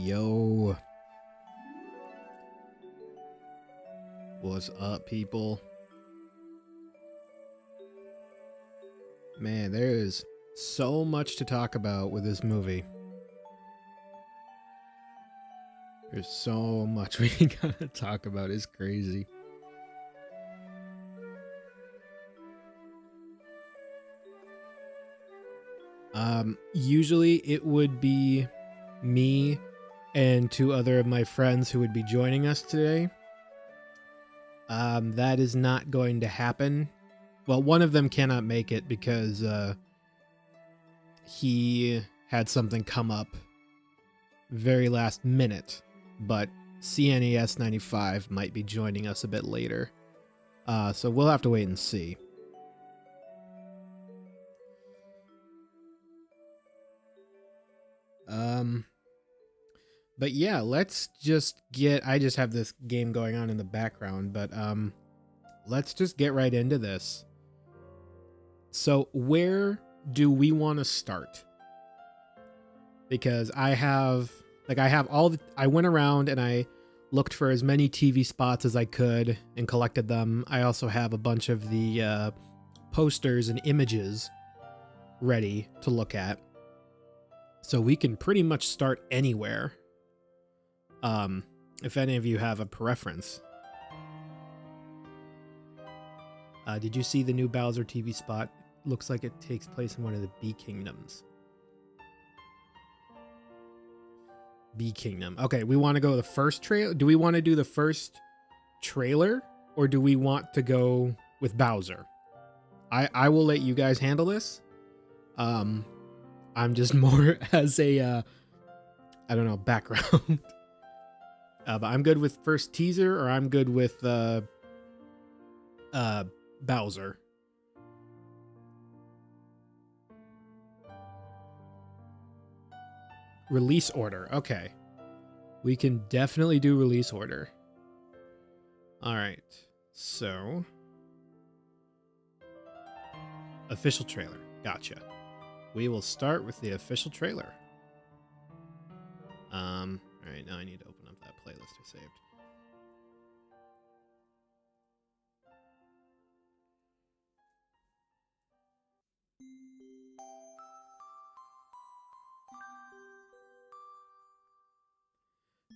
Yo, what's up, people? Man, there is so much to talk about with this movie. There's so much we gotta talk about. It's crazy. Usually it would be me and two other of my friends who would be joining us today. That is not going to happen. Well, one of them cannot make it because he had something come up very last minute, but CNES 95 might be joining us a bit later. So we'll have to wait and see. But yeah, let's just get, I just have this game going on in the background, but let's just get right into this. So where do we want to start? Because I went around and I looked for as many TV spots as I could and collected them. I also have a bunch of the posters and images ready to look at. So we can pretty much start anywhere. If any of you have a preference. Did you see the new Bowser TV spot? Looks like it takes place in one of the Bee Kingdoms. Bee Kingdom. Okay, we want to go the first trailer. Do we want to do the first trailer or do we want to go with Bowser? I will let you guys handle this. I'm just more as a I don't know, background. But I'm good with first teaser or I'm good with Bowser. Release order. Okay. We can definitely do release order. All right. So, official trailer. Gotcha. We will start with the official trailer. All right, now I need to open up that playlist I saved.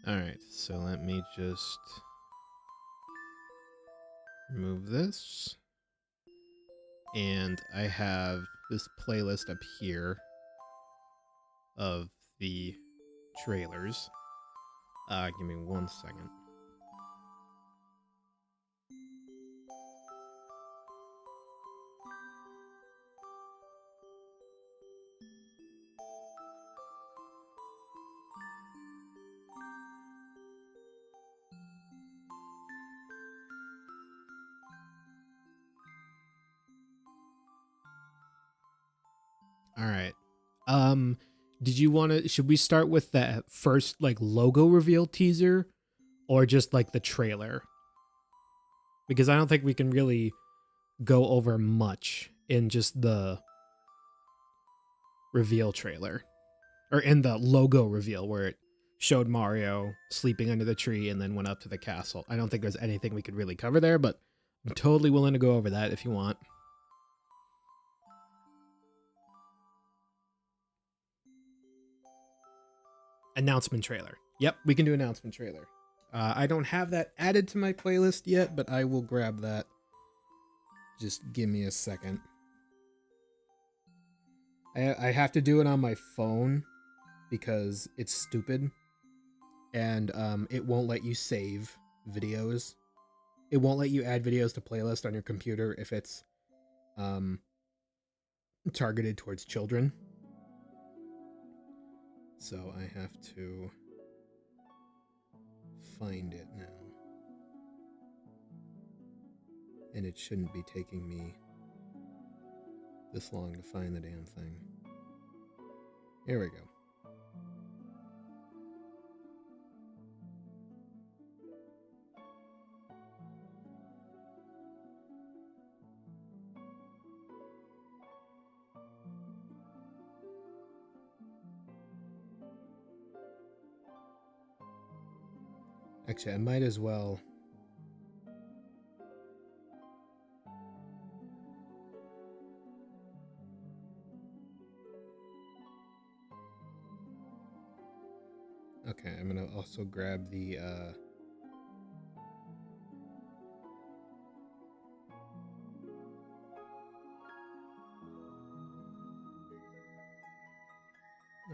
All right, so let me just remove this. And I have this playlist up here of the trailers. Give me 1 second. All right. Did you want to, should we start with the first like logo reveal teaser or just like the trailer? Because I don't think we can really go over much in just the reveal trailer or in the logo reveal where it showed Mario sleeping under the tree and then went up to the castle. I don't think there's anything we could really cover there, but I'm totally willing to go over that if you want. Announcement trailer. Yep, we can do announcement trailer. I don't have that added to my playlist yet, but I will grab that. Just give me a second. I have to do it on my phone because it's stupid. And it won't let you save videos. It won't let you add videos to playlist on your computer if it's targeted towards children. So I have to find it now. And it shouldn't be taking me this long to find the damn thing. Here we go. Actually, I might as well. Okay, I'm gonna also grab the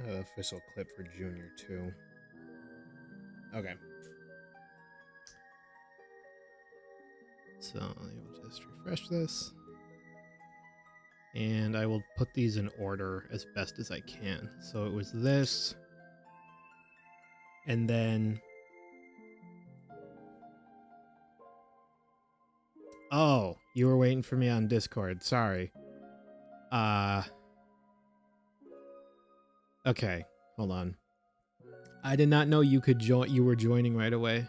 official clip for Junior too. Okay. So I will just refresh this. And I will put these in order as best as I can. So it was this. And then... Oh, you were waiting for me on Discord. Sorry. Okay, hold on. I did not know you could join. You were joining right away.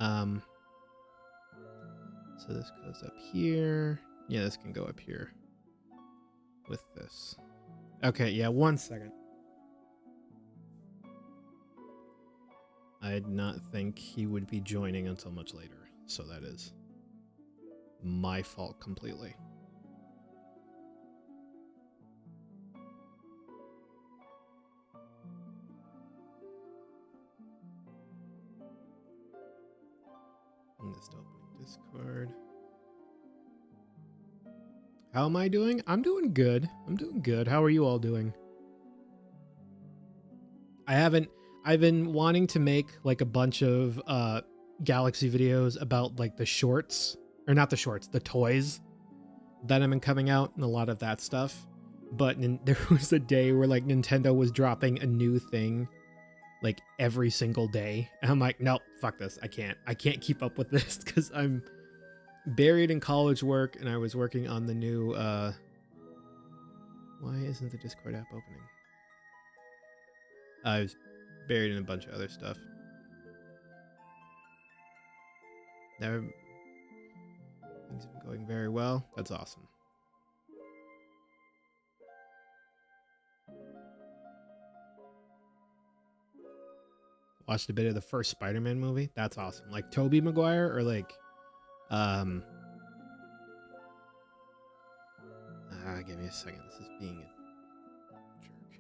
So this goes up here. Yeah, this can go up here with this. Okay, yeah, 1 second. I did not think he would be joining until much later, so that is my fault completely. I'm just opening Discord. How am I doing? I'm doing good. I'm doing good. How are you all doing? I've been wanting to make like a bunch of Galaxy videos about like the shorts, or not the shorts, the toys that have been coming out and a lot of that stuff. But there was a day where like Nintendo was dropping a new thing like every single day. And I'm like, nope, fuck this. I can't keep up with this because I'm buried in college work and I was working on the new why isn't the Discord app opening? I was buried in a bunch of other stuff. Never, things have been going very well. That's awesome. Watched a bit of the first Spider-Man movie. That's awesome. Like Tobey Maguire or like give me a second. This is being a jerk.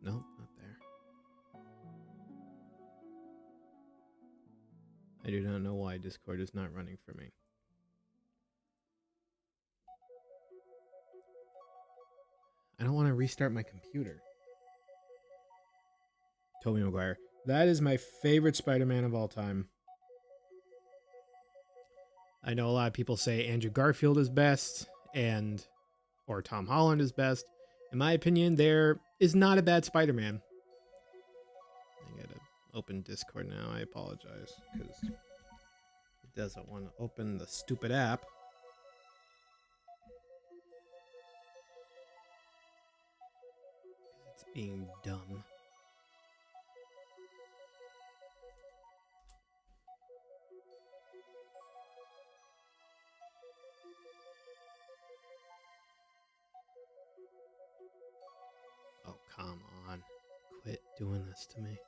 Nope, not there. I do not know why Discord is not running for me. I don't want to restart my computer. Tobey Maguire. That is my favorite Spider-Man of all time. I know a lot of people say Andrew Garfield is best or Tom Holland is best. In my opinion, there is not a bad Spider-Man. I gotta open Discord now. I apologize because it doesn't want to open the stupid app. It's being dumb. Oh, come on. Quit doing this to me.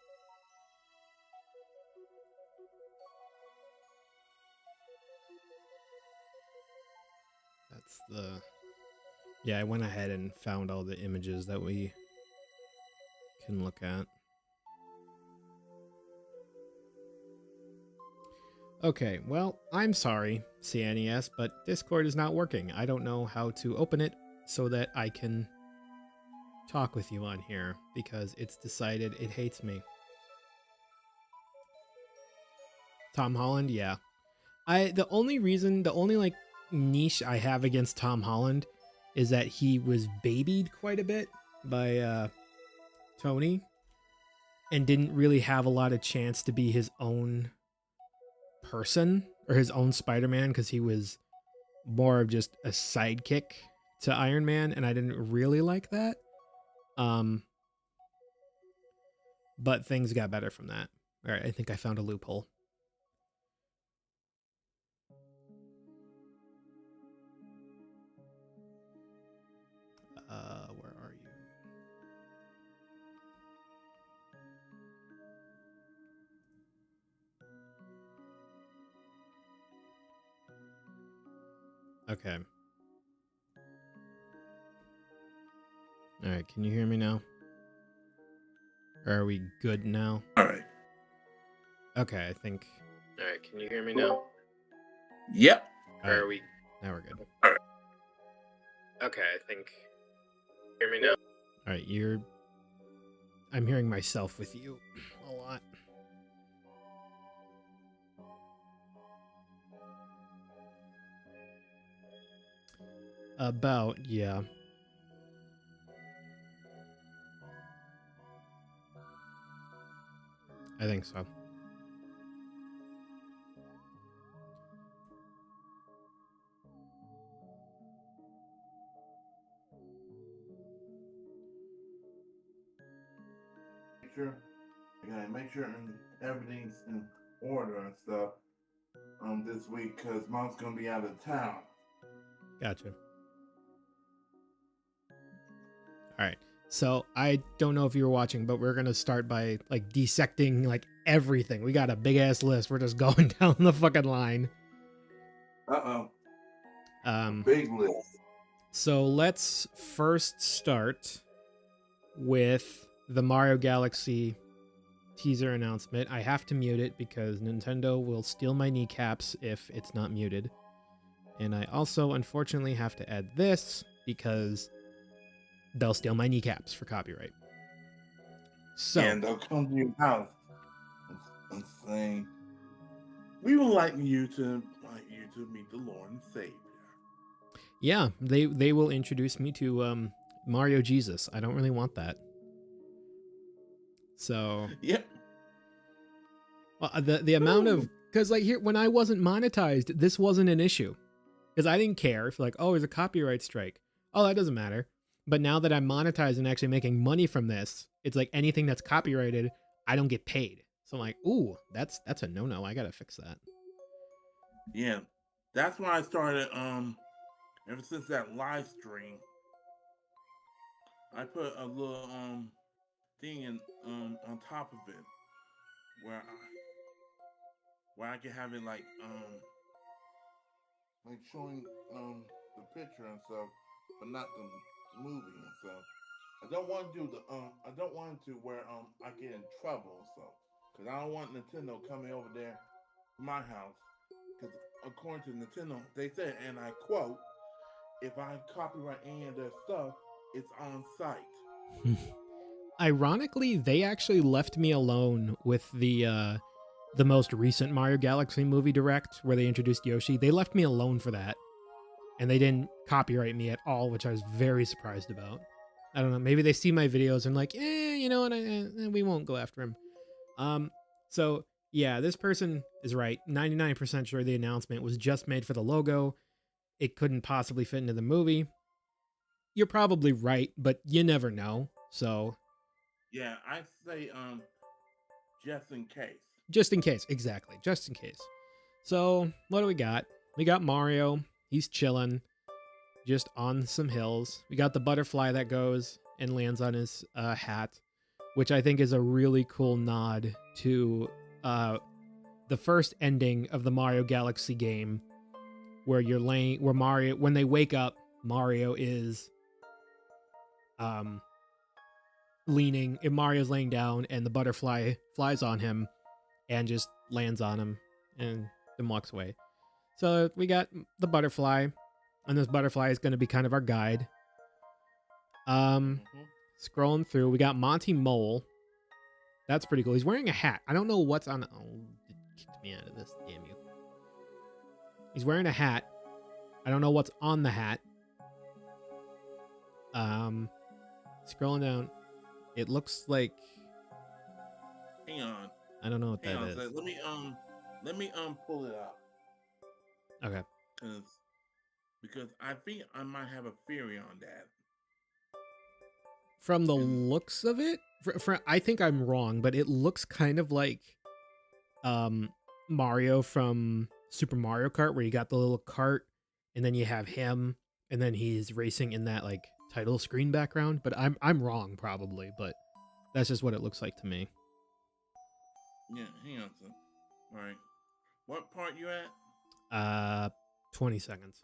That's the... Yeah, I went ahead and found all the images that we can look at. Okay, well, I'm sorry, CNES, but Discord is not working. I don't know how to open it so that I can talk with you on here because it's decided it hates me. Tom Holland, yeah. The only like niche I have against Tom Holland is that he was babied quite a bit by Tony and didn't really have a lot of chance to be his own person or his own Spider-Man because he was more of just a sidekick to Iron Man, and I didn't really like that. But things got better from that. All right, I think I found a loophole. Where are you? Okay. All right, can you hear me now? Or are we good now? All right. Okay, I think. All right, can you hear me now? Yep. All right, are we? Now we're good. All right. Okay, I think. Hear me now? All right, you're. I'm hearing myself with you a lot. About, yeah. I think so. Make sure everything's in order and stuff this week because Mom's gonna be out of town. Gotcha. All right. So I don't know if you were watching, but we're gonna start by like dissecting like everything. We got a big ass list. We're just going down the fucking line. Big list. So let's first start with the Mario Galaxy teaser announcement. I have to mute it because Nintendo will steal my kneecaps if it's not muted. And I also unfortunately have to add this because they'll steal my kneecaps for copyright. So, and they'll come to your house and saying, "We would like you to meet the Lord and Savior." Yeah, they will introduce me to Mario Jesus. I don't really want that. So yep. Well, the amount of because like here when I wasn't monetized, this wasn't an issue because I didn't care if like there's a copyright strike. Oh, that doesn't matter. But now that I'm monetized and actually making money from this, it's like anything that's copyrighted, I don't get paid. So I'm like, ooh, that's a no-no. I gotta fix that. Yeah, that's why I started. Ever since that live stream, I put a little thing in on top of it where I can have it like showing the picture and stuff, but not the movie and stuff. I don't want to do the I don't want to where I get in trouble so because I don't want Nintendo coming over there to my house because according to Nintendo they said, and I quote, if I copyright any of their stuff, it's on site. Ironically, they actually left me alone with the most recent Mario Galaxy movie direct where they introduced Yoshi. They left me alone for that. And they didn't copyright me at all, which I was very surprised about. I don't know. Maybe they see my videos and like, you know what? We won't go after him. So yeah, this person is right. 99% sure the announcement was just made for the logo. It couldn't possibly fit into the movie. You're probably right, but you never know. So yeah, I say just in case. Just in case, exactly. Just in case. So what do we got? We got Mario. He's chilling, just on some hills. We got the butterfly that goes and lands on his hat, which I think is a really cool nod to the first ending of the Mario Galaxy game, where Mario, when they wake up, Mario is Mario's laying down, and the butterfly flies on him and just lands on him and then walks away. So we got the butterfly, and this butterfly is going to be kind of our guide. Scrolling through, we got Monty Mole. That's pretty cool. He's wearing a hat. I don't know what's on. Oh, it kicked me out of this. Damn you. He's wearing a hat. I don't know what's on the hat. Scrolling down, it looks like. Hang on. I don't know what that is. Let me pull it up. Okay. Because I think I might have a theory on that. From the looks of it, I think I'm wrong, but it looks kind of like Mario from Super Mario Kart, where you got the little cart, and then you have him, and then he's racing in that like title screen background. But I'm wrong probably, but that's just what it looks like to me. Yeah, hang on. All right, what part you at? 20 seconds.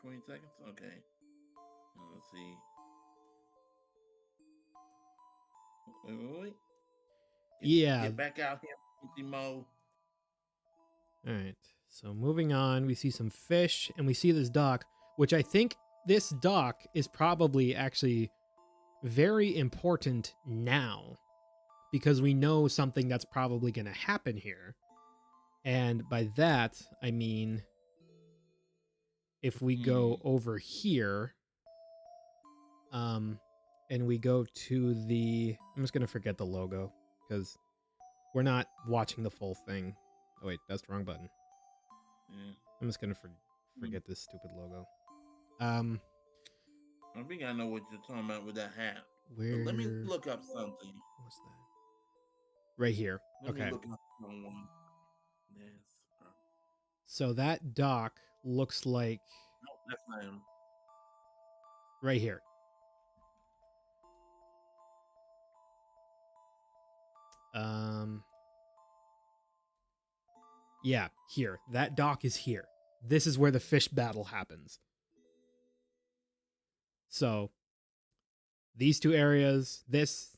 20 seconds? Okay. Let's see. Wait. Yeah. Get back out here, empty mode. All right. So moving on, we see some fish and we see this dock, which I think this dock is probably actually very important now because we know something that's probably going to happen here. And by that, I mean, if we go over here, and we go to the, I'm just going to forget the logo because we're not watching the full thing. Oh, wait, that's the wrong button. Yeah. I'm just going to forget this stupid logo. I think I know what you're talking about with that hat. Where? But let me look up something. What's that? Right here. Let okay. me look up someone. Yes. So that dock looks like No, that's not him. right here. Yeah, here. That dock is here. This is where the fish battle happens. So these two areas, this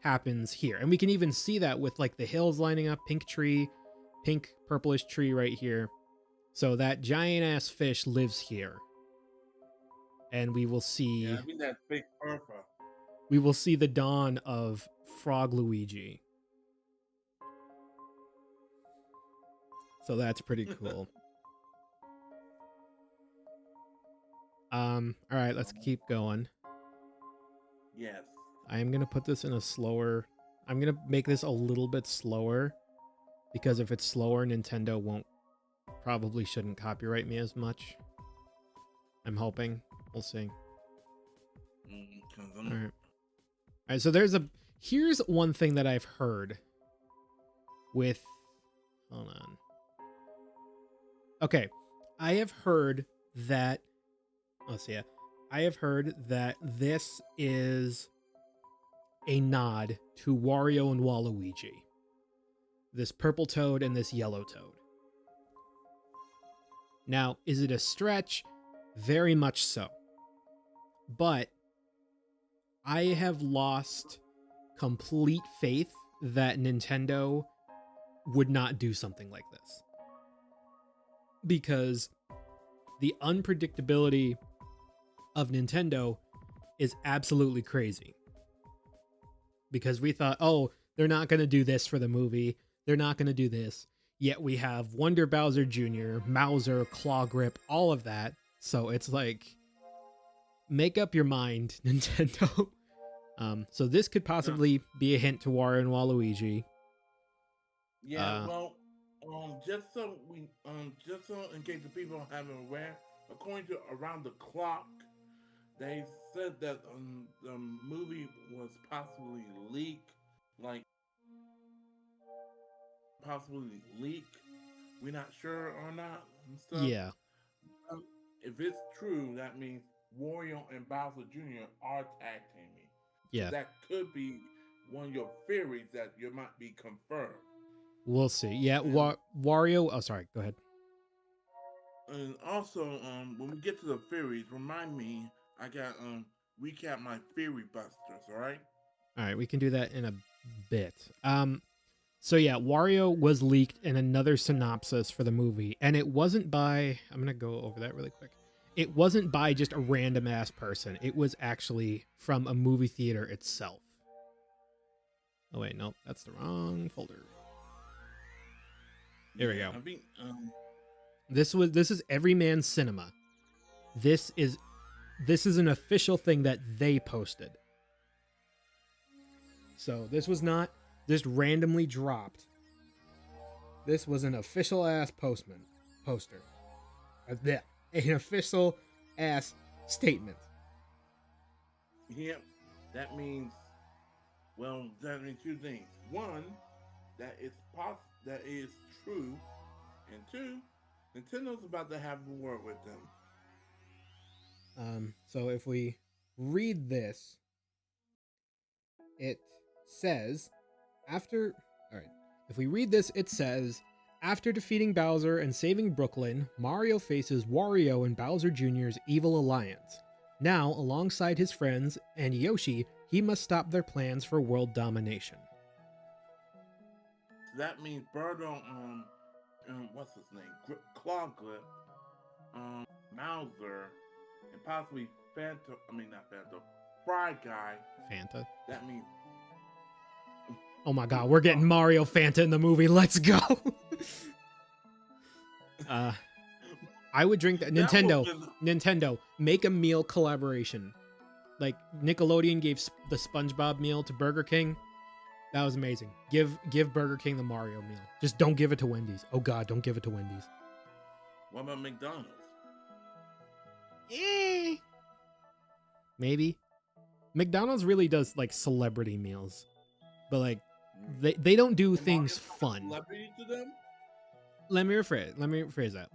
happens here. And we can even see that with like the hills lining up, pink purplish tree right here. So that giant ass fish lives here. And we will see Yeah, I think that's Big Purple. We will see the dawn of Frog Luigi. So that's pretty cool. All right, let's keep going. Yes. I am going to put this in a slower... I'm going to make this a little bit slower because if it's slower, Nintendo probably shouldn't copyright me as much. I'm hoping. We'll see. All right. All right, so here's one thing that I've heard with... Hold on. Okay, I have heard that... Let's see. I have heard that this is a nod to Wario and Waluigi. This purple toad and this yellow toad. Now, is it a stretch? Very much so. But I have lost complete faith that Nintendo would not do something like this. Because the unpredictability of Nintendo is absolutely crazy. Because we thought, oh, they're not going to do this for the movie. They're not going to do this. Yet we have Wonder Bowser Jr., Mauser, Claw Grip, all of that. So it's like, make up your mind, Nintendo. So this could possibly be a hint to Wario and Waluigi. Yeah, well, just so in case the people haven't aware, according to Around the Clock, they said that the movie was possibly leaked, We're not sure or not and stuff. Yeah. If it's true, that means Wario and Bowser Jr. are tag teaming. Yeah. So that could be one of your theories that you might be confirmed. We'll see. Yeah, Wario... Oh, sorry. Go ahead. And also, when we get to the theories, remind me, I got recap my theory busters, all right? All right, we can do that in a bit. So yeah, Wario was leaked in another synopsis for the movie, and it wasn't by... I'm going to go over that really quick. It wasn't by just a random ass person. It was actually from a movie theater itself. Oh wait, no, that's the wrong folder. There we go. I think, This is Everyman Cinema. This is an official thing that they posted. So this was not just randomly dropped. This was an official ass poster. An official ass statement. Yep, that means two things. One, that is true, and two, Nintendo's about to have a war with them. So if we read this, it says, if we read this, it says, After defeating Bowser and saving Brooklyn, Mario faces Wario and Bowser Jr.'s evil alliance. Now, alongside his friends and Yoshi, he must stop their plans for world domination. That means Birdo, what's his name? Claw Grip, Mauser, and possibly Phantom. I mean, not Phantom. Fry Guy. Fanta. That means. Oh my god, we're getting Mario Fanta in the movie. Let's go. I would drink that. Nintendo, make a meal collaboration. Like Nickelodeon gave the SpongeBob meal to Burger King. That was amazing. Give Burger King the Mario meal. Just don't give it to Wendy's. Oh god, don't give it to Wendy's. What about McDonald's? Maybe. McDonald's really does like celebrity meals. But like they don't do things fun. Celebrity to them? Let me rephrase that.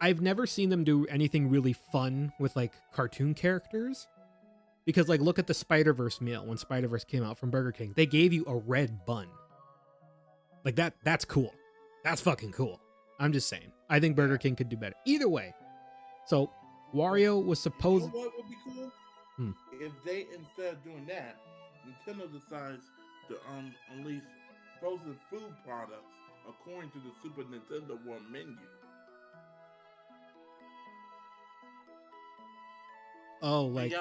I've never seen them do anything really fun with like cartoon characters. Because like look at the Spider-Verse meal when Spider-Verse came out from Burger King. They gave you a red bun. Like that's cool. That's fucking cool. I'm just saying. I think Burger King could do better. Either way. So Wario was supposed. You know what would be cool? If they, instead of doing that, Nintendo decides to unleash frozen food products according to the Super Nintendo World menu. Oh, like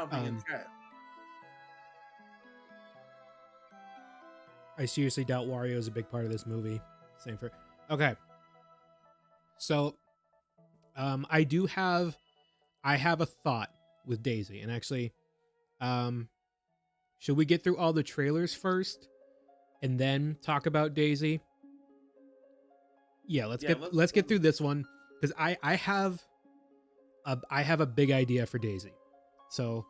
I seriously doubt Wario is a big part of this movie. Same for okay. So, I have a thought with Daisy, and actually, should we get through all the trailers first, and then talk about Daisy? Yeah, let's get through this one because I have a big idea for Daisy. So,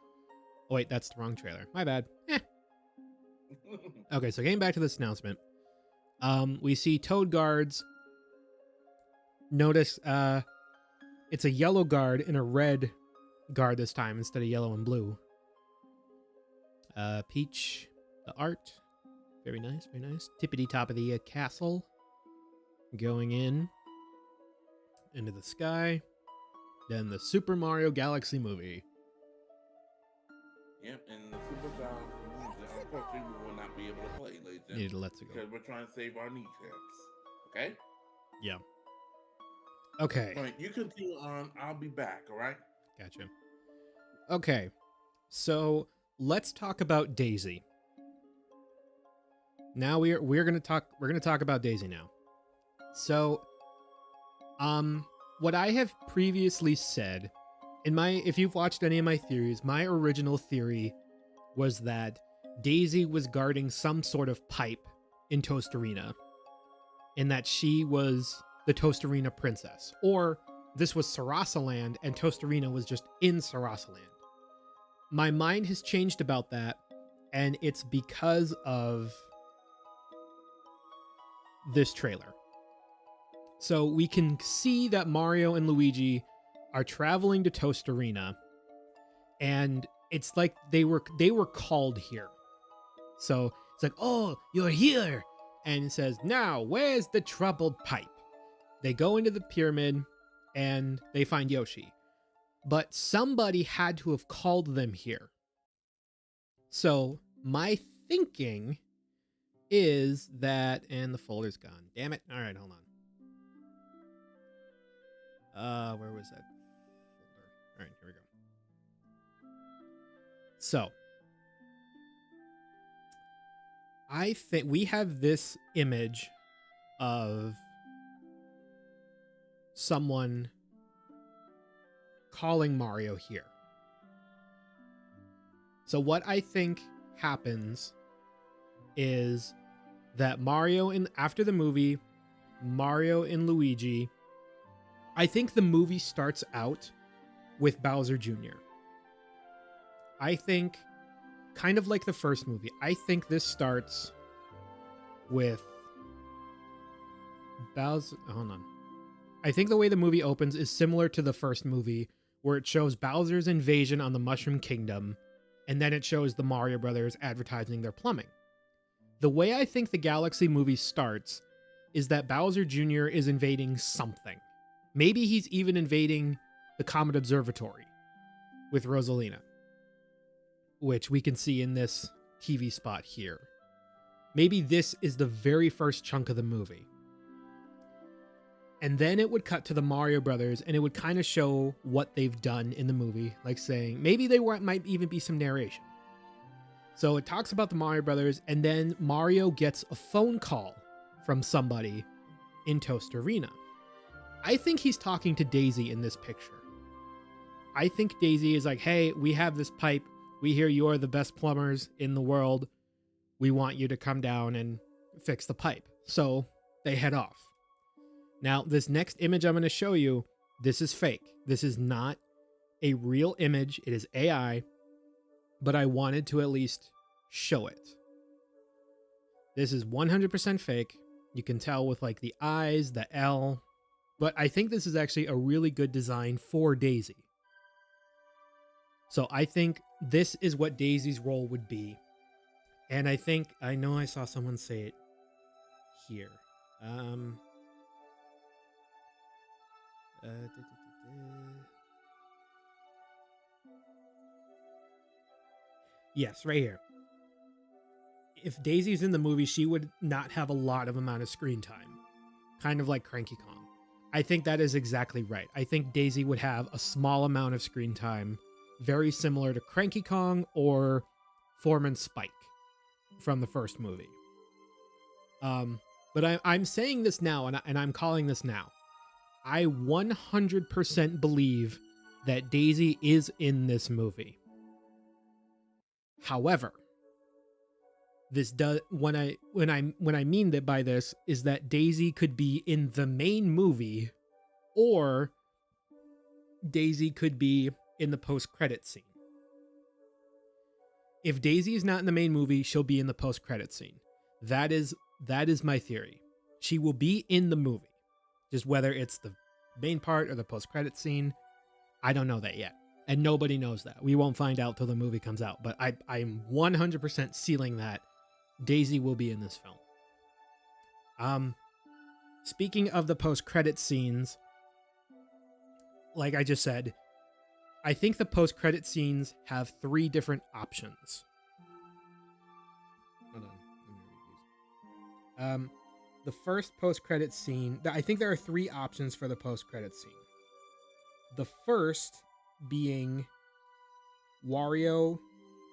oh wait, that's the wrong trailer. My bad. Okay, so getting back to this announcement, we see Toad guards. Notice it's a yellow guard and a red guard this time instead of yellow and blue. Peach, the art, very nice, very nice. Tippity top of the castle, going into the sky. Then the Super Mario Galaxy movie. Yep, and the Super Mario, unfortunately, we will not be able to play, ladies and Needed to let it go because we're trying to save our kneecaps. Okay? Yeah. Okay. All right, you continue on. I'll be back. All right. Gotcha. Okay, so let's talk about Daisy. Now we're gonna talk about Daisy now. So, what I have previously said if you've watched any of my theories, my original theory was that Daisy was guarding some sort of pipe in Toastarena, and that she was the Toastarena princess, or this was Sarasaland and Toastarena was just in Sarasaland. My mind has changed about that, and it's because of this trailer. So we can see that Mario and Luigi are traveling to Toastarena, and it's like they were called here. So it's like, oh, you're here, and it says, now where's the troubled pipe? They go into the pyramid and they find Yoshi, but somebody had to have called them here. So my thinking is that, and the folder's gone. Damn it! All right, hold on. Where was that folder? All right, here we go. So, I think we have this image of someone calling Mario here. So what I think happens is that after the movie, Mario and Luigi, I think the movie starts out with Bowser Jr. I think, kind of like the first movie, I think this starts with Bowser. Hold on. I think the way the movie opens is similar to the first movie, where it shows Bowser's invasion on the Mushroom Kingdom, and then it shows the Mario Brothers advertising their plumbing. The way I think the Galaxy movie starts is that Bowser Jr. is invading something. Maybe he's even invading the Comet Observatory with Rosalina, which we can see in this TV spot here. Maybe this is the very first chunk of the movie. And then it would cut to the Mario Brothers, and it would kind of show what they've done in the movie, like saying, maybe might even be some narration. So it talks about the Mario Brothers, and then Mario gets a phone call from somebody in Toast Arena. I think he's talking to Daisy in this picture. I think Daisy is like, hey, we have this pipe. We hear you're the best plumbers in the world. We want you to come down and fix the pipe. So they head off. Now, this next image I'm going to show you, this is fake. This is not a real image. It is AI, but I wanted to at least show it. This is 100% fake. You can tell with like the eyes, the L, but I think this is actually a really good design for Daisy. So I think this is what Daisy's role would be. And I know I saw someone say it here. Yes, right here. If Daisy's in the movie, she would not have a lot of amount of screen time. Kind of like Cranky Kong. I think that is exactly right. I think Daisy would have a small amount of screen time, very similar to Cranky Kong or Foreman Spike from the first movie. But I'm saying this now, and I'm calling this now. I 100% believe that Daisy is in this movie. However, this does when I mean that by this is that Daisy could be in the main movie, or Daisy could be in the post-credit scene. If Daisy is not in the main movie, she'll be in the post-credit scene. That is my theory. She will be in the movie. Just whether it's the main part or the post-credit scene, I don't know that yet. And nobody knows that. We won't find out till the movie comes out. But I'm 100% sealing that Daisy will be in this film. Speaking of the post-credit scenes, like I just said, I think the post-credit scenes have 3 different options. Hold on. Let me read these. The first post-credit scene, I think there are 3 options for the post-credit scene. The first being Wario,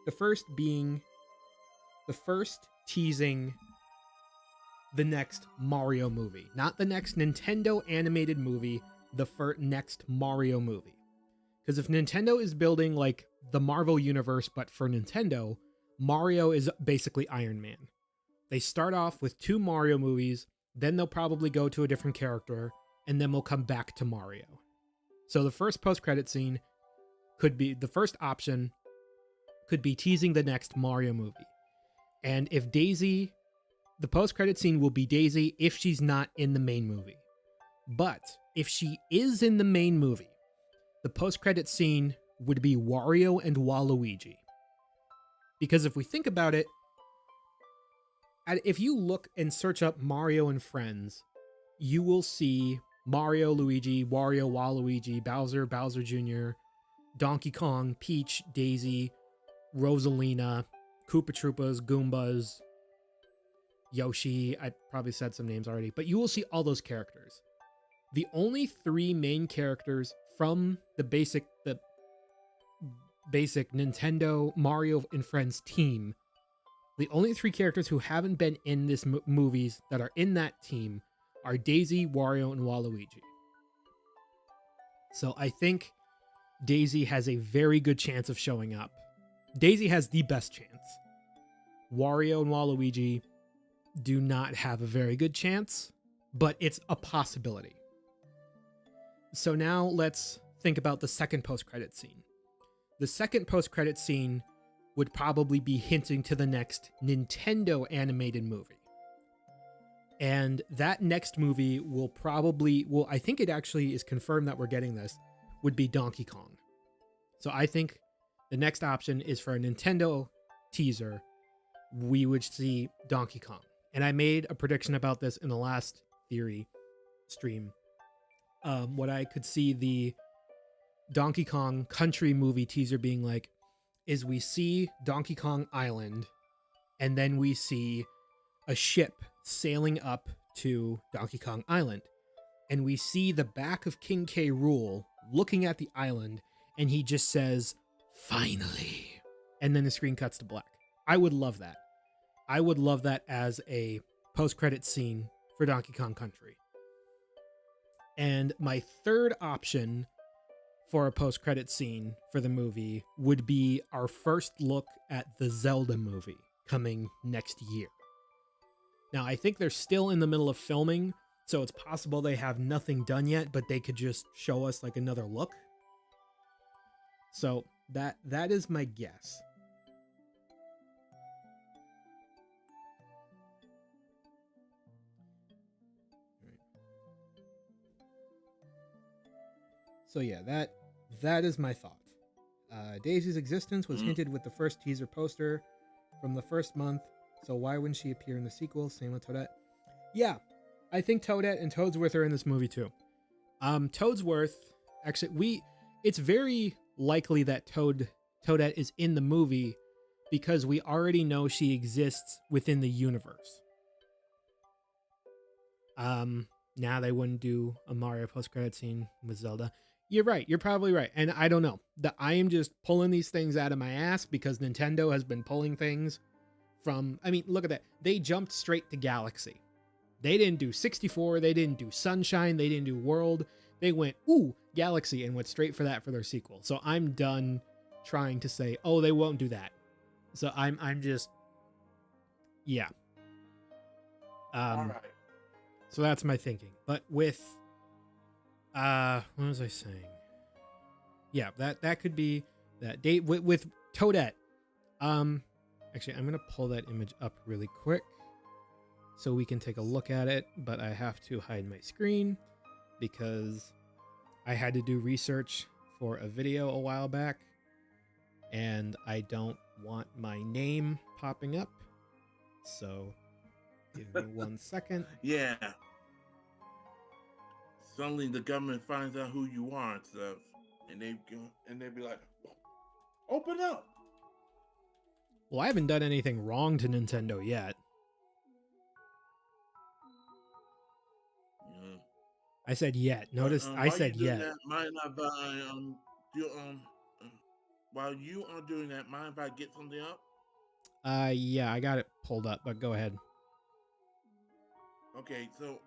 the first teasing the next Mario movie, not the next Nintendo animated movie, the next Mario movie. Because if Nintendo is building like the Marvel universe, but for Nintendo, Mario is basically Iron Man. They start off with 2 Mario movies, then they'll probably go to a different character, and then we'll come back to Mario. So the first post-credit scene could be, the first option could be teasing the next Mario movie. And if Daisy, the post-credit scene will be Daisy if she's not in the main movie. But if she is in the main movie, the post-credit scene would be Wario and Waluigi. Because if we think about it, if you look and search up Mario and Friends, you will see Mario, Luigi, Wario, Waluigi, Bowser, Bowser Jr., Donkey Kong, Peach, Daisy, Rosalina, Koopa Troopas, Goombas, Yoshi. I probably said some names already, but you will see all those characters. The only 3 main characters from the basic Nintendo Mario and Friends team, the only 3 characters who haven't been in this movies that are in that team are Daisy, Wario, and Waluigi. So I think Daisy has a very good chance of showing up. Daisy has the best chance. Wario and Waluigi do not have a very good chance, but it's a possibility. So now let's think about the second post-credit scene. The second post-credit scene would probably be hinting to the next Nintendo animated movie. And that next movie will probably, I think it actually is confirmed that we're getting this, would be Donkey Kong. So I think the next option is for a Nintendo teaser, we would see Donkey Kong. And I made a prediction about this in the last theory stream, what I could see the Donkey Kong Country movie teaser being like is we see Donkey Kong Island, and then we see a ship sailing up to Donkey Kong Island, and we see the back of King K. Rool looking at the island, and he just says, "Finally," and then the screen cuts to black. I would love that. I would love that as a post-credit scene for Donkey Kong Country. And my third option for a post-credit scene for the movie would be our first look at the Zelda movie coming next year. Now, I think they're still in the middle of filming, so it's possible they have nothing done yet, but they could just show us like another look. So that is my guess. So yeah, that is my thought. Daisy's existence was hinted with the first teaser poster from the first month, so why wouldn't she appear in the sequel? Same with Toadette. Yeah, I think Toadette and Toadsworth are in this movie too. Toadsworth, actually, it's very likely that Toadette is in the movie because we already know she exists within the universe. Now they wouldn't do a Mario post-credit scene with Zelda. You're right. You're probably right. And I don't know. I am just pulling these things out of my ass because Nintendo has been pulling things from... I mean, look at that. They jumped straight to Galaxy. They didn't do 64. They didn't do Sunshine. They didn't do World. They went, ooh, Galaxy, and went straight for that for their sequel. So I'm done trying to say, oh, they won't do that. So I'm just... Yeah. All right. So that's my thinking. But with... what was I saying? Yeah, that could be that date with Toadette. Actually, I'm gonna pull that image up really quick so we can take a look at it. But I have to hide my screen because I had to do research for a video a while back, and I don't want my name popping up. So give me 1 second. Yeah. Suddenly the government finds out who you are and stuff, and they be like, "Open up." Well, I haven't done anything wrong to Nintendo yet. Yeah. I said yet. Notice I said yet. Mind if I while you are doing that, mind if I get something up? Yeah, I got it pulled up, but go ahead. Okay, so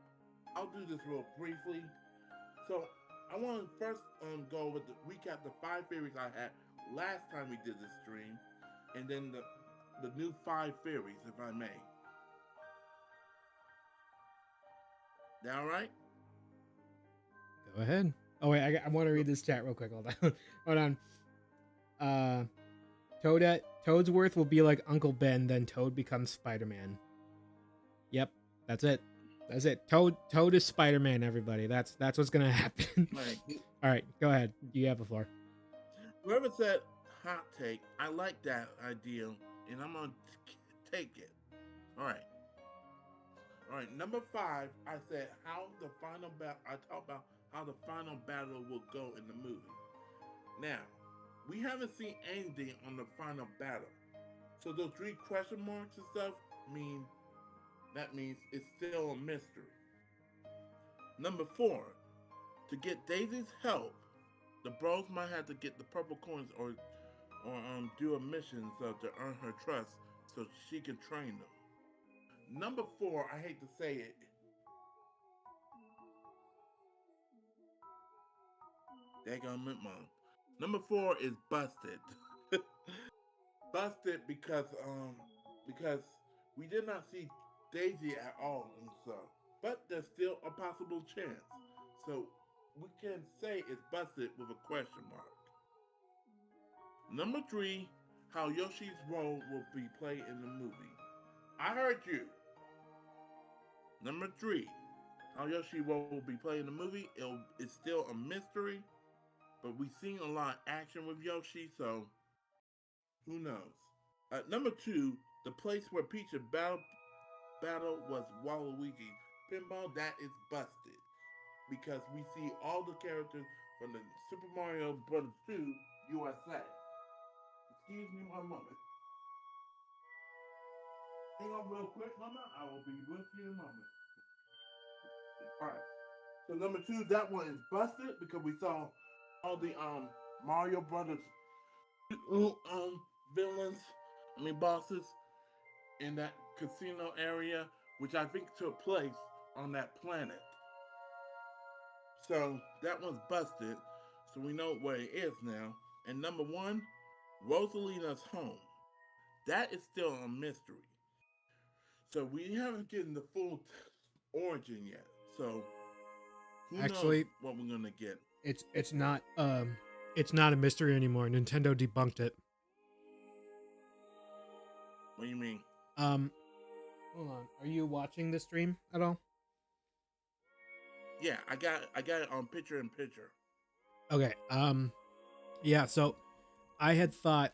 I'll do this real briefly. So I want to first go with recap the 5 theories I had last time we did this stream, and then the new 5 theories, if I may. That all right? Go ahead. Oh wait, I want to read this chat real quick. Hold on. Hold on. Toadsworth will be like Uncle Ben, then Toad becomes Spider-Man. Yep, that's it. That's it. Toad is Spider-Man, everybody. That's what's gonna happen. Right. All right, go ahead. You have the floor. Whoever said hot take, I like that idea, and I'm gonna take it. All right. All right. Number 5, I said how the final battle. I talked about how the final battle will go in the movie. Now, we haven't seen anything on the final battle, so those 3 question marks and stuff that means it's still a mystery. Number 4, to get Daisy's help, the bros might have to get the purple coins or do a mission so to earn her trust so she can train them. Number 4, I hate to say it. Daggone mom. Number 4 is busted. Busted because we did not see Daisy at all and stuff. But there's still a possible chance. So we can say it's busted with a question mark. Number 3, how Yoshi's role will be played in the movie. I heard you. Number 3, how Yoshi's role will be played in the movie. It's still a mystery, but we've seen a lot of action with Yoshi, so who knows? Number 2, the place where Peach's battle was Waluigi pinball, that is busted because we see all the characters from the Super Mario Bros. 2 USA. Excuse me one moment. Hang on real quick, Mama. I will be with you in a moment. All right. So number two, that one is busted because we saw all the Mario Brothers villains, bosses in that casino area, which I think took place on that planet. So that one's busted. So we know where it is now. And number one, Rosalina's home. That is still a mystery. So we haven't gotten the full origin yet. So who knows Actually, what we're gonna get? it's not a mystery anymore. Nintendo debunked it. What do you mean? Hold on. Are you watching the stream at all? Yeah, I got it on picture in picture. Okay. Yeah, so I had thought,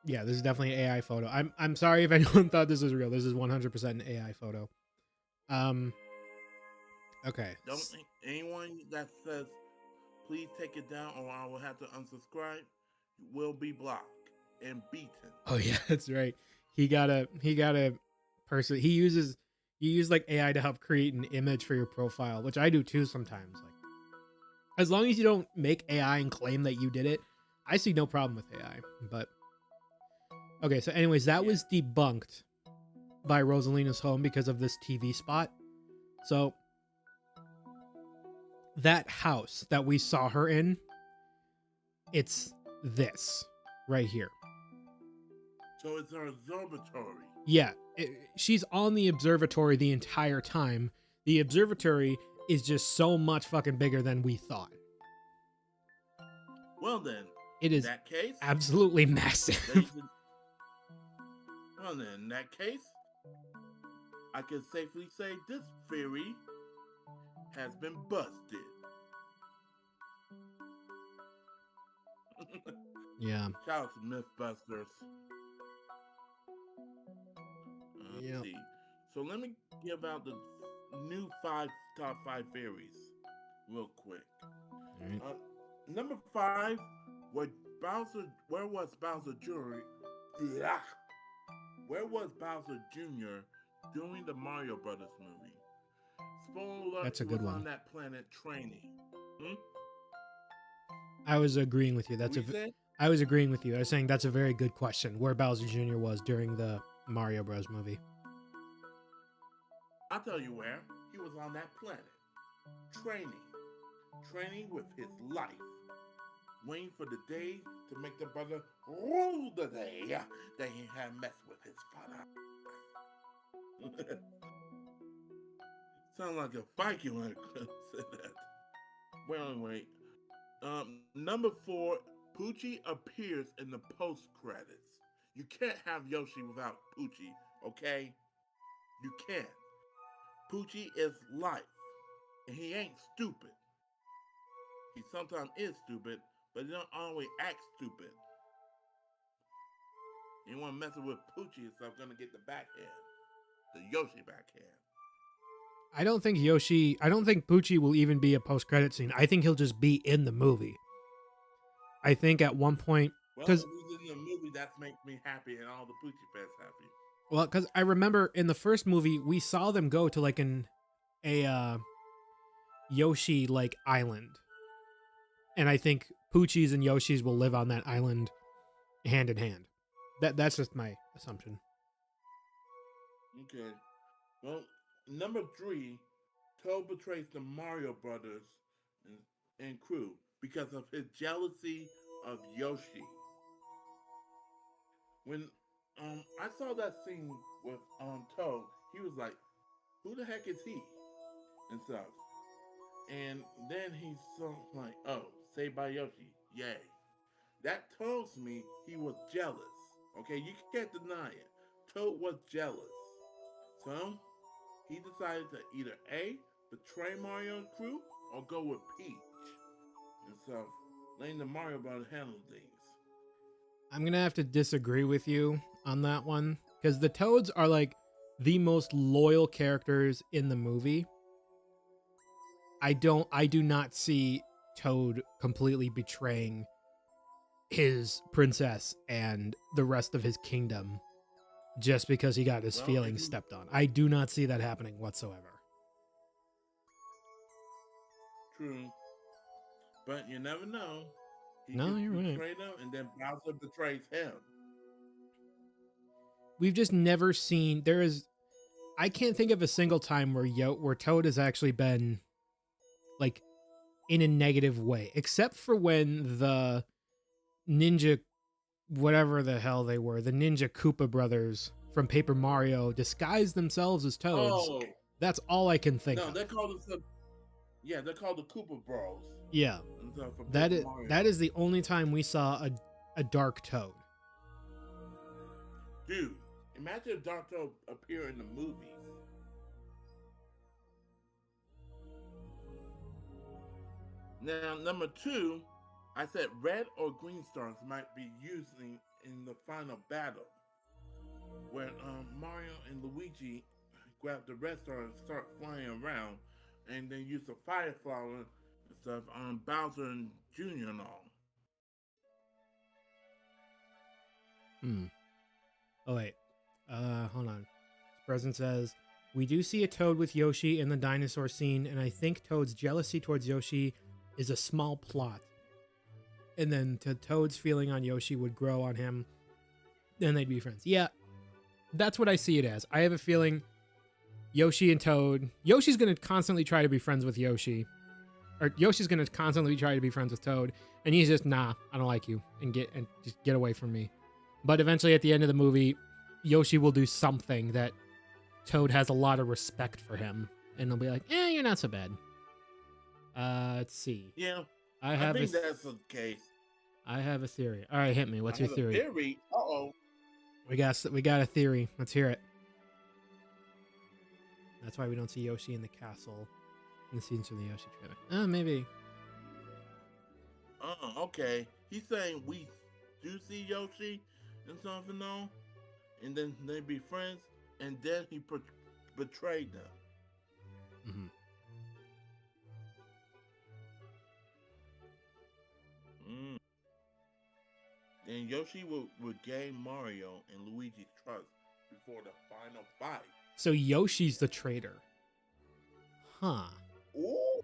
yeah, this is definitely an AI photo. I'm sorry if anyone thought this was real. This is 100% an AI photo. Okay. Don't anyone that says please take it down or I will have to unsubscribe will be blocked and beaten. Oh yeah, that's right. He got a person. You use like AI to help create an image for your profile, which I do too sometimes. Like, as long as you don't make AI and claim that you did it, I see no problem with AI. But okay, so anyways, that was debunked by Rosalina's home because of this TV spot. So that house that we saw her in, it's this right here. So it's her observatory. Yeah, she's on the observatory the entire time. The observatory is just so much fucking bigger than we thought. Well then, it is in that case, absolutely massive. Well then, in that case, I can safely say this theory has been busted. Yeah. Shout out to Mythbusters. Let's see. So let me give out the new top five theories real quick. Right. Number 5, where was Bowser Jr. Yeah. Where was Bowser Jr. during the Mario Brothers movie? Spoiler alert, that's a good one. On that planet training. I was agreeing with you. I was agreeing with you. I was saying that's a very good question. Where Bowser Jr. was during the Mario Bros. Movie. I'll tell you where. He was on that planet. Training with his life. Waiting for the day to make the brother rule the day that he had messed with his father. Sound like a Viking when I said that. Well, wait. Number 4, Poochie appears in the post credits. You can't have Yoshi without Poochie, okay? You can't. Poochie is life, and he ain't stupid. He sometimes is stupid, but he don't always act stupid. Anyone messing with Poochie is gonna get the backhand, the Yoshi backhand. I don't think Poochie will even be a post-credit scene. I think he'll just be in the movie. I think at one point, because he's in the movie, that makes me happy, and all the Poochie fans happy. Well, because I remember in the first movie we saw them go to like a Yoshi like island, and I think Poochies and Yoshis will live on that island hand in hand. That's just my assumption. Okay. Well, number 3, Toad betrays the Mario Brothers and crew because of his jealousy of Yoshi. When I saw that scene with Toad, he was like, "Who the heck is he?" and stuff. And then he's like, "Oh, saved by Yoshi, yay!" That tells me he was jealous. Okay, you can't deny it. Toad was jealous, so he decided to either A, betray Mario and crew, or go with Peach and stuff, letting the Mario Brothers handle things. I'm gonna have to disagree with you on that one because the Toads are like the most loyal characters in the movie. I do not see Toad completely betraying his princess and the rest of his kingdom just because he got his Well, feelings stepped on. I do not see that happening whatsoever. true, but you never know. He No, gets you're right. betrayed him, and then Bowser betrays him. We've just never seen I can't think of a single time where Toad has actually been like in a negative way, except for when the ninja, whatever the hell they were, the Ninja Koopa brothers from Paper Mario disguised themselves as Toads. Oh That's all I can think no, of. they're called yeah, they're called the Koopa Bros. Yeah, And stuff for that Paper is Mario. that is the only time we saw a dark Toad. Dude, imagine if Dark Toad appear in the movies. Now, number 2, I said red or green stars might be used in the final battle, where Mario and Luigi grab the red star and start flying around, and then use the fire flower and stuff on Bowser and Jr. and all. Oh wait, hold on. Present says we do see a Toad with Yoshi in the dinosaur scene, and I think Toad's jealousy towards Yoshi is a small plot. And then Toad's feeling on Yoshi would grow on him, then they'd be friends. Yeah, that's what I see it as. I have a feeling Yoshi and Toad. Yoshi's gonna constantly try to be friends with Yoshi, or Yoshi's gonna constantly try to be friends with Toad, and he's just I don't like you, and just get away from me. But eventually, at the end of the movie, Yoshi will do something that Toad has a lot of respect for him, and they'll be like, you're not so bad. Let's see. Yeah, I think that's the case. I have a theory. All right, hit me. What's your theory? Theory? Uh-oh. We got a theory. Let's hear it. That's why we don't see Yoshi in the castle in the scenes from the Yoshi trailer. Maybe. Okay. He's saying we do see Yoshi and something on, and then they be friends, and then he betrayed them. Mm-hmm. Then Yoshi would gain Mario and Luigi's trust before the final fight. So Yoshi's the traitor. Huh. Ooh.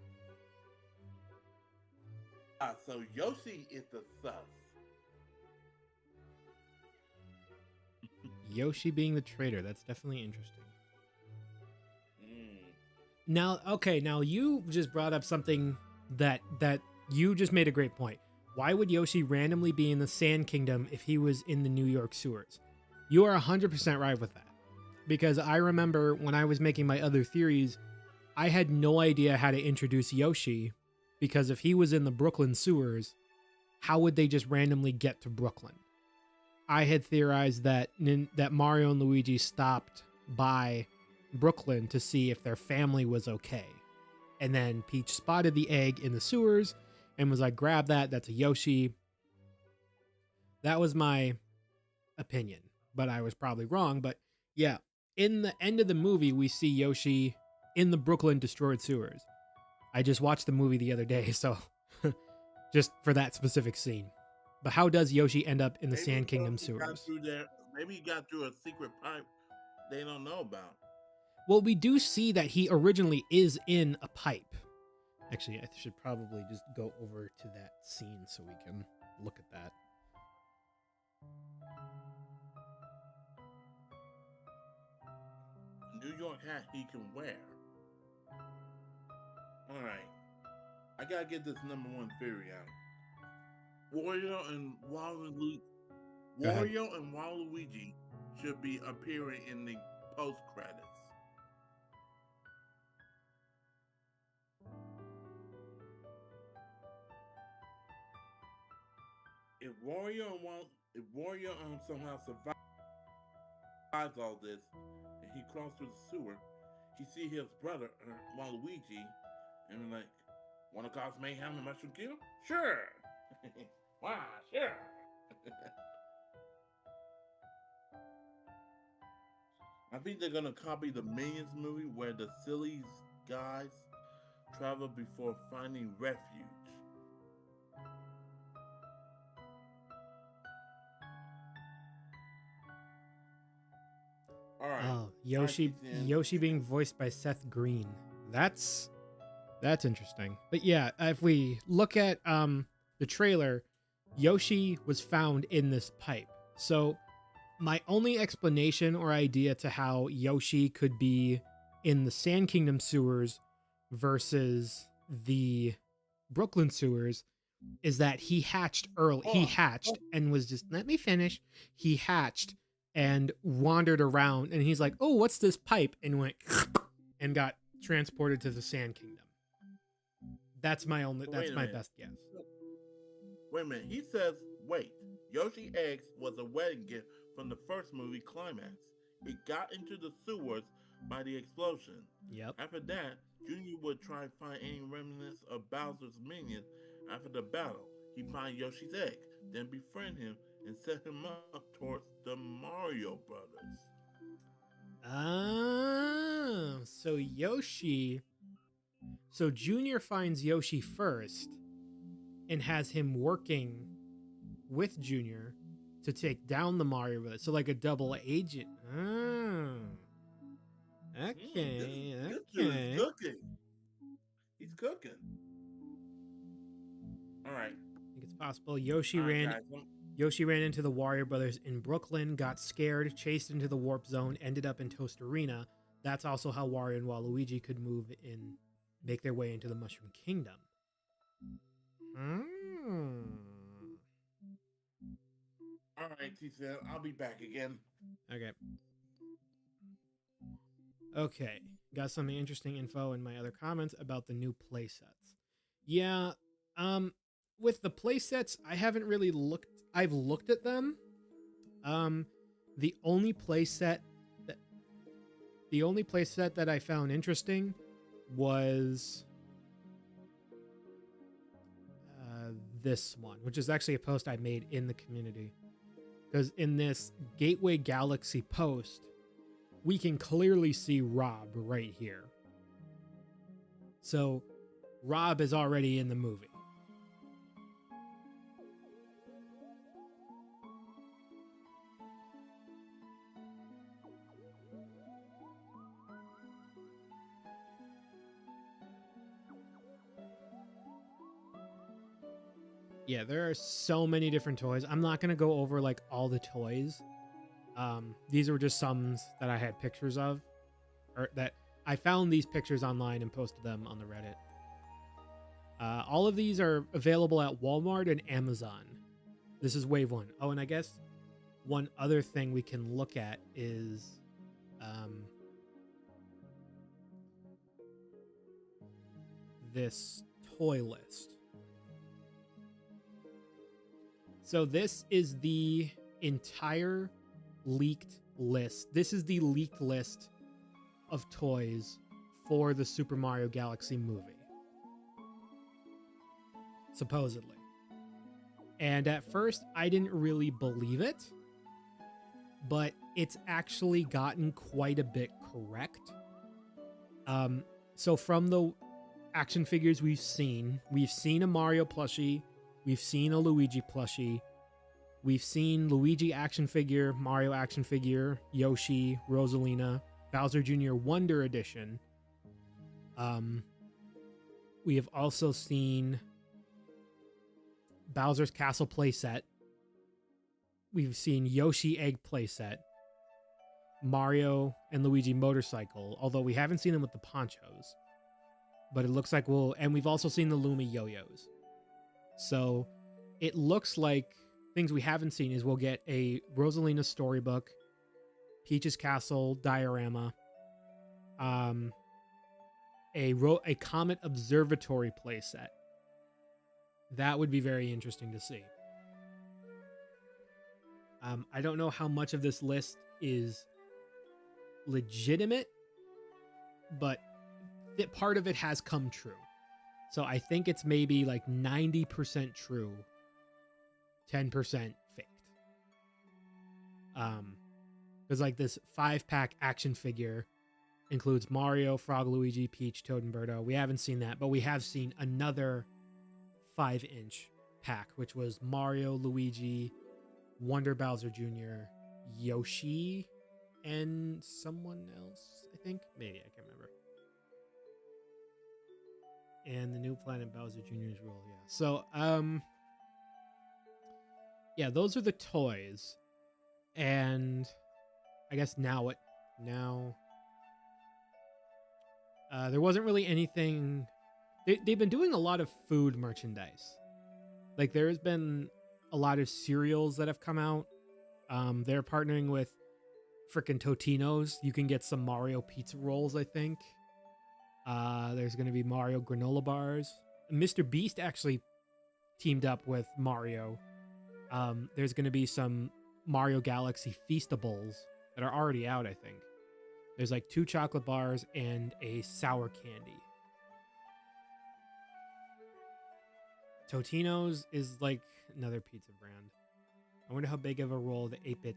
So Yoshi is the sus. Yoshi being the traitor. That's definitely interesting. Now you just brought up something that you just made a great point. Why would Yoshi randomly be in the Sand Kingdom if he was in the New York sewers? You are 100% right with that. Because I remember when I was making my other theories, I had no idea how to introduce Yoshi, because if he was in the Brooklyn sewers, how would they just randomly get to Brooklyn? I had theorized that Mario and Luigi stopped by Brooklyn to see if their family was okay. And then Peach spotted the egg in the sewers and was like, grab that, that's a Yoshi. That was my opinion, but I was probably wrong. But yeah, in the end of the movie, we see Yoshi in the Brooklyn destroyed sewers. I just watched the movie the other day, so just for that specific scene. But how does Yoshi end up in the Sand Kingdom sewers? Maybe he got through a secret pipe they don't know about. Well, we do see that he originally is in a pipe. Actually, I should probably just go over to that scene so we can look at that. New York hat he can wear. Alright. I gotta get this number 1 theory out. Wario and Waluigi should be appearing in the post credits. If Wario somehow survives all this, and he crawls through the sewer, he see his brother Waluigi, and like, wanna cause mayhem and mushroom kill? Sure. Wow, sure. I think they're gonna copy the Minions movie where the silly guys travel before finding refuge. All right. Oh, All right, Yoshi being voiced by Seth Green. That's interesting. But yeah, if we look at the trailer, Yoshi was found in this pipe. So my only explanation or idea to how Yoshi could be in the Sand Kingdom sewers versus the Brooklyn sewers is that he hatched early. He hatched and was just, let me finish. He hatched and wandered around and he's like, oh, what's this pipe? And went and got transported to the Sand Kingdom. That's my best guess. Wait a minute. He says, wait. Yoshi Eggs was a wedding gift from the first movie Climax. It got into the sewers by the explosion. Yep. After that, Junior would try and find any remnants of Bowser's minions. After the battle, he'd find Yoshi's egg, then befriend him and set him up towards the Mario Brothers. Ah, so Junior finds Yoshi first and has him working with Junior to take down the Mario Brothers. So like a double agent. Oh. Okay, This okay. is cooking. He's cooking. All right. I think it's possible. Yoshi ran into the Wario Brothers in Brooklyn, got scared, chased into the warp zone, ended up in Toast Arena. That's also how Wario and Waluigi could move in, make their way into the Mushroom Kingdom. All right, T-Sam, I'll be back again. Okay. Got some interesting info in my other comments about the new playsets. Yeah, with the playsets, I haven't really looked. I've looked at them. The only playset that I found interesting was this one, which is actually a post I made in the community. Because in this Gateway Galaxy post, we can clearly see Rob right here. So Rob is already in the movie. Yeah, there are so many different toys. I'm not going to go over like all the toys. These were just some that I had pictures of, or that I found these pictures online and posted them on the Reddit. All of these are available at Walmart and Amazon. This is wave one. Oh, and I guess one other thing we can look at is this toy list. So this is the entire leaked list. This is the leaked list of toys for the Super Mario Galaxy movie. Supposedly. And at first, I didn't really believe it, but it's actually gotten quite a bit correct. So from the action figures we've seen a Mario plushie, we've seen a Luigi plushie, we've seen Luigi action figure, Mario action figure, Yoshi, Rosalina, Bowser Jr. Wonder Edition. We have also seen Bowser's Castle playset. We've seen Yoshi Egg playset, Mario and Luigi motorcycle, although we haven't seen them with the ponchos. But it looks like and we've also seen the Lumi yo-yos. So it looks like things we haven't seen is we'll get a Rosalina storybook, Peach's Castle diorama, a Comet Observatory playset. That would be very interesting to see. I don't know how much of this list is legitimate, but part of it has come true. So I think it's maybe like 90% true, 10% faked. Because like this 5-pack action figure includes Mario, Frog, Luigi, Peach, Toad, and Birdo. We haven't seen that, but we have seen another 5-inch pack, which was Mario, Luigi, Wonder Bowser Jr., Yoshi, and someone else, I think. Maybe, I can't remember. And the new Planet Bowser Jr.'s rule, yeah. So, yeah, those are the toys. And I guess now what? Now, there wasn't really anything. They've been doing a lot of food merchandise. Like, there has been a lot of cereals that have come out. They're partnering with frickin' Totino's. You can get some Mario pizza rolls, I think. There's going to be Mario granola bars. Mr. Beast actually teamed up with Mario. There's going to be some Mario Galaxy Feastables that are already out, I think. There's like 2 chocolate bars and a sour candy. Totino's is like another pizza brand. I wonder how big of a role the 8-bit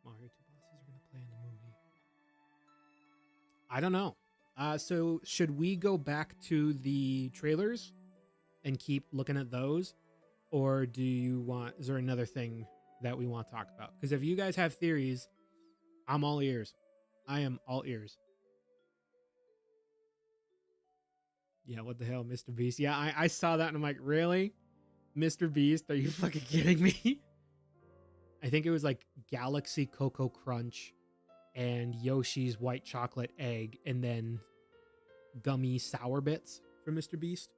Mario 2 bosses are going to play in the movie. I don't know. So should we go back to the trailers and keep looking at those? Or is there another thing that we want to talk about? Because if you guys have theories, I'm all ears. I am all ears. Yeah, what the hell, Mr. Beast? Yeah, I saw that and I'm like, really? Mr. Beast? Are you fucking kidding me? I think it was like Galaxy Cocoa Crunch and Yoshi's White Chocolate Egg and then gummy sour bits for Mr. Beast.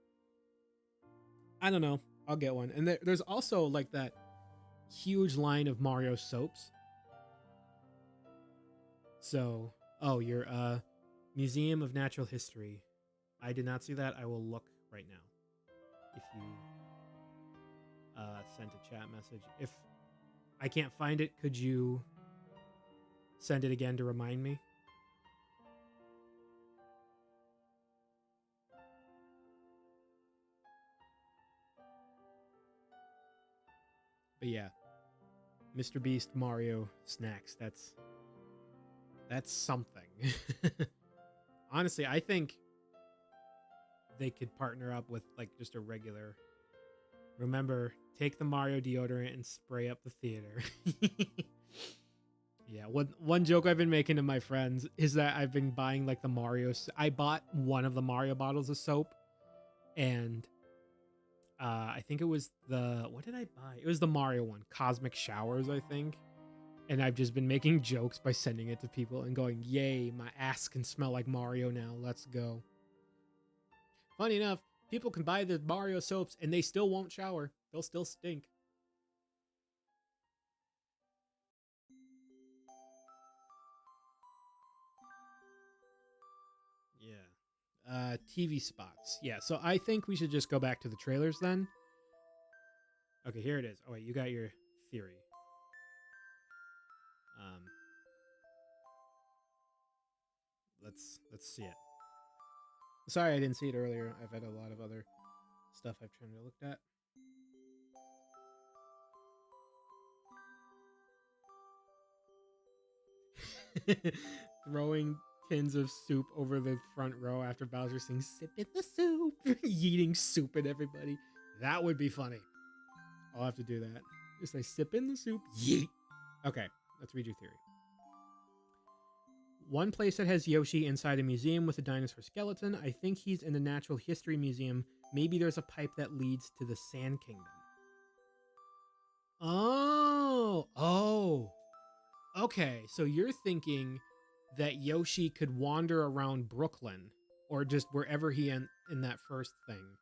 I don't know. I'll get one. And there's also like that huge line of Mario soaps. So, your Museum of Natural History. I did not see that. I will look right now. If you sent a chat message. If I can't find it, could you send it again to remind me? But yeah, Mr. Beast Mario snacks. That's something. Honestly, I think they could partner up with like just a regular. Remember, take the Mario deodorant and spray up the theater. Yeah, one joke I've been making to my friends is that I've been buying like the Mario. I bought one of the Mario bottles of soap, and I think it was what did I buy? It was the Mario one, Cosmic Showers, I think. And I've just been making jokes by sending it to people and going, yay, my ass can smell like Mario now. Let's go. Funny enough, people can buy the Mario soaps and they still won't shower. They'll still stink. Yeah. TV spots. Yeah, so I think we should just go back to the trailers then. Okay, here it is. Oh, wait, you got your theory. Let's see it. Sorry I didn't see it earlier. I've had a lot of other stuff I've tried to look at. Throwing tins of soup over the front row after Bowser sings "Sip in the soup," yeeting soup at everybody. That would be funny. I'll have to do that. Just say "Sip in the soup, yeet." Okay, let's read your theory. One place that has Yoshi inside a museum with a dinosaur skeleton. I think he's in the Natural History Museum. Maybe there's a pipe that leads to the Sand Kingdom. Oh. Okay, so you're thinking that Yoshi could wander around Brooklyn or just wherever he in that first thing,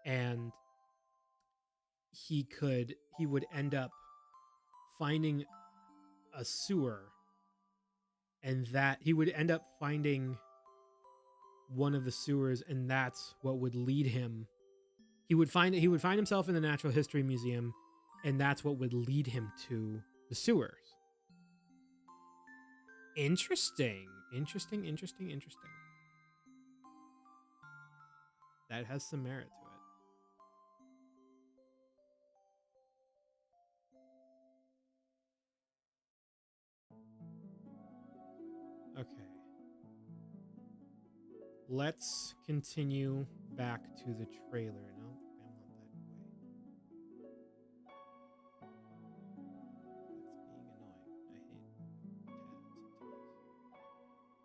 and he would end up finding a sewer, and that he would end up finding one of the sewers, and that's what would lead him. He would find himself in the Natural History Museum, and that's what would lead him to the sewers. Interesting. That has some merit to it. let's continue back to the trailer. No, I want that way. That's being annoying. I hate tabs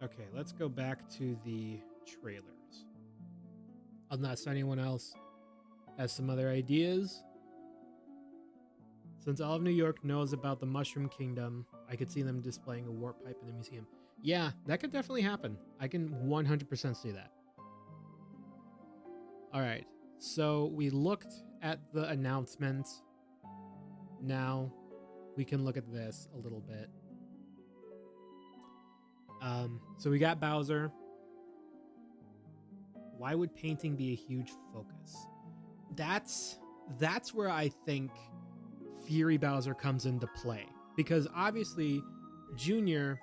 sometimes. Okay, let's go back to the trailers. Unless anyone else has some other ideas. Since all of New York knows about the Mushroom Kingdom, I could see them displaying a warp pipe in the museum. Yeah, that could definitely happen. I can 100% see that. All right, so we looked at the announcements. Now we can look at this a little bit. So we got Bowser. Why would painting be a huge focus? That's where I think Fury Bowser comes into play, because obviously Junior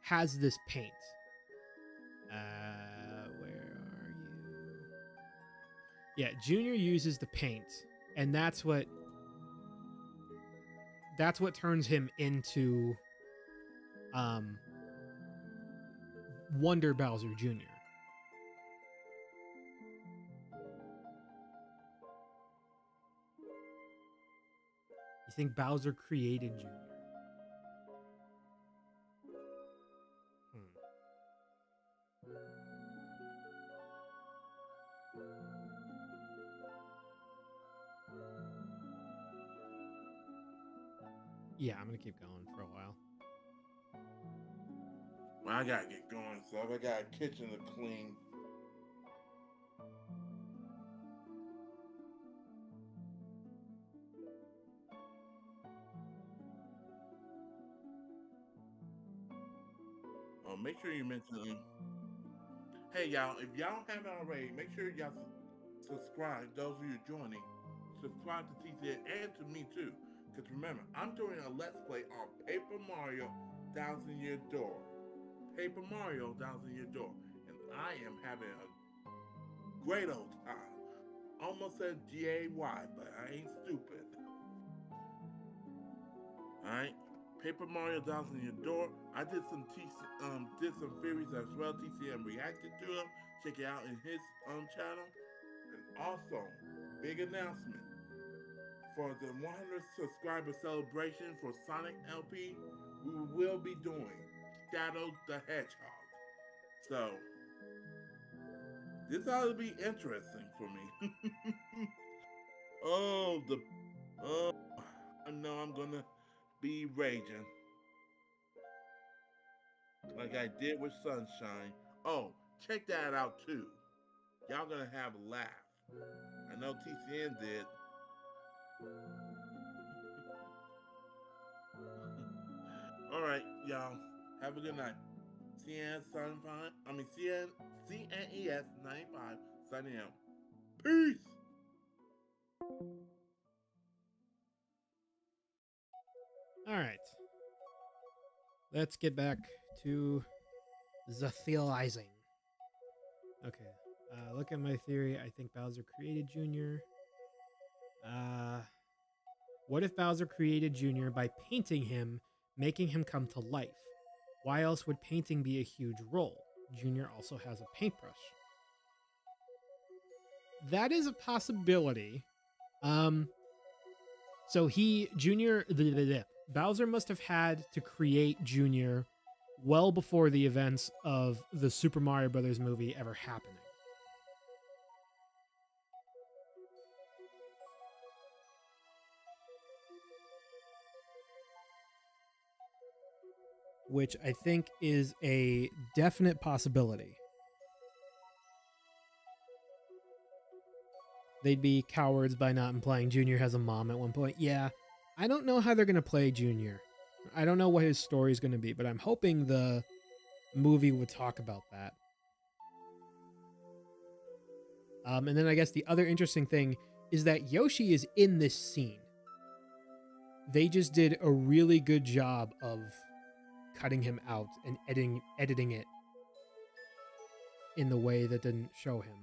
has this paint. Where are you? Yeah, Junior uses the paint, and that's what turns him into Wonder Bowser Jr. You think Bowser created Junior? Yeah, I'm gonna keep going for a while. Well, I gotta get going, so I got a kitchen to clean. Oh, make sure you mention. Hey, y'all, if y'all haven't already, make sure y'all subscribe. Those of you joining, subscribe to TCA and to me too. Because remember, I'm doing a Let's Play on Paper Mario Thousand Year Door. Paper Mario Thousand Year Door. And I am having a great old time. Almost said G-A-Y, but I ain't stupid. Alright? Paper Mario Thousand Year Door. I did some theories as well. TCM reacted to them. Check it out in his channel. And also, big announcement for the 100 subscriber celebration for Sonic LP, we will be doing Shadow the Hedgehog. So, this ought to be interesting for me. oh, I know I'm gonna be raging like I did with Sunshine. Oh, check that out too. Y'all gonna have a laugh. I know TCN did. All right, y'all. Have a good night. CNES 95 signing out. Peace. All right. Let's get back to the theorizing. Okay. Look at my theory. I think Bowser created Junior. What if Bowser created Junior by painting him, making him come to life? Why else would painting be a huge role? Junior also has a paintbrush. That is a possibility. So Bowser must have had to create Junior well before the events of the Super Mario Brothers movie ever happening. Which I think is a definite possibility. They'd be cowards by not implying Junior has a mom at one point. Yeah, I don't know how they're going to play Junior. I don't know what his story is going to be, but I'm hoping the movie would talk about that. And then I guess the other interesting thing is that Yoshi is in this scene. They just did a really good job of cutting him out and editing it in the way that didn't show him.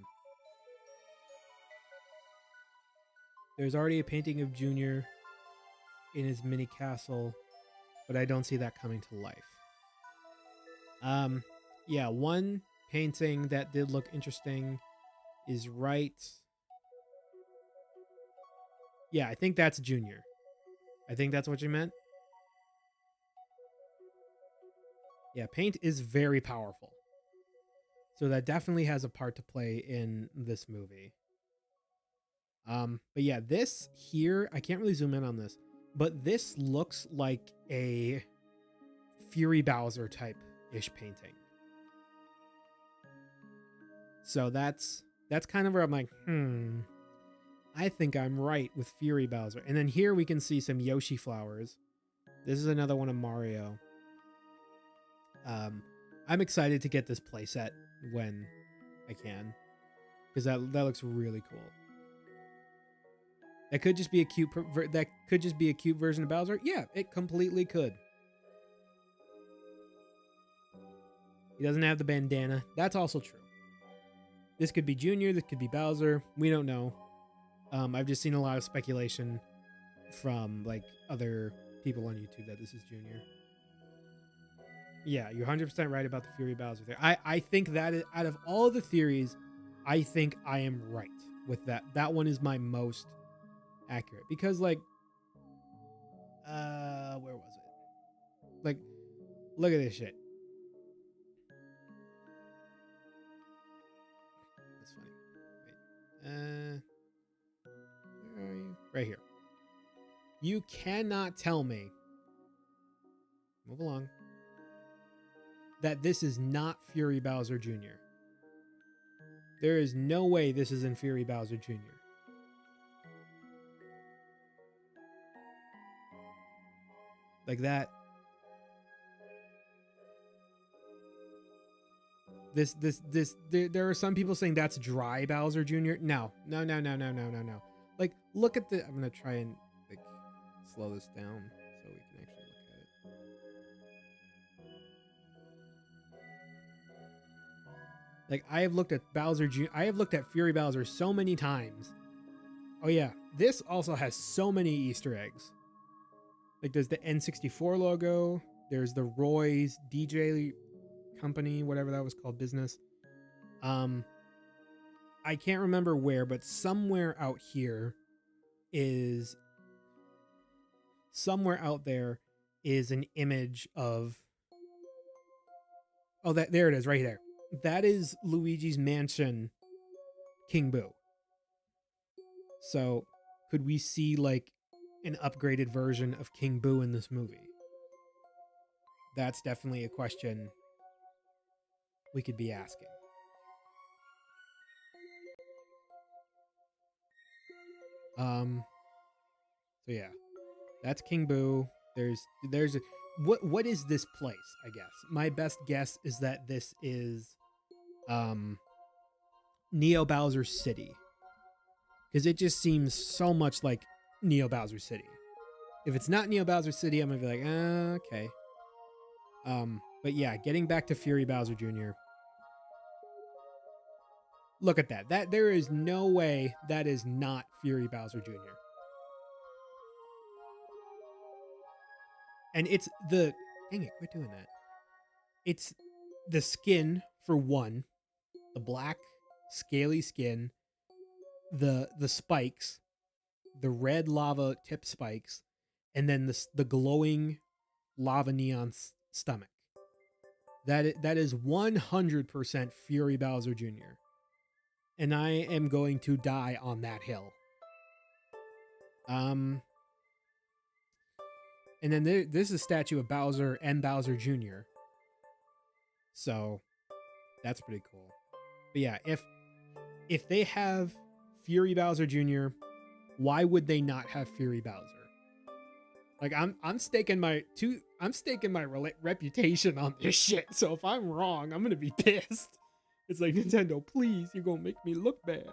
There's already a painting of Junior in his mini castle, but I don't see that coming to life. Yeah, one painting that did look interesting is right. Yeah, I think that's Junior. I think that's what you meant. Yeah, paint is very powerful. So that definitely has a part to play in this movie. But yeah, this here, I can't really zoom in on this, but this looks like a Fury Bowser type ish painting. So that's kind of where I'm like, I think I'm right with Fury Bowser. And then here we can see some Yoshi flowers. This is another one of Mario. I'm excited to get this playset when I can, because that looks really cool. That could just be a cute version of Bowser. Yeah, it completely could. He doesn't have the bandana. That's also true. This could be Junior. This could be Bowser. We don't know. I've just seen a lot of speculation from like other people on YouTube that this is Junior. Yeah, you're 100% right about the Fury Bowser there. I think that out of all the theories, I think I am right with that. That one is my most accurate because like, where was it? Like, look at this shit. That's funny. Wait, where are you? Right here. You cannot tell me. Move along. That this is not Fury Bowser Jr. There is no way this is in Fury Bowser Jr. Like that. There are some people saying that's Dry Bowser Jr. No. Like, look at the. I'm gonna try and like slow this down so we can actually look at it. Like, I have looked at Bowser Jr. I have looked at Fury Bowser so many times. Oh yeah, this also has so many Easter eggs. Like, there's the N64 logo. There's the Roy's DJ company, whatever that was called, business. I can't remember where, but somewhere out here is somewhere out there is an image of. Oh, that there it is, right there. That is Luigi's Mansion, King Boo. So, could we see like an upgraded version of King Boo in this movie? That's definitely a question we could be asking. So yeah, that's King Boo. There's what is this place? I guess my best guess is that this is Neo Bowser City, because it just seems so much like Neo Bowser City. If it's not Neo Bowser City, I'm gonna be like, okay. But yeah, getting back to Fury Bowser Jr. Look at that. That there is no way that is not Fury Bowser Jr. And it's the dang it, quit doing that. It's the skin for one, the black scaly skin, the spikes, the red lava tip spikes, and then the glowing lava neon stomach. That is 100% Fury Bowser Jr. And I am going to die on that hill. And then this is a statue of Bowser and Bowser Jr. So that's pretty cool. But yeah, if they have Fury Bowser Jr., why would they not have Fury Bowser? Like I'm staking my reputation on this shit. So if I'm wrong, I'm gonna be pissed. It's like, Nintendo, please, you're gonna make me look bad.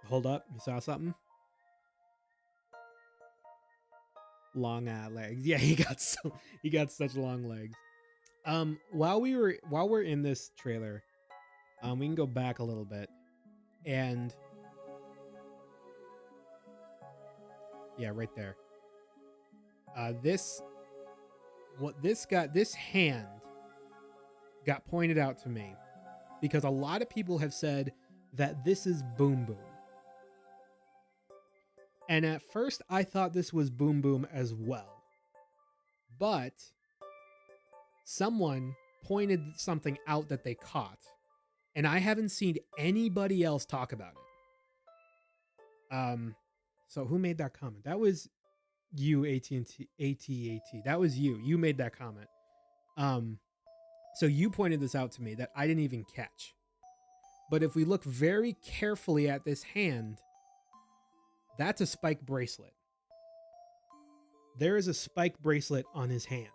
Hold up, you saw something? Long legs. Yeah, he got such long legs. While we're in this trailer, we can go back a little bit, and yeah, right there. This hand got pointed out to me because a lot of people have said that this is Boom Boom. And at first, I thought this was Boom Boom as well. But someone pointed something out that they caught, and I haven't seen anybody else talk about it. So who made that comment? That was you, AT&T. That was you. You made that comment. So you pointed this out to me that I didn't even catch. But if we look very carefully at this hand, that's a spike bracelet. There is a spike bracelet on his hand.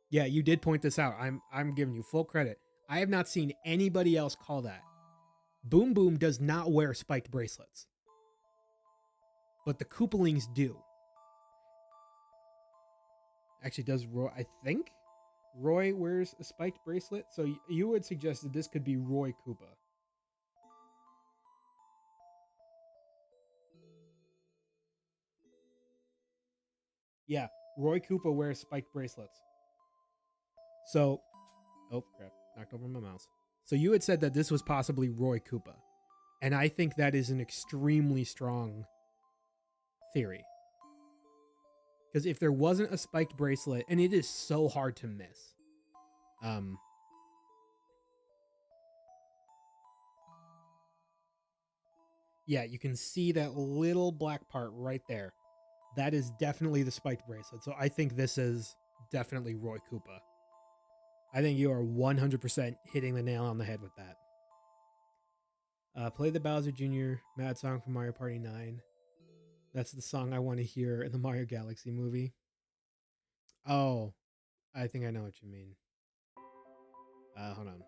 Yeah, you did point this out. I'm giving you full credit. I have not seen anybody else call that. Boom Boom does not wear spiked bracelets. But the Koopalings do. Actually, does Roy, I think Roy wears a spiked bracelet? So you would suggest that this could be Roy Koopa. Yeah, Roy Koopa wears spiked bracelets. So, oh crap, knocked over my mouse. So you had said that this was possibly Roy Koopa. And I think that is an extremely strong theory. Because if there wasn't a spiked bracelet, and it is so hard to miss. Yeah, you can see that little black part right there. That is definitely the spiked bracelet. So I think this is definitely Roy Koopa. I think you are 100% hitting the nail on the head with that. Play the Bowser Jr. Mad Song from Mario Party 9. That's the song I want to hear in the Mario Galaxy movie. Oh, I think I know what you mean. Hold on.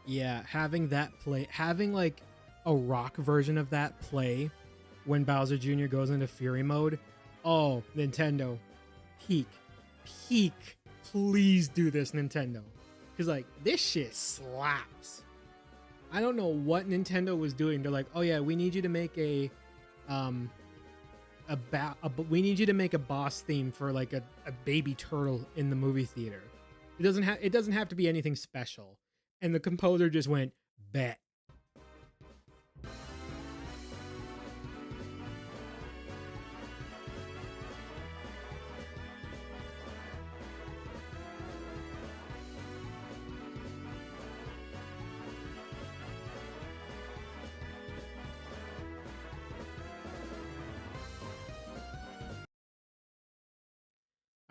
Yeah, having that play, having like a rock version of that play when Bowser Jr. goes into Fury mode. Oh, Nintendo, peak, peak. Please do this, Nintendo. Because like this shit slaps. I don't know what Nintendo was doing. They're like, oh yeah, we need you to make we need you to make a boss theme for like a baby turtle in the movie theater. It doesn't have to be anything special. And the composer just went, bet.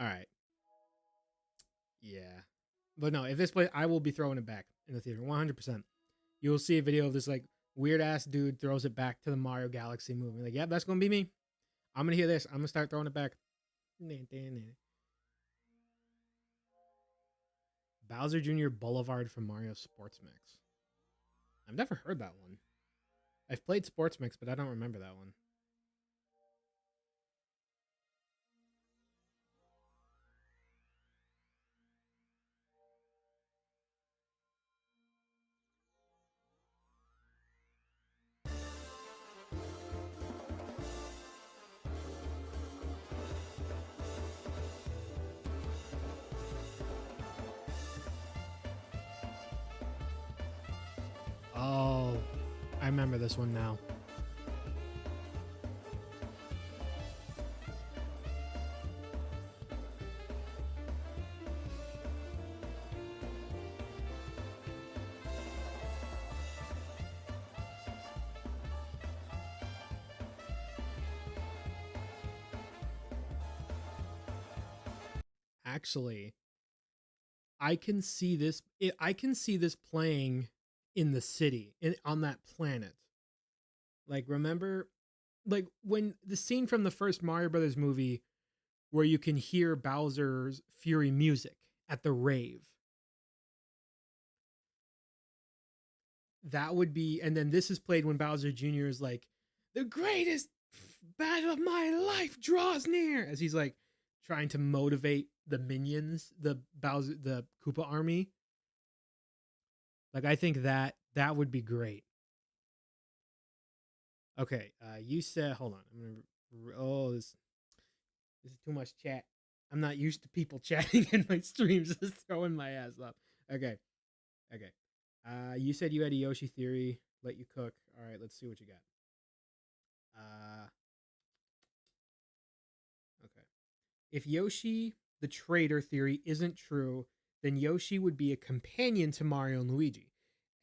All right. Yeah. But no, if this play, I will be throwing it back in the theater 100%. You will see a video of this like weird ass dude throws it back to the Mario Galaxy movie. Like, yeah, that's going to be me. I'm going to hear this. I'm going to start throwing it back. Bowser Jr. Boulevard from Mario Sports Mix. I've never heard that one. I've played Sports Mix, but I don't remember that one. remember this one now. Actually, I can see this. I can see this playing in the city, on that planet. Like, remember, like when the scene from the first Mario Brothers movie, where you can hear Bowser's Fury music at the rave. That would be, and then this is played when Bowser Jr. is like, the greatest battle of my life draws near, as he's like trying to motivate the minions, the Koopa army. Like, I think that would be great. Okay, you said, hold on, I'm gonna. Oh, this is too much chat. I'm not used to people chatting in my streams, just throwing my ass up. Okay, okay. You said you had a Yoshi theory. Let you cook. All right, let's see what you got. Okay. If Yoshi the traitor theory isn't true, then Yoshi would be a companion to Mario and Luigi.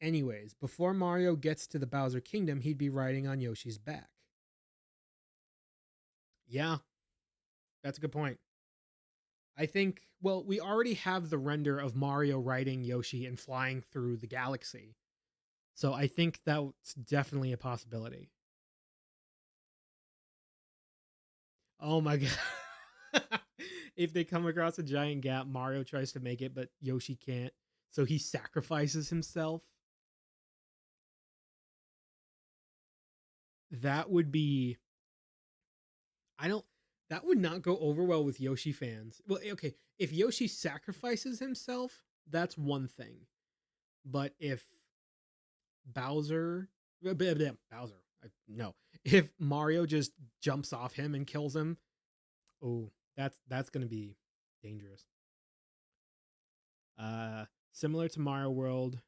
Anyways, before Mario gets to the Bowser Kingdom, he'd be riding on Yoshi's back. Yeah, that's a good point. I think, well, we already have the render of Mario riding Yoshi and flying through the galaxy. So I think that's definitely a possibility. Oh my god. If they come across a giant gap, Mario tries to make it, but Yoshi can't. So he sacrifices himself. That would be. I don't. That would not go over well with Yoshi fans. Well, okay. If Yoshi sacrifices himself, that's one thing. But if Bowser. Bowser. No. If Mario just jumps off him and kills him, oh, that's going to be dangerous. Similar to Mario World.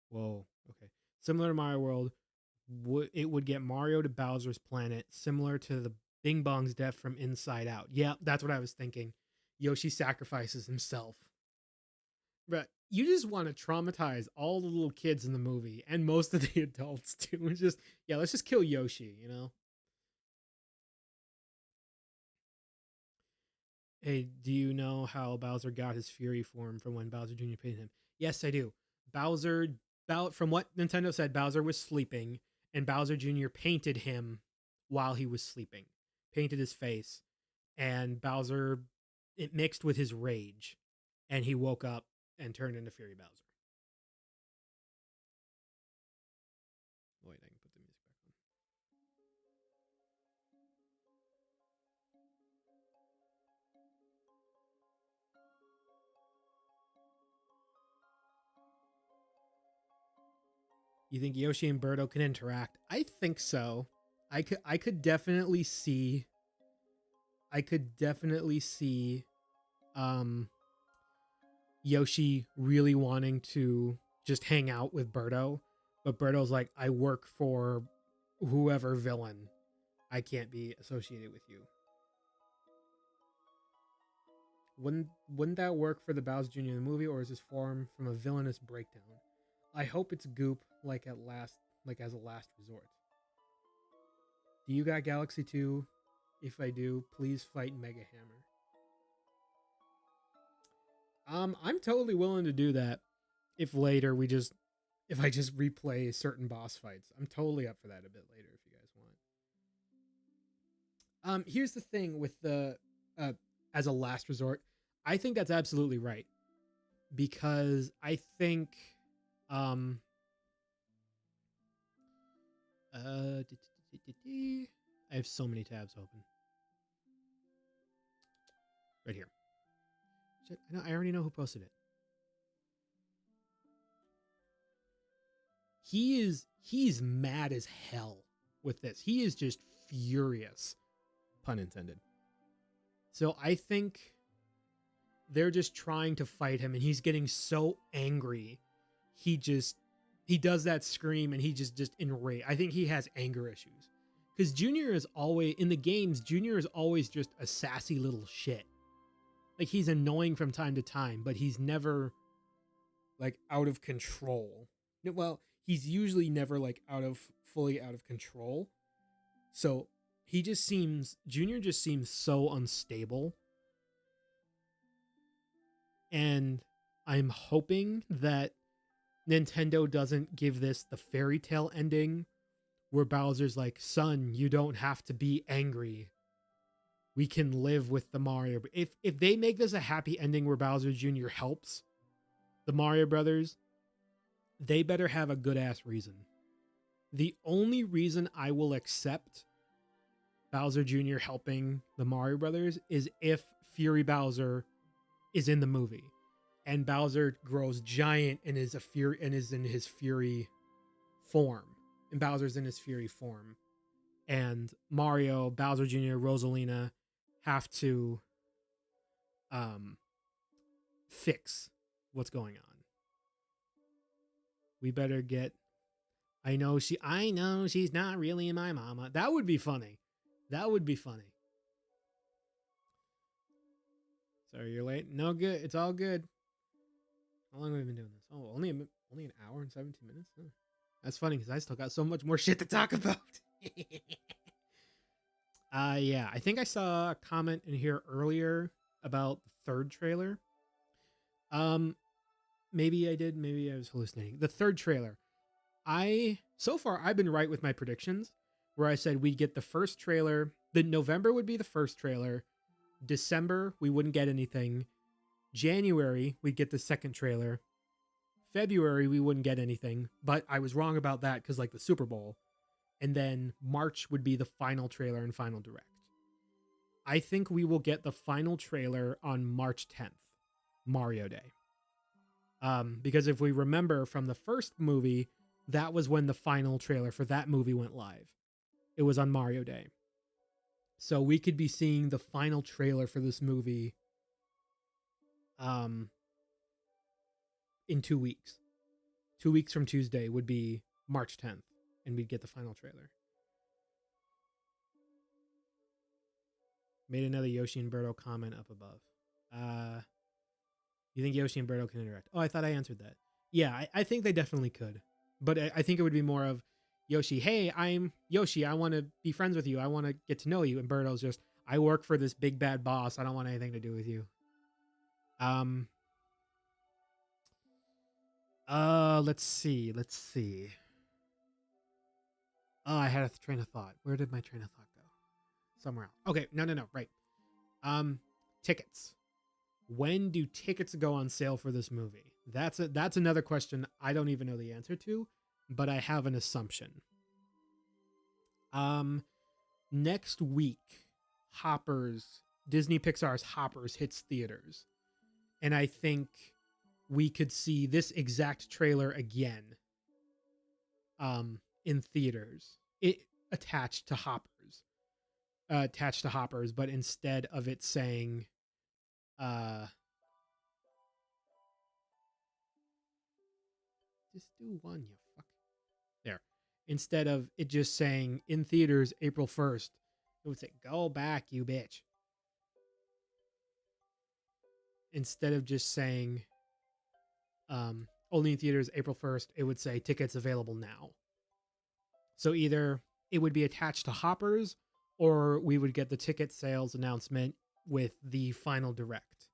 Whoa. Okay. Similar to Mario World, it would get Mario to Bowser's planet, similar to the Bing Bong's death from Inside Out. Yeah, that's what I was thinking. Yoshi sacrifices himself. But you just want to traumatize all the little kids in the movie and most of the adults too. It's just, yeah, let's just kill Yoshi, you know? Hey, do you know how Bowser got his Fury form from when Bowser Jr. painted him? Yes, I do. Bowser, from what Nintendo said, Bowser was sleeping, and Bowser Jr. painted him while he was sleeping, painted his face, and Bowser, it mixed with his rage, and he woke up and turned into Fury Bowser. Wait, I can put the music back on. You think Yoshi and Birdo can interact? I think so. I could definitely see um Yoshi really wanting to just hang out with Birdo, but Birdo's like, I work for whoever villain. I can't be associated with you. Wouldn't that work for the Bowser Jr. in the movie, or is this form from a villainous breakdown? I hope it's goop like as a last resort. Do you got Galaxy 2? If I do, please fight Mega Hammer. I'm totally willing to do that if later if I just replay certain boss fights. I'm totally up for that a bit later if you guys want. Here's the thing with the as a last resort. I think that's absolutely right. Because I think I have so many tabs open. Right here. Shit, I already know who posted it. He's mad as hell with this. He is just furious. Pun intended. So I think they're just trying to fight him, and he's getting so angry. He just he does that scream and he just enraged. I think he has anger issues because Junior is always in the games. Junior is always just a sassy little shit. Like he's annoying from time to time, but he's never like out of control. Well, he's usually never like fully out of control. So Junior just seems so unstable. And I'm hoping that Nintendo doesn't give this the fairy tale ending where Bowser's like, son, you don't have to be angry. We can live with the Mario. If they make this a happy ending where Bowser Jr. helps the Mario Brothers, they better have a good ass reason. The only reason I will accept Bowser Jr. helping the Mario Brothers is if Fury Bowser is in the movie and Bowser grows giant and is in his Fury form. And Bowser's in his Fury form. And Mario, Bowser Jr., Rosalina have to fix what's going on. We better get I know she's not really my mama. That would be funny. That would be funny. Sorry, you're late. No good. It's all good. How long have we been doing this? Oh, only an hour and 17 minutes. Oh, that's funny because I still got so much more shit to talk about. Yeah, I think I saw a comment in here earlier about the third trailer. Maybe I did. Maybe I was hallucinating. The third trailer. So far I've been right with my predictions where I said we'd get the first trailer. The November would be the first trailer. December we wouldn't get anything. January we'd get the second trailer. February we wouldn't get anything, but I was wrong about that because like the Super Bowl. And then March would be the final trailer and final direct. I think we will get the final trailer on March 10th, Mario Day. Because if we remember from the first movie, that was when the final trailer for that movie went live. It was on Mario Day. So we could be seeing the final trailer for this movie in 2 weeks. 2 weeks from Tuesday would be March 10th, and we'd get the final trailer. Made another Yoshi and Birdo comment up above. You think Yoshi and Birdo can interact? Oh, I thought I answered that. Yeah, I think they definitely could. But I think it would be more of Yoshi, hey, I'm Yoshi. I want to be friends with you. I want to get to know you. And Birdo's just, I work for this big bad boss. I don't want anything to do with you. Let's see. Oh, I had a train of thought. Where did my train of thought go? Somewhere else. Okay, no. Right. Tickets. When do tickets go on sale for this movie? That's another question I don't even know the answer to, but I have an assumption. Next week, Disney Pixar's Hoppers hits theaters. And I think we could see this exact trailer again in theaters. It attached to Hoppers, but instead of it saying just do one, you fuck. There. Instead of it just saying in theaters April 1st, it would say, go back, you bitch. Instead of just saying only in theaters April 1st, it would say tickets available now. So either it would be attached to Hoppers or we would get the ticket sales announcement with the final direct.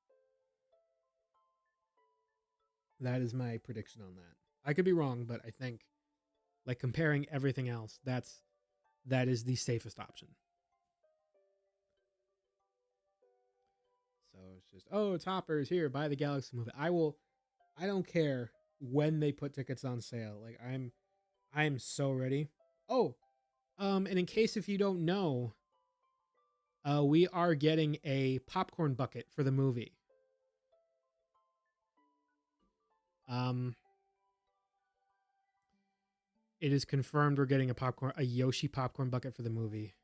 That is my prediction on that. I could be wrong, but I think like comparing everything else, that is the safest option. So it's just, oh, it's Hoppers here, buy the Galaxy movie. I don't care when they put tickets on sale. Like I'm so ready. Oh, and in case if you don't know, we are getting a popcorn bucket for the movie. It is confirmed we're getting a Yoshi popcorn bucket for the movie.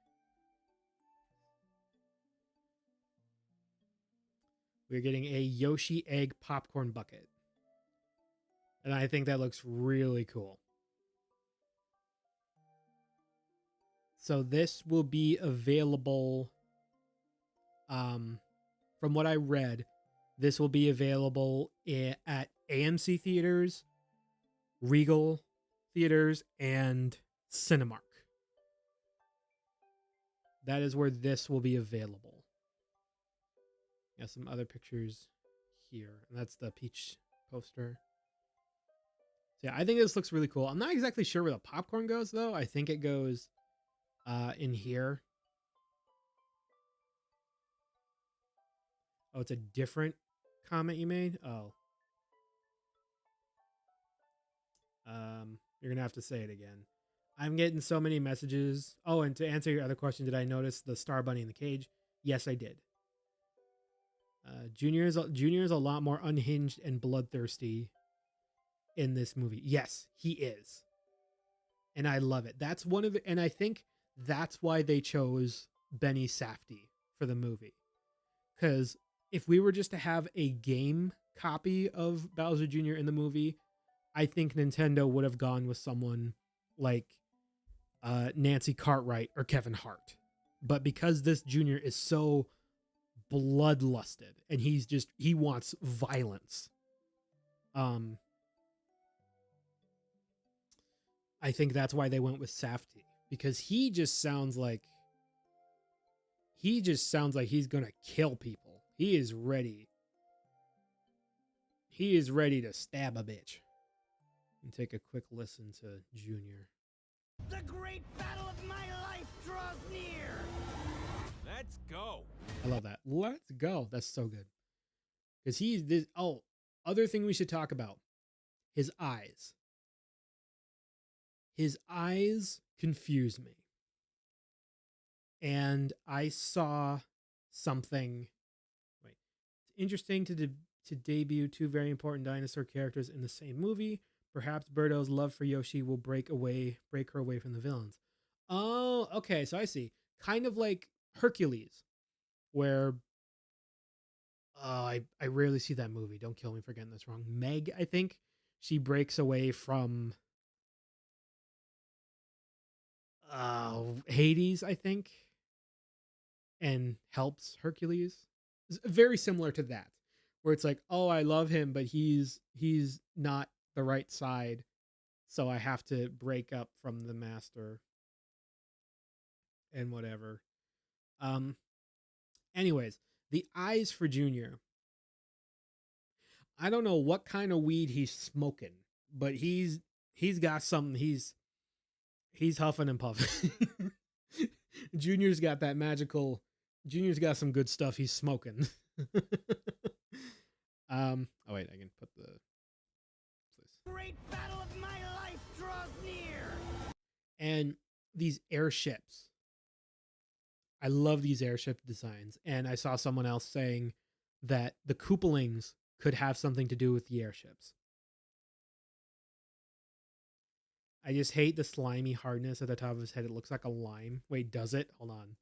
We're getting a Yoshi egg popcorn bucket. And I think that looks really cool. So this will be available, from what I read, this will be available at AMC theaters, Regal theaters, and Cinemark. That is where this will be available. Got some other pictures here, and that's the Peach poster. So yeah, I think this looks really cool. I'm not exactly sure where the popcorn goes though. I think it goes in here. Oh, it's a different comment you made. Oh, you're gonna have to say it again. I'm getting so many messages. Oh, and to answer your other question, did I notice the Star Bunny in the cage? Yes, I did. Junior is a lot more unhinged and bloodthirsty in this movie. Yes, he is, and I love it. That's one of the, and I think that's why they chose Benny Safdie for the movie. Because if we were just to have a game copy of Bowser Jr. in the movie, I think Nintendo would have gone with someone like Nancy Cartwright or Kevin Hart. But because this Junior is so bloodlusted and he wants violence, I think that's why they went with Safdie, because he just sounds like he's gonna kill people. He is ready. He is ready to stab a bitch. And take a quick listen to Junior. The great battle of my life draws near. Let's go. I love that. Let's go. That's so good. Because he's this. Oh, other thing we should talk about: his eyes. His eyes confuse me. And I saw something. Wait, it's interesting to debut two very important dinosaur characters in the same movie. Perhaps Birdo's love for Yoshi will break her away from the villains. Oh, okay. So I see. Kind of like Hercules, where I rarely see that movie. Don't kill me for getting this wrong. Meg, I think she breaks away from Hades, I think, and helps Hercules. It's very similar to that, where it's like, oh, I love him, but he's not the right side, so I have to break up from the master and whatever. Anyways, the eyes for Junior. I don't know what kind of weed he's smoking, but he's got something. He's huffing and puffing. Junior's got that magical. Junior's got some good stuff he's smoking. Oh wait, I can put the. Great battle of my life draws near. And these airships. I love these airship designs. And I saw someone else saying that the Koopalings could have something to do with the airships. I just hate the slimy hardness at the top of his head. It looks like a lime. Wait, does it? Hold on.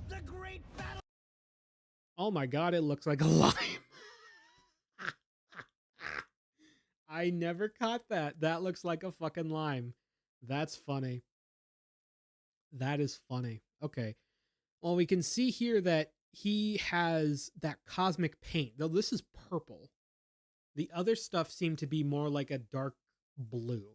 The great battle. Oh my god, it looks like a lime. I never caught that. That looks like a fucking lime. That's funny. That is funny. Okay. Well, we can see here that he has that cosmic paint. Though this is purple. The other stuff seemed to be more like a dark blue.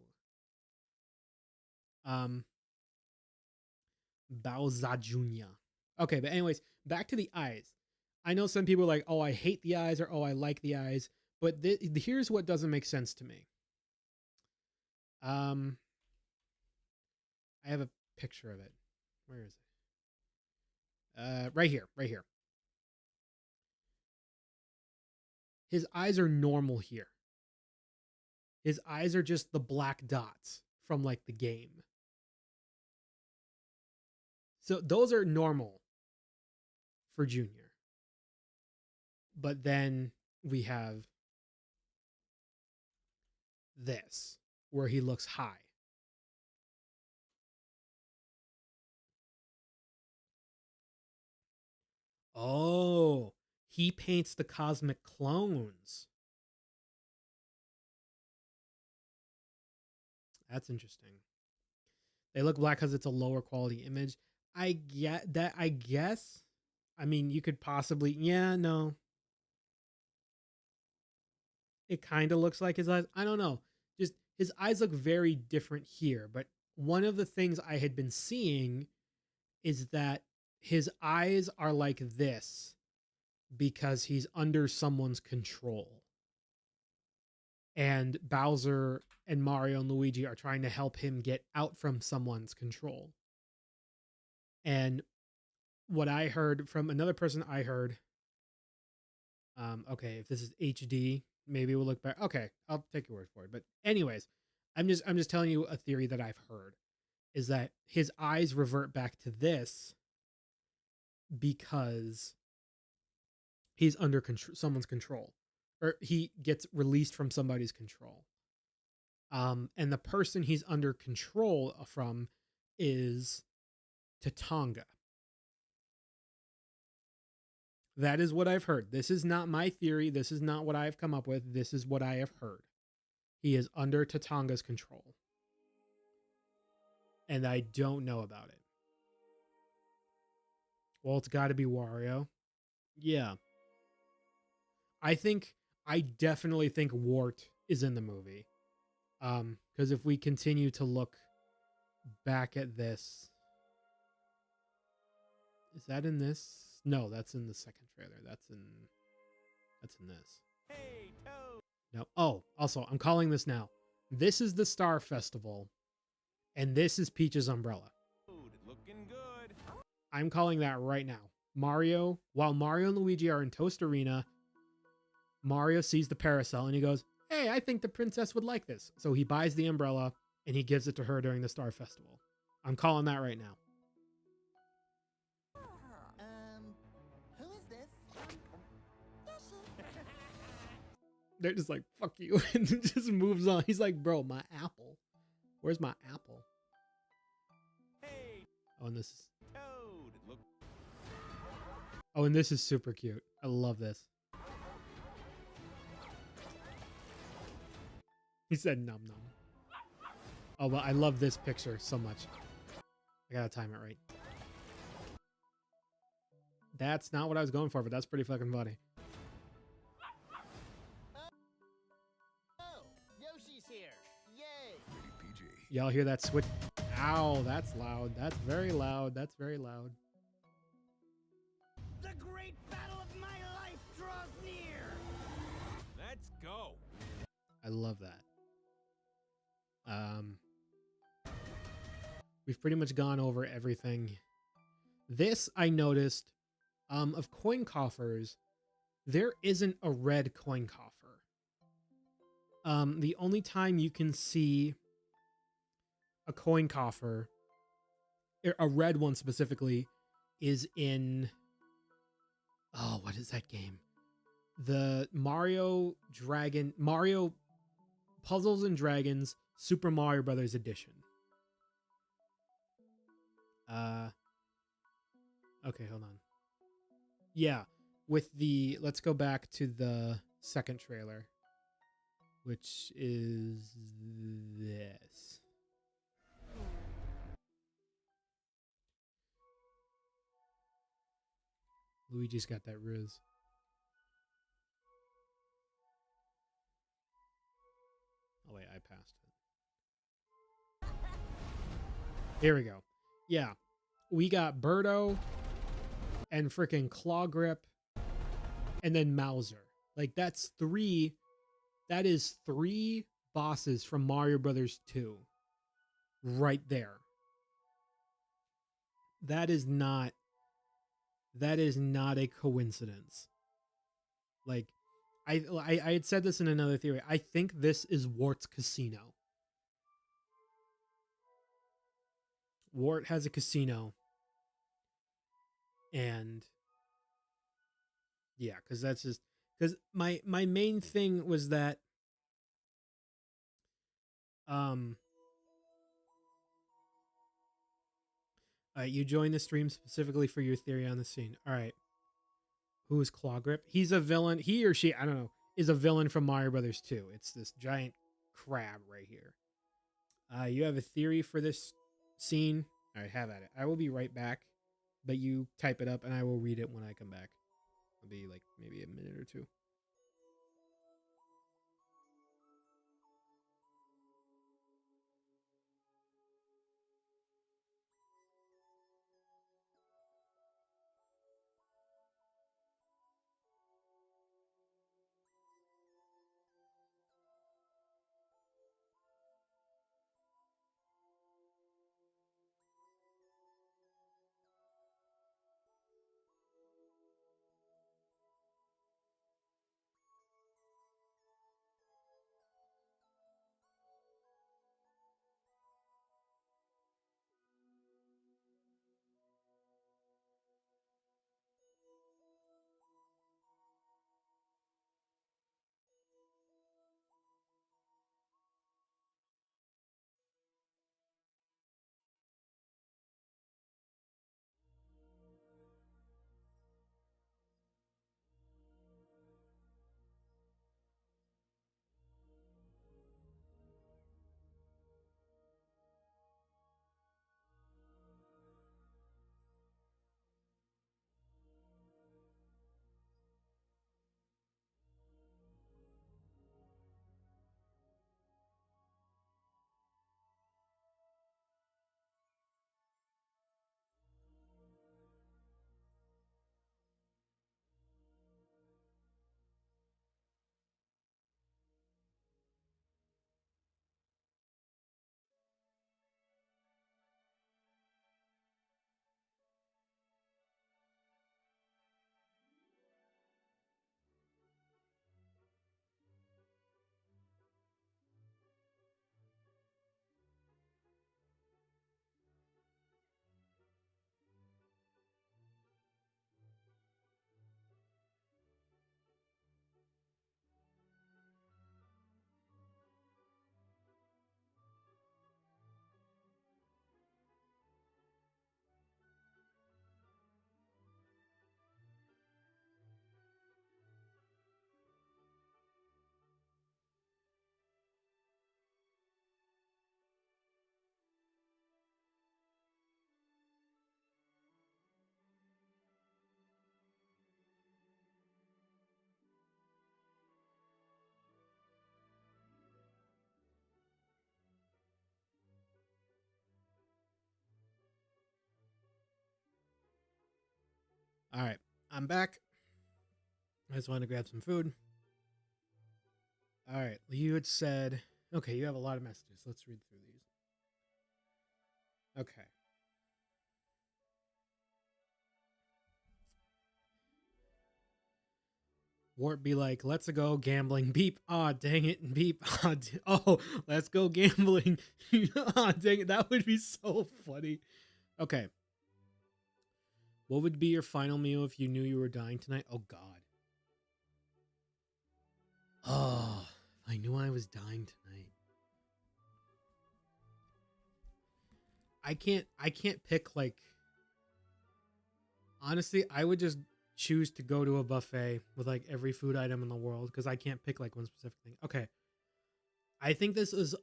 Bowser Jr. Okay, but anyways, back to the eyes. I know some people are like, oh, I hate the eyes, or oh, I like the eyes. But here's what doesn't make sense to me. I have a picture of it. Where is it? Right here, right here. His eyes are normal here. His eyes are just the black dots from like the game. So those are normal for Junior. But then we have this, where he looks high. Oh, he paints the cosmic clones. That's interesting. They look black because it's a lower quality image. I get that. I guess. I mean, you could possibly. Yeah, no. It kind of looks like his eyes. I don't know. Just his eyes look very different here. But one of the things I had been seeing is that his eyes are like this because he's under someone's control. And Bowser and Mario and Luigi are trying to help him get out from someone's control. And what I heard from another person, okay, if this is HD, maybe we'll look back. Okay, I'll take your word for it. But anyways, I'm just telling you a theory that I've heard is that his eyes revert back to this because he's under someone's control, or he gets released from somebody's control. And the person he's under control from is Tatanga. That is what I've heard. This is not my theory. This is not what I've come up with. This is what I have heard. He is under Tatanga's control. And I don't know about it. Well, it's got to be Wario. Yeah. I definitely think Wart is in the movie. Because if we continue to look back at this, is that in this? No, that's in the second trailer. That's in this. Hey, Toad. No. Oh, also, I'm calling this now. This is the Star Festival, and this is Peach's umbrella. Looking good. I'm calling that right now. While Mario and Luigi are in Toast Arena, Mario sees the parasol and he goes, "Hey, I think the princess would like this." So he buys the umbrella and he gives it to her during the Star Festival. I'm calling that right now. Who is this? They're just like, "Fuck you," and just moves on. He's like, "Bro, my apple. Where's my apple?" Hey, Oh, and this is Toad. Look. Oh, and this is super cute. I love this. He said num num. Oh, but I love this picture so much. I gotta time it right. That's not what I was going for, but that's pretty fucking funny. Oh, Yoshi's here. Yay. PG. Y'all hear that switch? Ow, that's loud. That's very loud. That's very loud. The great battle of my life draws near. Let's go. I love that. We've pretty much gone over everything. This I noticed, of coin coffers, there isn't a red coin coffer. The only time you can see a coin coffer, a red one specifically, is in, oh, what is that game? The Mario Puzzles and Dragons Super Mario Brothers Edition. Okay, hold on. Yeah, let's go back to the second trailer, which is this. Luigi's got that riz. Oh wait, I passed it. Here we go. Yeah. We got Birdo and freaking Claw Grip and then Mauser. Like that is three bosses from Mario Brothers 2 right there. That is not a coincidence. Like I had said this in another theory. I think this is Wart's casino. Wart has a casino. And yeah, because my main thing was that you joined the stream specifically for your theory on the scene. All right. Who is Claw Grip? He's a villain. He or she, I don't know, is a villain from Mario Brothers 2. It's this giant crab right here. You have a theory for this scene? All right, have at it. I will be right back, but you type it up and I will read it when I come back. It'll be like maybe a minute or two. All right, I'm back. I just want to grab some food. All right, you had said, okay, you have a lot of messages. Let's read through these. Okay. Wart be like, let's go gambling. Beep. Aw, dang it. Beep. Oh, let's go gambling. Aw, dang it. That would be so funny. Okay. What would be your final meal if you knew you were dying tonight? Oh, God. Oh, if I knew I was dying tonight. I can't pick, like, honestly, I would just choose to go to a buffet with like every food item in the world because I can't pick like one specific thing. Okay. I think this is,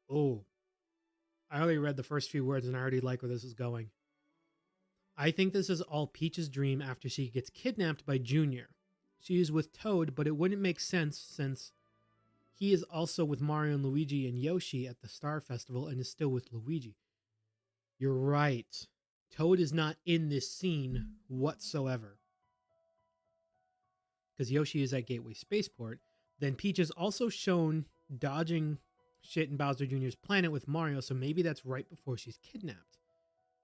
oh, I already read the first few words and I already like where this is going. I think this is all Peach's dream after she gets kidnapped by Junior. She is with Toad, but it wouldn't make sense since he is also with Mario and Luigi and Yoshi at the Star Festival and is still with Luigi. You're right. Toad is not in this scene whatsoever because Yoshi is at Gateway Spaceport. Then Peach is also shown dodging shit in Bowser Jr.'s planet with Mario, so maybe that's right before she's kidnapped.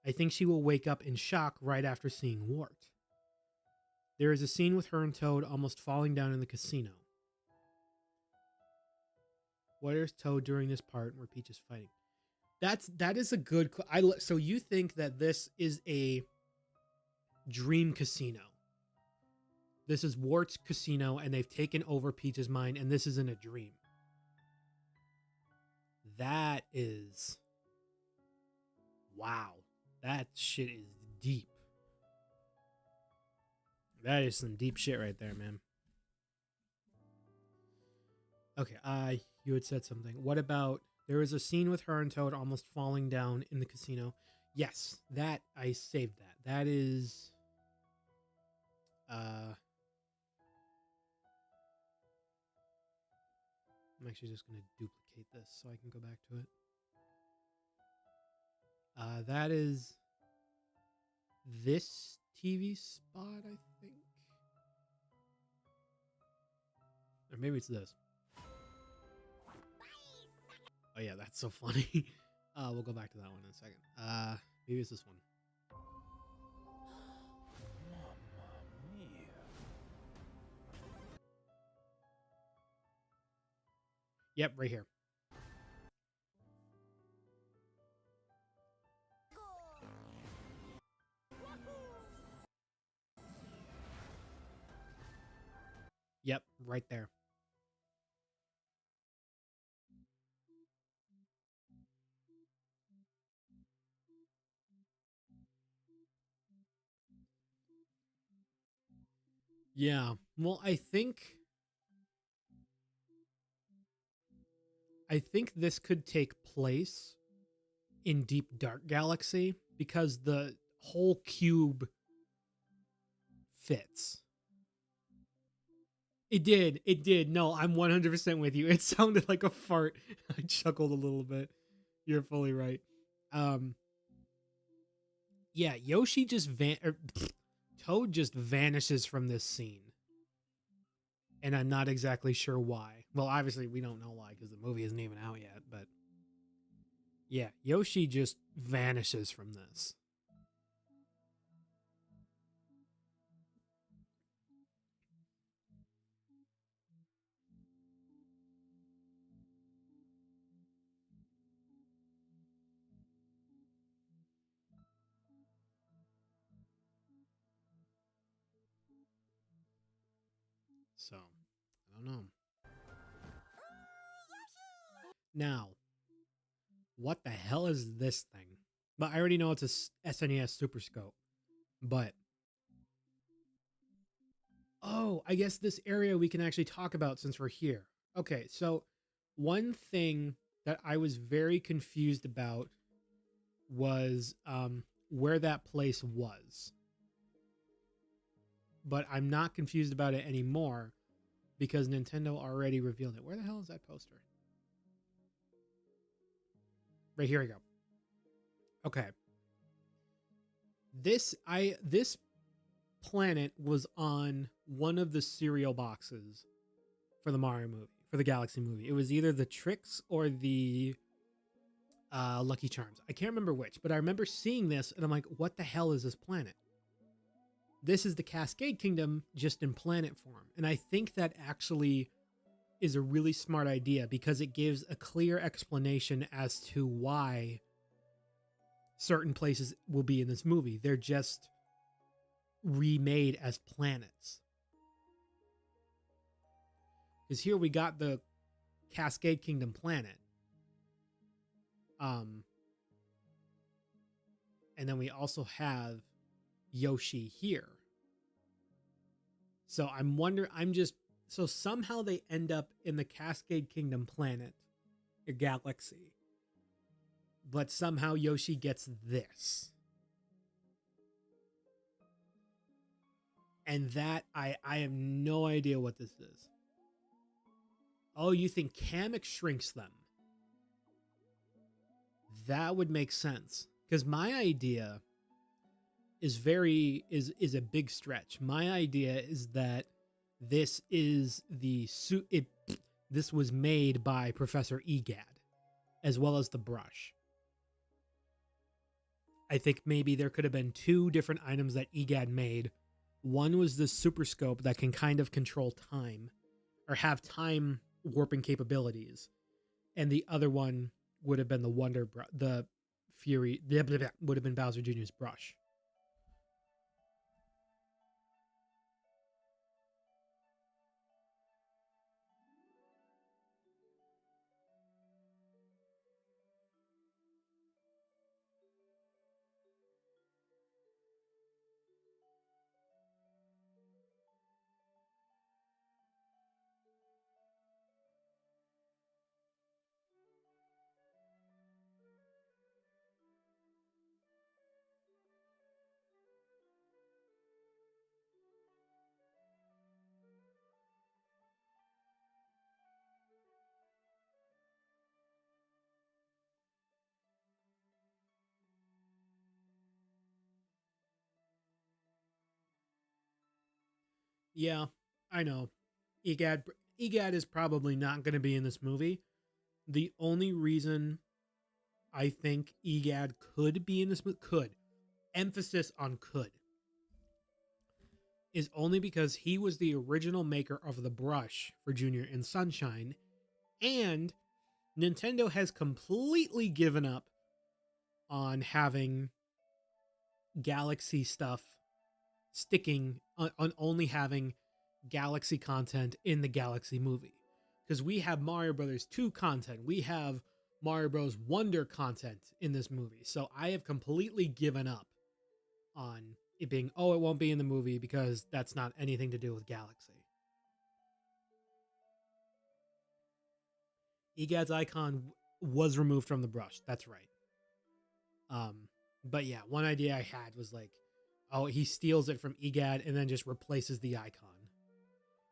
I think she will wake up in shock right after seeing Wart. There is a scene with her and Toad almost falling down in the casino. Where is Toad during this part where Peach is fighting? That is a good. So you think that this is a dream casino? This is Wart's casino, and they've taken over Peach's mind, and this isn't a dream. That is, wow. That shit is deep. That is some deep shit right there, man. Okay, you had said something. What about There is a scene with her and Toad almost falling down in the casino. Yes, that I saved that. That is I'm actually just going to duplicate this so I can go back to it. That is this TV spot, I think. Or maybe it's this. Oh yeah, that's so funny. We'll go back to that one in a second. Maybe it's this one. Mamma mia. Yep, right here. Yep, right there. Yeah. Well, I think this could take place in Deep Dark Galaxy because the whole cube fits. It did. It did. No, I'm 100% with you. It sounded like a fart. I chuckled a little bit. You're fully right. Yeah, Yoshi just Toad just vanishes from this scene. And I'm not exactly sure why. Well, obviously we don't know why because the movie isn't even out yet, but yeah, Yoshi just vanishes from this. So, I don't know. Now, what the hell is this thing? But I already know it's a SNES Super Scope. But oh, I guess this area we can actually talk about since we're here. Okay, so one thing that I was very confused about was where that place was. But I'm not confused about it anymore because Nintendo already revealed it. Where the hell is that poster? Right here we go. Okay. This planet was on one of the cereal boxes for the Mario movie, for the Galaxy movie. It was either the Tricks or the Lucky Charms. I can't remember which, but I remember seeing this and I'm like, what the hell is this planet? This is the Cascade Kingdom just in planet form. And I think that actually is a really smart idea because it gives a clear explanation as to why certain places will be in this movie. They're just remade as planets. Because here we got the Cascade Kingdom planet. And then we also have Yoshi here. So so somehow they end up in the Cascade Kingdom planet, a galaxy. But somehow Yoshi gets this. And that, I have no idea what this is. Oh, you think Kamek shrinks them? That would make sense. Because my idea is a big stretch. My idea is that this is this was made by Professor Egad, as well as the brush. I think maybe there could have been two different items that Egad made. One was the Super Scope that can kind of control time, or have time warping capabilities, and the other one would have been the Fury, would have been Bowser Jr.'s brush. Yeah, I know. Egad Egad is probably not going to be in this movie. The only reason I think Egad could be in this movie, could, emphasis on could, is only because he was the original maker of the brush for Junior and Sunshine, and Nintendo has completely given up on having Galaxy stuff sticking on only having Galaxy content in the Galaxy movie. Because we have Mario Brothers 2 content, we have Mario Bros. Wonder content in this movie. So I have completely given up on it being, oh, it won't be in the movie because that's not anything to do with Galaxy. Egad's icon was removed from the brush. That's right. But yeah, one idea I had was like, oh, he steals it from Egad and then just replaces the icon.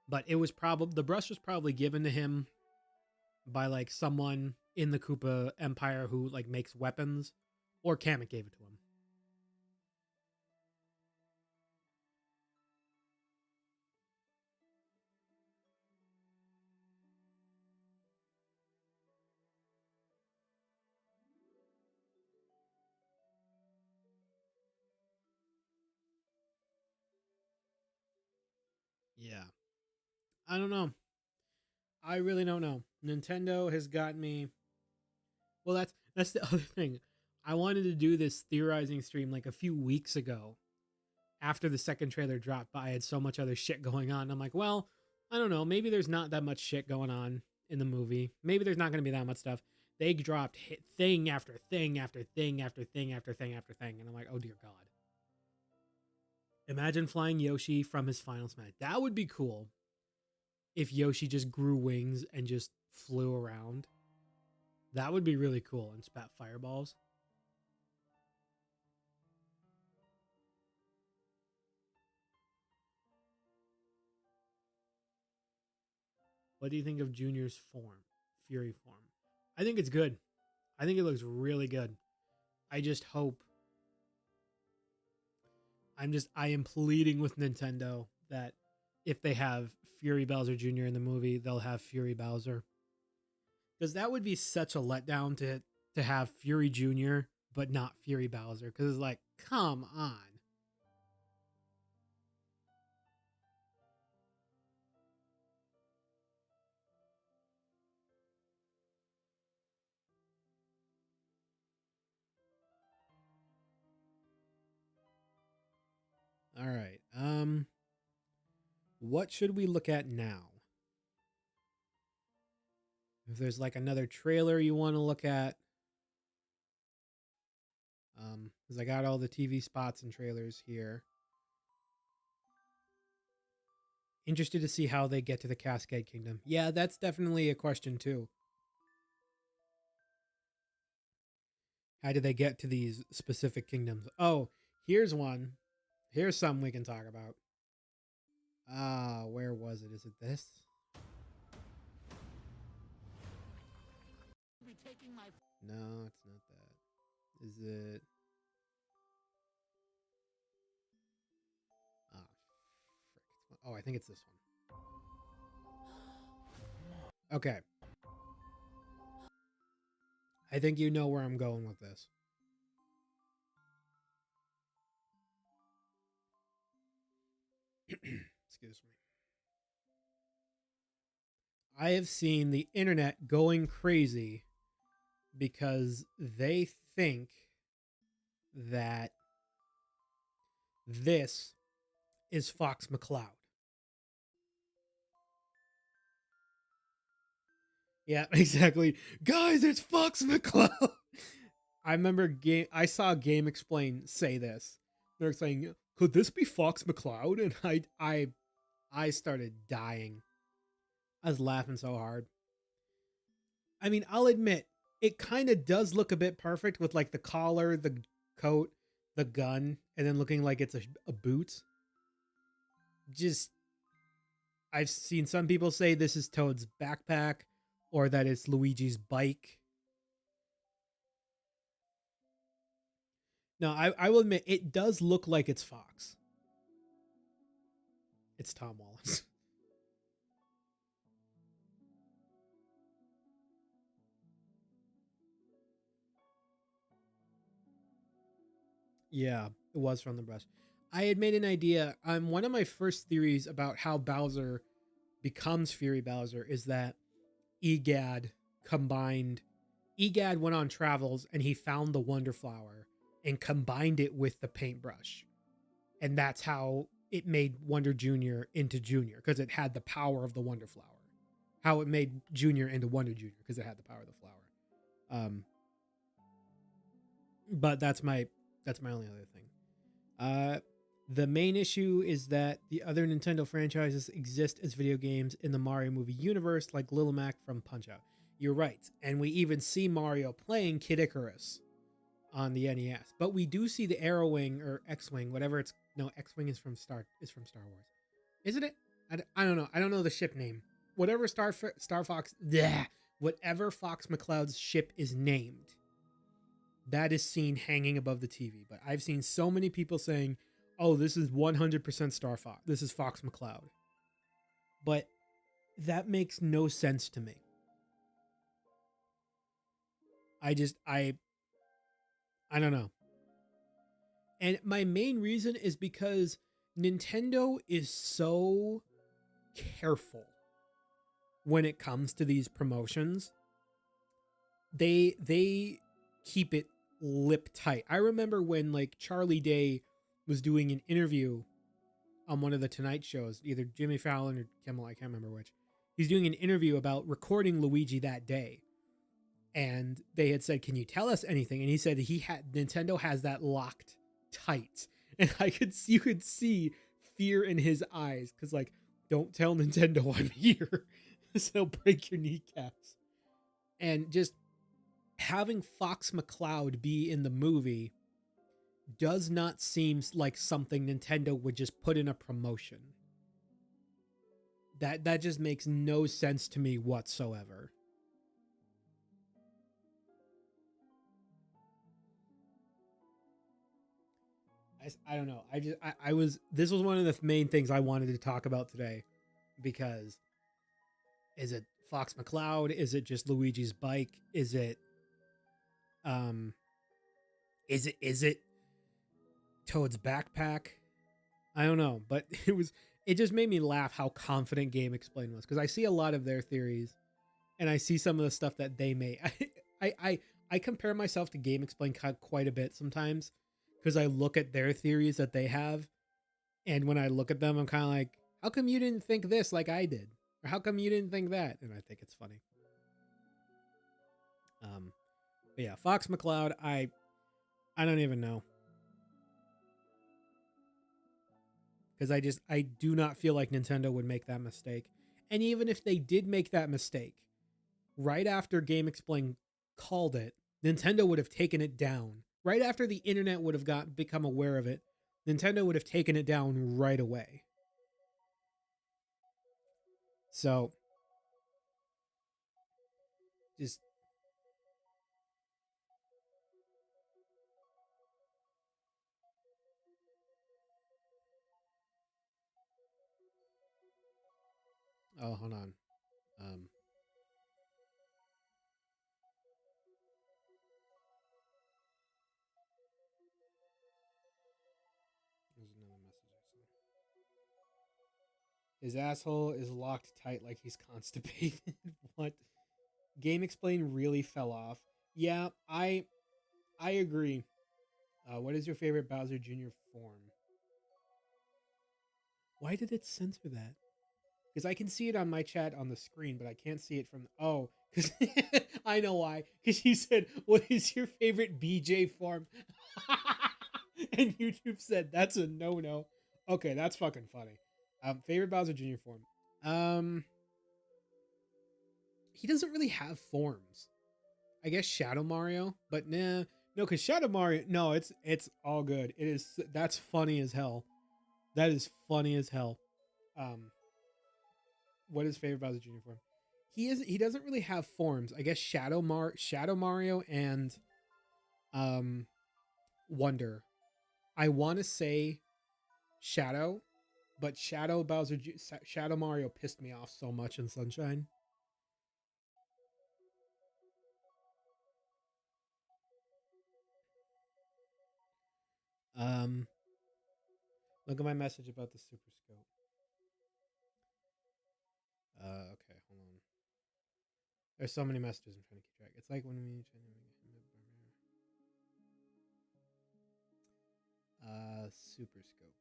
But it was probably, the brush was probably given to him by like someone in the Koopa Empire who like makes weapons, or Kamek gave it to him. Yeah. I don't know. I really don't know. Nintendo has got me. Well, that's the other thing. I wanted to do this theorizing stream like a few weeks ago after the second trailer dropped, but I had so much other shit going on. I'm like, well, I don't know. Maybe there's not that much shit going on in the movie. Maybe there's not going to be that much stuff. They dropped thing after thing after thing after thing after thing after thing. And I'm like, oh dear God. Imagine flying Yoshi from his final smash. That would be cool if Yoshi just grew wings and just flew around. That would be really cool and spat fireballs. What do you think of Junior's form? Fury form. I think it's good. I think it looks really good. I just hope. I am pleading with Nintendo that if they have Fury Bowser Jr. in the movie, they'll have Fury Bowser. Because that would be such a letdown to have Fury Jr. but not Fury Bowser. Because it's like, come on. All right. What should we look at now? If there's like another trailer you want to look at, because I got all the TV spots and trailers here. Interested to see how they get to the Cascade Kingdom. Yeah, that's definitely a question too. How did they get to these specific kingdoms? Oh, here's one. Here's something we can talk about. Where was it? Is it this? No, it's not that. Is it? Ah, frick. Oh, I think it's this one. Okay. I think you know where I'm going with this. Excuse me. I have seen the internet going crazy because they think that this is Fox McCloud. Yeah, exactly. Guys, it's Fox McCloud. I remember I saw Game Explain say this. They're saying, "Could this be Fox McCloud?" And I started dying. I was laughing so hard. I mean, I'll admit it kind of does look a bit perfect with like the collar, the coat, the gun, and then looking like it's a boot. Just I've seen some people say this is Toad's backpack or that it's Luigi's bike. No, I will admit it does look like it's Fox. It's Tom Wallace. Yeah, it was from the brush. I had made an idea. One of my first theories about how Bowser becomes Fury Bowser is that Egad combined. Egad went on travels and he found the Wonder Flower and combined it with the paintbrush, and that's how it made Wonder Junior into Junior, because it had the power of the Wonder Flower. How it made Junior into Wonder Junior because it had the power of the flower. But that's my only other thing. The main issue is that the other Nintendo franchises exist as video games in the Mario movie universe, like Little Mac from Punch-Out. You're right, and we even see Mario playing Kid Icarus on the NES. But we do see the Arrowwing or X-Wing, whatever it's. No, X-Wing is from Star Wars, isn't it? I don't know. I don't know the ship name. Whatever Star Fox. Bleh, whatever Fox McCloud's ship is named, that is seen hanging above the TV. But I've seen so many people saying, "Oh, this is 100% Star Fox. This is Fox McCloud." But that makes no sense to me. I don't know. And my main reason is because Nintendo is so careful when it comes to these promotions. They keep it lip tight. I remember when like Charlie Day was doing an interview on one of the Tonight shows, either Jimmy Fallon or Kimmel, I can't remember which. He's doing an interview about recording Luigi that day. And they had said, "Can you tell us anything?" And he said Nintendo has that locked tight. And you could see fear in his eyes, because like, don't tell Nintendo I'm here. So they'll break your kneecaps. And just having Fox McCloud be in the movie does not seem like something Nintendo would just put in a promotion. That just makes no sense to me whatsoever. I don't know. This was one of the main things I wanted to talk about today, because is it Fox McCloud? Is it just Luigi's bike? Is it Toad's backpack? I don't know, but it just made me laugh how confident Game Explain was, because I see a lot of their theories and I see some of the stuff that they made. I compare myself to Game Explain quite a bit sometimes, because I look at their theories that they have, and when I look at them, I'm kind of like, how come you didn't think this like I did? Or how come you didn't think that? And I think it's funny. But yeah, Fox McCloud, I don't even know. Because I do not feel like Nintendo would make that mistake. And even if they did make that mistake, right after Game Explain called it, Nintendo would have taken it down. Right after the internet would have become aware of it, Nintendo would have taken it down right away. So, just... Oh, hold on. There's another message I saw. His asshole is locked tight like he's constipated. What? Game Explain really fell off. Yeah, I agree. What is your favorite Bowser Jr. form? Why did it censor that? Because I can see it on my chat on the screen, but I can't see it from... Oh, because I know why. Because you said, what is your favorite BJ form? And YouTube said, that's a no-no. Okay, that's fucking funny. Favorite Bowser Jr. form? He doesn't really have forms. I guess Shadow Mario, but nah. No, because Shadow Mario... No, it's all good. It is... That's funny as hell. That is funny as hell. What is favorite Bowser Jr. form? He doesn't really have forms. I guess Shadow Mario and Wonder. I want to say Shadow, But Shadow Mario pissed me off so much in Sunshine. Look at my message about the Super Scope. Okay, hold on. There's so many messages I'm trying to keep track. It's like when we Super Scope.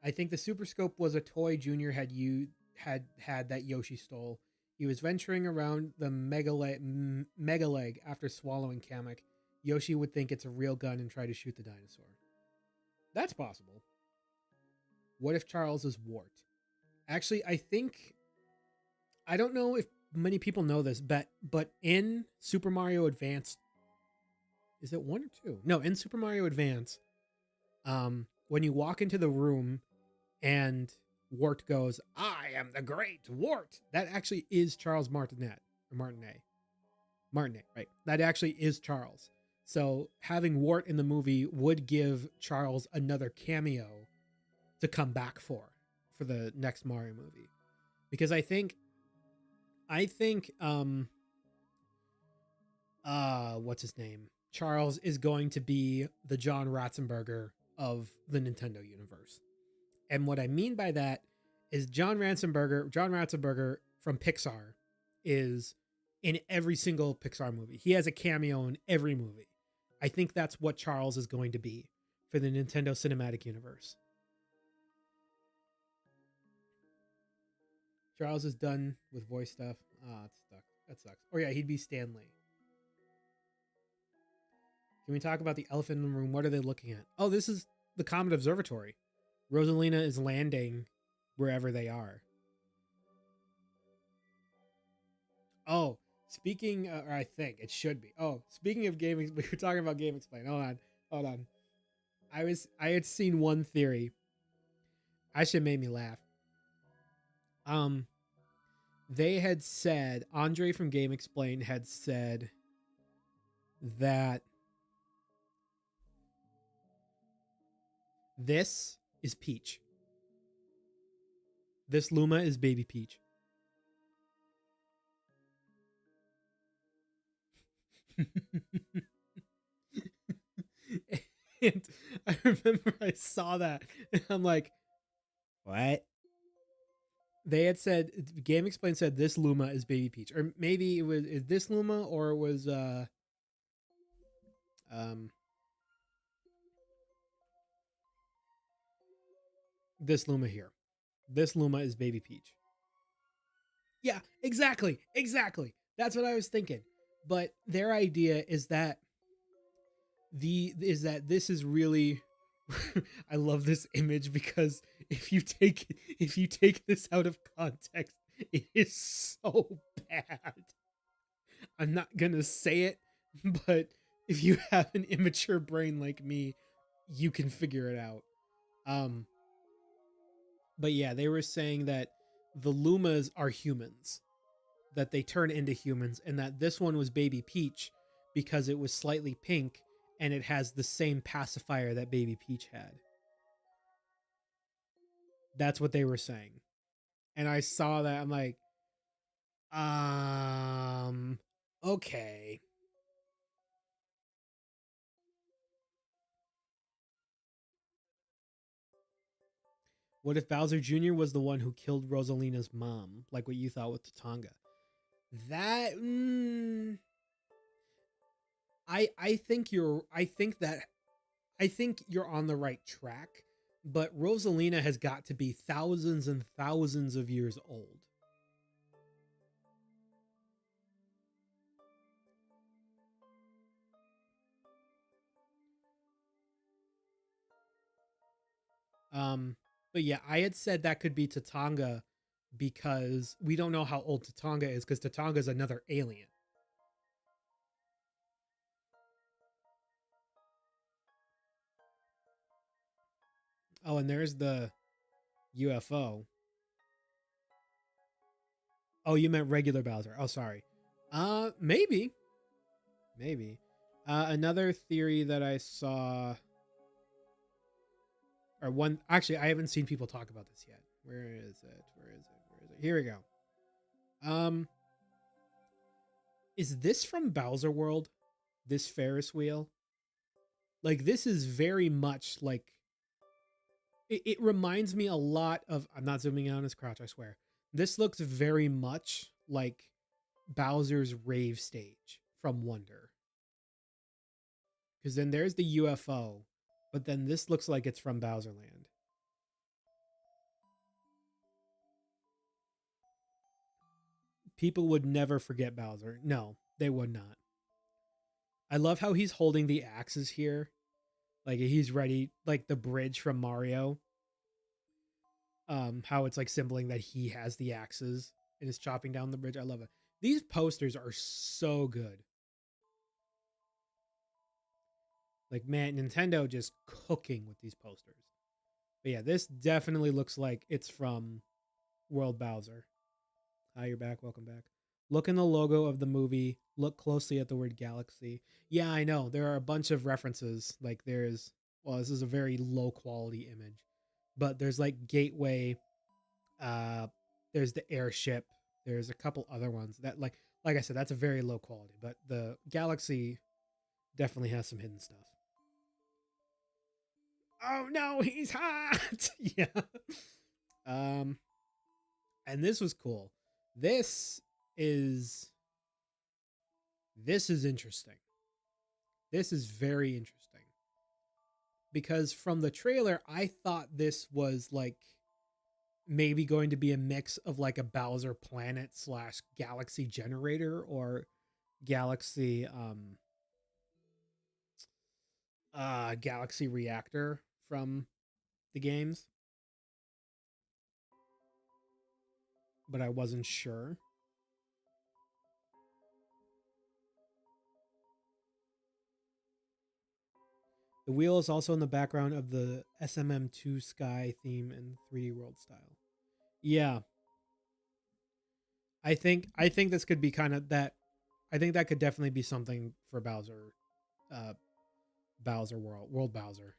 I think the Super Scope was a toy Junior had that Yoshi stole. He was venturing around the Mega Leg after swallowing Kamek. Yoshi would think it's a real gun and try to shoot the dinosaur. That's possible. What if Charles is Wart? Actually, I don't know if many people know this, but in Super Mario Advance, is it 1 or 2? No, in Super Mario Advance, when you walk into the room and Wart goes, "I am the great Wart," that actually is Charles Martinet, right? That actually is Charles. So having Wart in the movie would give Charles another cameo to come back for the next Mario movie, because I think what's his name, Charles is going to be the John Ratzenberger of the Nintendo universe. And what I mean by that is John Ratzenberger from Pixar is in every single Pixar movie. He has a cameo in every movie. I think that's what Charles is going to be for the Nintendo Cinematic Universe. Charles is done with voice stuff. It's stuck. That sucks. Oh yeah, he'd be Stanley. Can we talk about the elephant in the room? What are they looking at? Oh, this is the Comet Observatory. Rosalina is landing wherever they are. Oh, speaking, or I think it should be. Oh, speaking of gaming, we were talking about Game Explain. Hold on. I had seen one theory. Actually made me laugh. They had said, Andre from Game Explain had said that this is Peach. This Luma is Baby Peach. And I remember I saw that and I'm like, what? They had said, Game Explain said this Luma is Baby Peach, or maybe it was, is this Luma, or it was this Luma here. This Luma is Baby Peach. Yeah, exactly. That's what I was thinking. But their idea is that this is really I love this image, because if you take this out of context, it is so bad. I'm not gonna say it, but if you have an immature brain like me, you can figure it out. But yeah, they were saying that the Lumas are humans, that they turn into humans, and that this one was Baby Peach because it was slightly pink and it has the same pacifier that Baby Peach had. That's what they were saying. And I saw that, I'm like, okay. What if Bowser Jr. was the one who killed Rosalina's mom, like what you thought with Tatanga? That I think you're on the right track, but Rosalina has got to be thousands and thousands of years old. But yeah, I had said that could be Tatanga because we don't know how old Tatanga is, because Tatanga is another alien. Oh, and there's the UFO. Oh, you meant regular Bowser. Oh, sorry. Maybe. Another theory that I saw. or one. Actually, I haven't seen people talk about this yet. Where is it? Where is it? Where is it? Here we go. Is this from Bowser World? This Ferris wheel? Like, this is very much like it reminds me a lot of. I'm not zooming in on his crotch, I swear. This looks very much like Bowser's rave stage from Wonder. Because then there's the UFO, but then this looks like it's from Bowser Land. People would never forget Bowser. No, they would not. I love how he's holding the axes here. Like he's ready, like the bridge from Mario. How it's like symboling that he has the axes and is chopping down the bridge. I love it. These posters are so good. Like, man, Nintendo just cooking with these posters. But yeah, this definitely looks like it's from World Bowser. Hi, you're back. Welcome back. Look in the logo of the movie. Look closely at the word galaxy. Yeah, I know. There are a bunch of references. Like there's, well, this is a very low quality image. But there's like Gateway. There's the airship. There's a couple other ones that like I said, that's a very low quality. But the galaxy definitely has some hidden stuff. Oh no, he's hot. Yeah. And this was cool. This is interesting. This is very interesting. Because from the trailer, I thought this was like maybe going to be a mix of like a Bowser Planet / Galaxy Generator or Galaxy Galaxy Reactor from the games. But I wasn't sure. The wheel is also in the background of the SMM2 Sky theme and 3D World style. Yeah. I think this could be kind of that. I think that could definitely be something for Bowser Bowser World Bowser.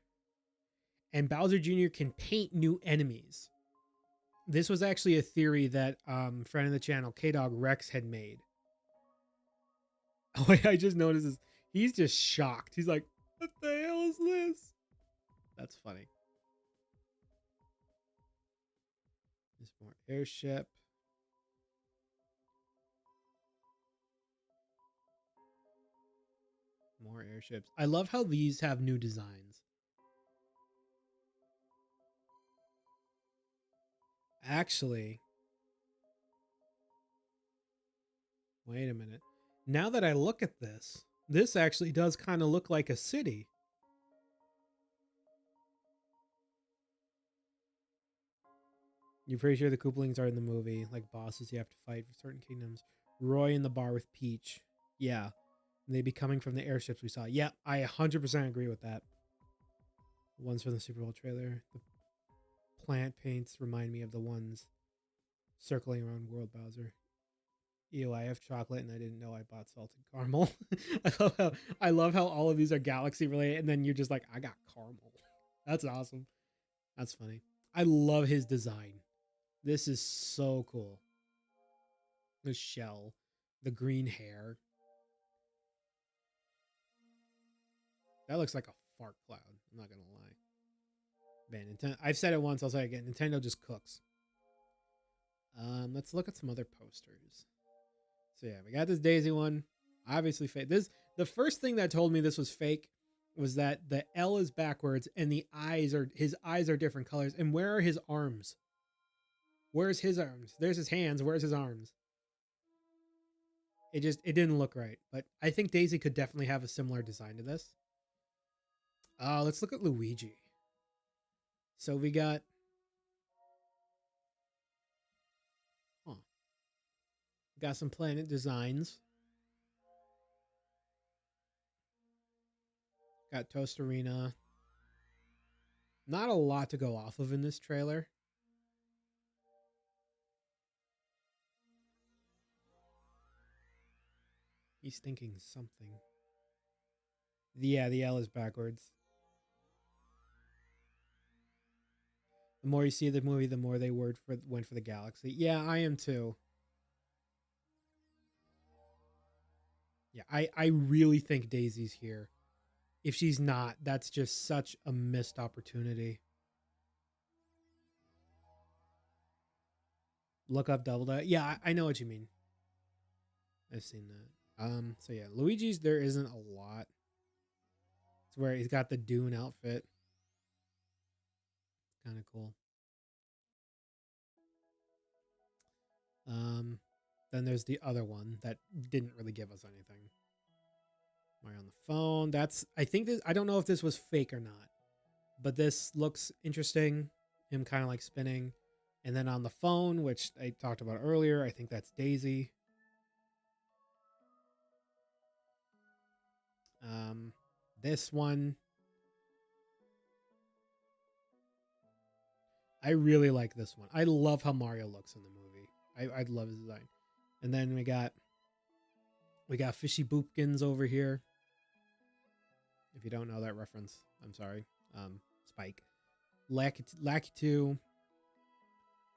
And Bowser Jr. can paint new enemies. This was actually a theory that friend of the channel, K-Dog Rex, had made. Oh, I just noticed this. He's just shocked. He's like, what the hell is this? That's funny. There's more airship. More airships. I love how these have new designs. Actually, wait a minute. Now that I look at this, this actually does kind of look like a city. You're pretty sure the Koopalings are in the movie, like bosses you have to fight for certain kingdoms. Roy in the bar with Peach. Yeah. And they'd be coming from the airships we saw. Yeah, I 100% agree with that. Ones from the Super Bowl trailer. The plant paints remind me of the ones circling around World Bowser. Ew, I have chocolate and I didn't know I bought salted caramel. I love how all of these are galaxy related, and then you're just like, I got caramel. That's awesome. That's funny. I love his design. This is so cool. The shell, the green hair. That looks like a fart cloud. I'm not gonna lie. Man, Nintendo, I've said it once, I'll say it again. Nintendo just cooks. Let's look at some other posters. So yeah, we got this Daisy one. Obviously fake. The first thing that told me this was fake was that the L is backwards and his eyes are different colors. And where are his arms? Where's his arms? There's his hands. Where's his arms? It didn't look right. But I think Daisy could definitely have a similar design to this. Let's look at Luigi. So we got got some planet designs. Got Toast Arena. Not a lot to go off of in this trailer. He's thinking something. Yeah, the L is backwards. The more you see the movie, the more they went for the galaxy. Yeah, I am too. Yeah, I really think Daisy's here. If she's not, that's just such a missed opportunity. Look up Double Dutch. Yeah, I know what you mean. I've seen that. So yeah, Luigi's there isn't a lot. It's where he's got the Dune outfit. Kind of cool. Um, then there's the other one that didn't really give us anything. Mario on the phone. That's I think this. I don't know if this was fake or not, but this looks interesting. Him kind of like spinning, and then on the phone, which I talked about earlier, I think that's Daisy. This one, I really like this one. I love how Mario looks in the movie. I love his design. And then we got Fishy Boopkins over here. If you don't know that reference, I'm sorry. Spike. Lakitu.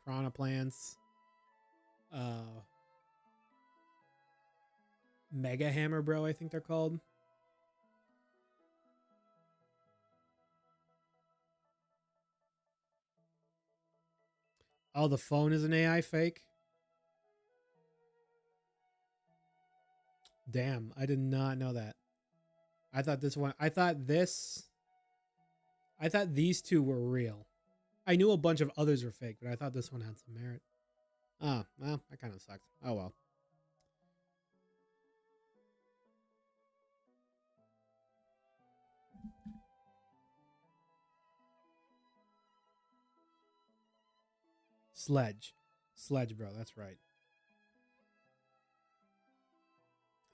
Piranha Plants. Mega Hammer Bro, I think they're called. Oh, the phone is an AI fake? Damn, I did not know that. I thought these two were real. I knew a bunch of others were fake, but I thought this one had some merit. Oh, well, that kind of sucked. Oh well. Sledge, bro, that's right.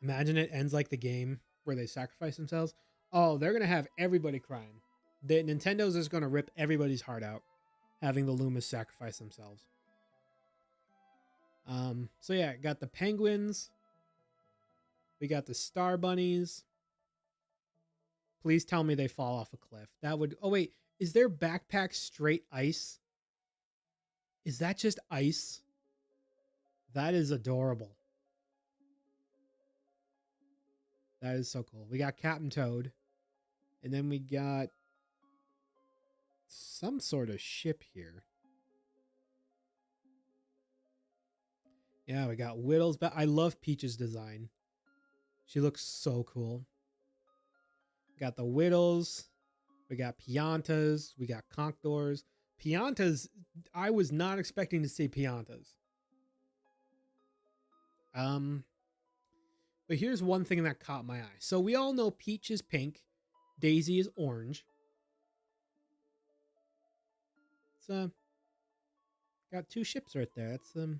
Imagine it ends like the game where they sacrifice themselves. Oh, they're gonna have everybody crying. The Nintendo's is gonna rip everybody's heart out, having the Loomis sacrifice themselves. So yeah, got the penguins. We got the star bunnies. Please tell me they fall off a cliff. That would. Oh wait, is their backpack straight ice? Is that just ice? That is adorable. That is so cool. We got Captain Toad. And then we got some sort of ship here. Yeah, we got Whittles. But I love Peach's design. She looks so cool. Got the Whittles. We got Piantas. We got Conquerors. Piantas, I was not expecting to see Piantas. But here's one thing that caught my eye. So we all know Peach is pink. Daisy is orange. It's got two ships right there. It's kind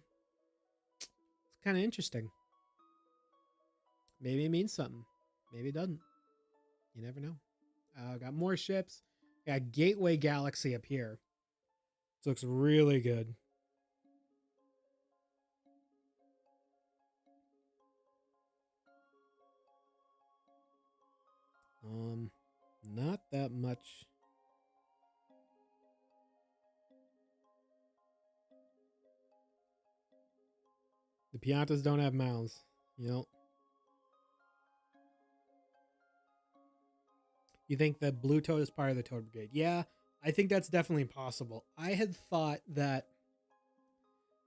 of interesting. Maybe it means something. Maybe it doesn't. You never know. Got more ships. Got Gateway Galaxy up here. This looks really good. Not that much. The Piantas don't have mouths. You know. You think that Blue Toad is part of the Toad Brigade? Yeah, I think that's definitely possible. I had thought that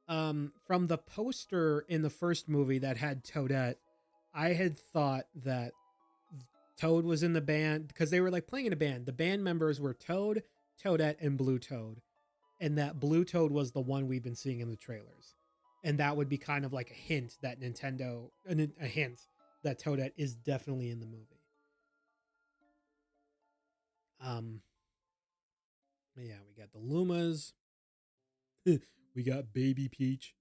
from the poster in the first movie that had Toadette, I had thought that Toad was in the band because they were like playing in a band. The band members were Toad, Toadette, and Blue Toad. And that Blue Toad was the one we've been seeing in the trailers. And that would be kind of like a hint that a hint that Toadette is definitely in the movie. Yeah, we got the Lumas. We got Baby Peach.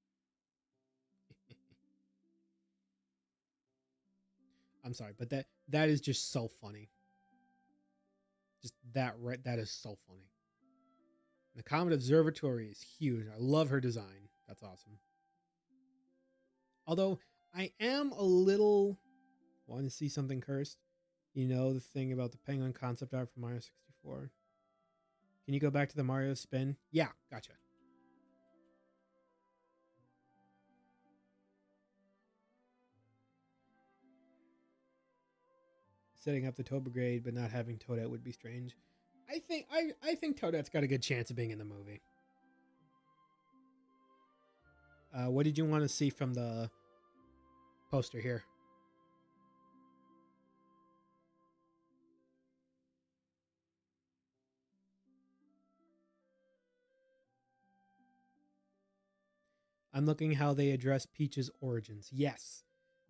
I'm sorry, but that is just so funny. Just that is so funny. The Comet Observatory is huge. I love her design. That's awesome. Although I am a little want to see something cursed. You know the thing about the penguin concept art from Mario 64. Can you go back to the Mario spin? Yeah, gotcha. Setting up the Toad Brigade but not having Toadette would be strange. I think Toadette's got a good chance of being in the movie. What did you want to see from the poster here? I'm looking how they address Peach's origins. Yes.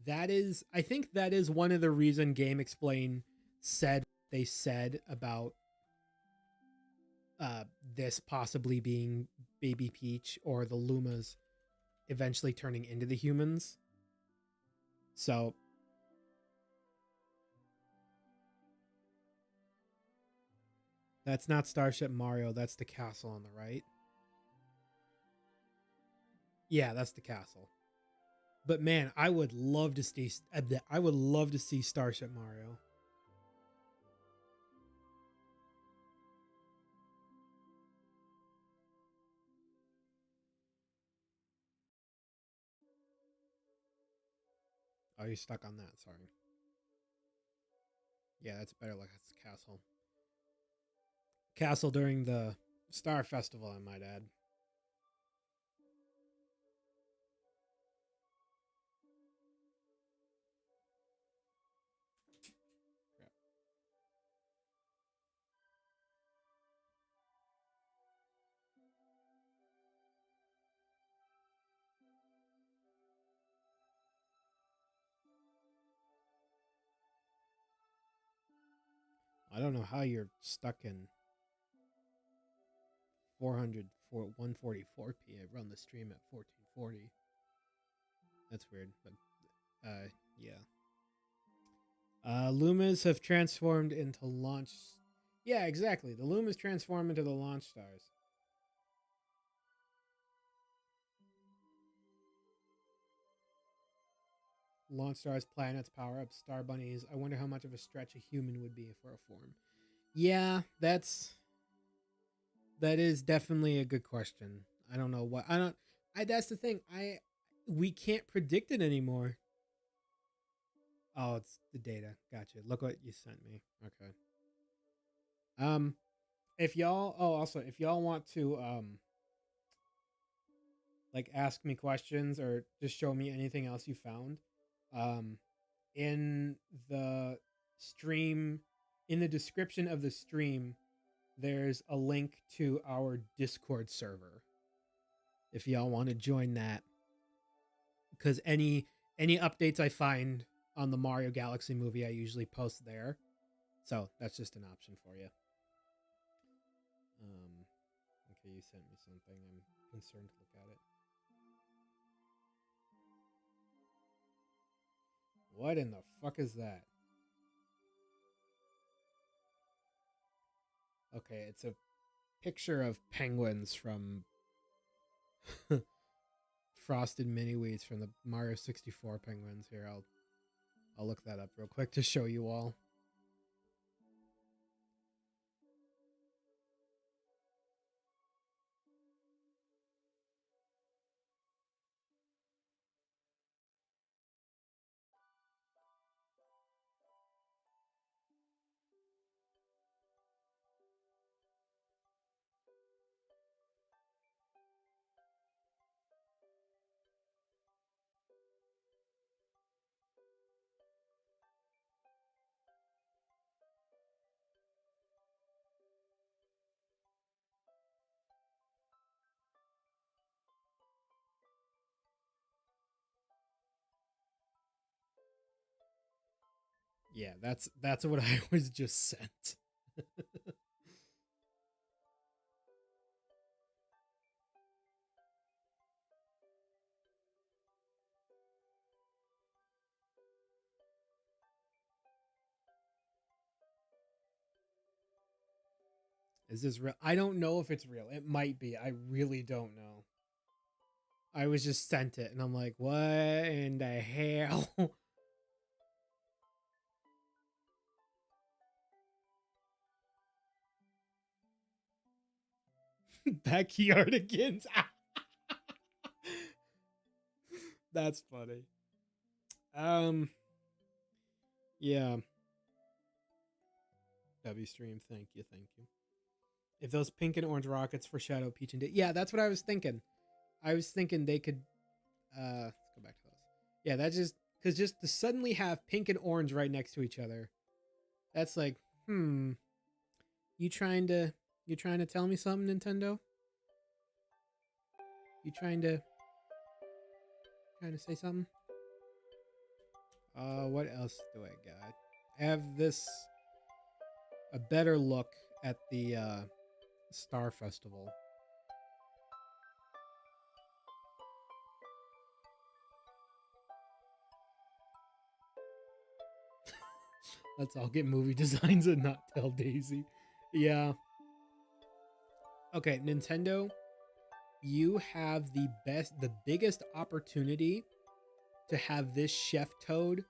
That is I think that is one of the reason Game Explain said they said about this possibly being Baby Peach or the Lumas eventually turning into the humans. So that's not Starship Mario, that's the castle on the right. Yeah, that's the castle. But man, I would love to see Starship Mario. Oh, you're stuck on that. Sorry. Yeah, that's better. Like that's the castle. Castle during the Star Festival, I might add. I don't know how you're stuck in 400 for 144p. I run the stream at 1440. That's weird, but yeah. Lumas have transformed into launch. Yeah, exactly. The Lumas transform into the launch stars. Launch stars, planets, power ups, star bunnies. I wonder how much of a stretch a human would be for a form. Yeah, that is definitely a good question. I don't know what I don't. I That's the thing. We can't predict it anymore. Oh, it's the data. Gotcha. Look what you sent me. Okay. Um, if y'all. Oh, also, if y'all want to like ask me questions or just show me anything else you found, um, in the stream, in the description of the stream, there's a link to our Discord server. If y'all want to join that, because any updates I find on the Mario Galaxy movie, I usually post there. So that's just an option for you. Okay, you sent me something. I'm concerned to look at it. What in the fuck is that? Okay, it's a picture of penguins from Frosted Mini Wheats from the Mario 64 penguins. Here, I'll look that up real quick to show you all. Yeah, that's what I was just sent. Is this real? I don't know if it's real. It might be. I really don't know. I was just sent it and I'm like, what in the hell? Backyardigans. That's funny. Yeah. W stream, thank you. If those pink and orange rockets for Shadow, Peach, and yeah, that's what I was thinking. I was thinking they could. Let's go back to those. Yeah, that's just because just to suddenly have pink and orange right next to each other, that's like, you trying to tell me something, Nintendo? You trying to say something? What else do I got? I have this a better look at the Star Festival. Let's all get movie designs and not tell Daisy. Yeah. Okay, Nintendo, you have the biggest opportunity to have this Chef Toad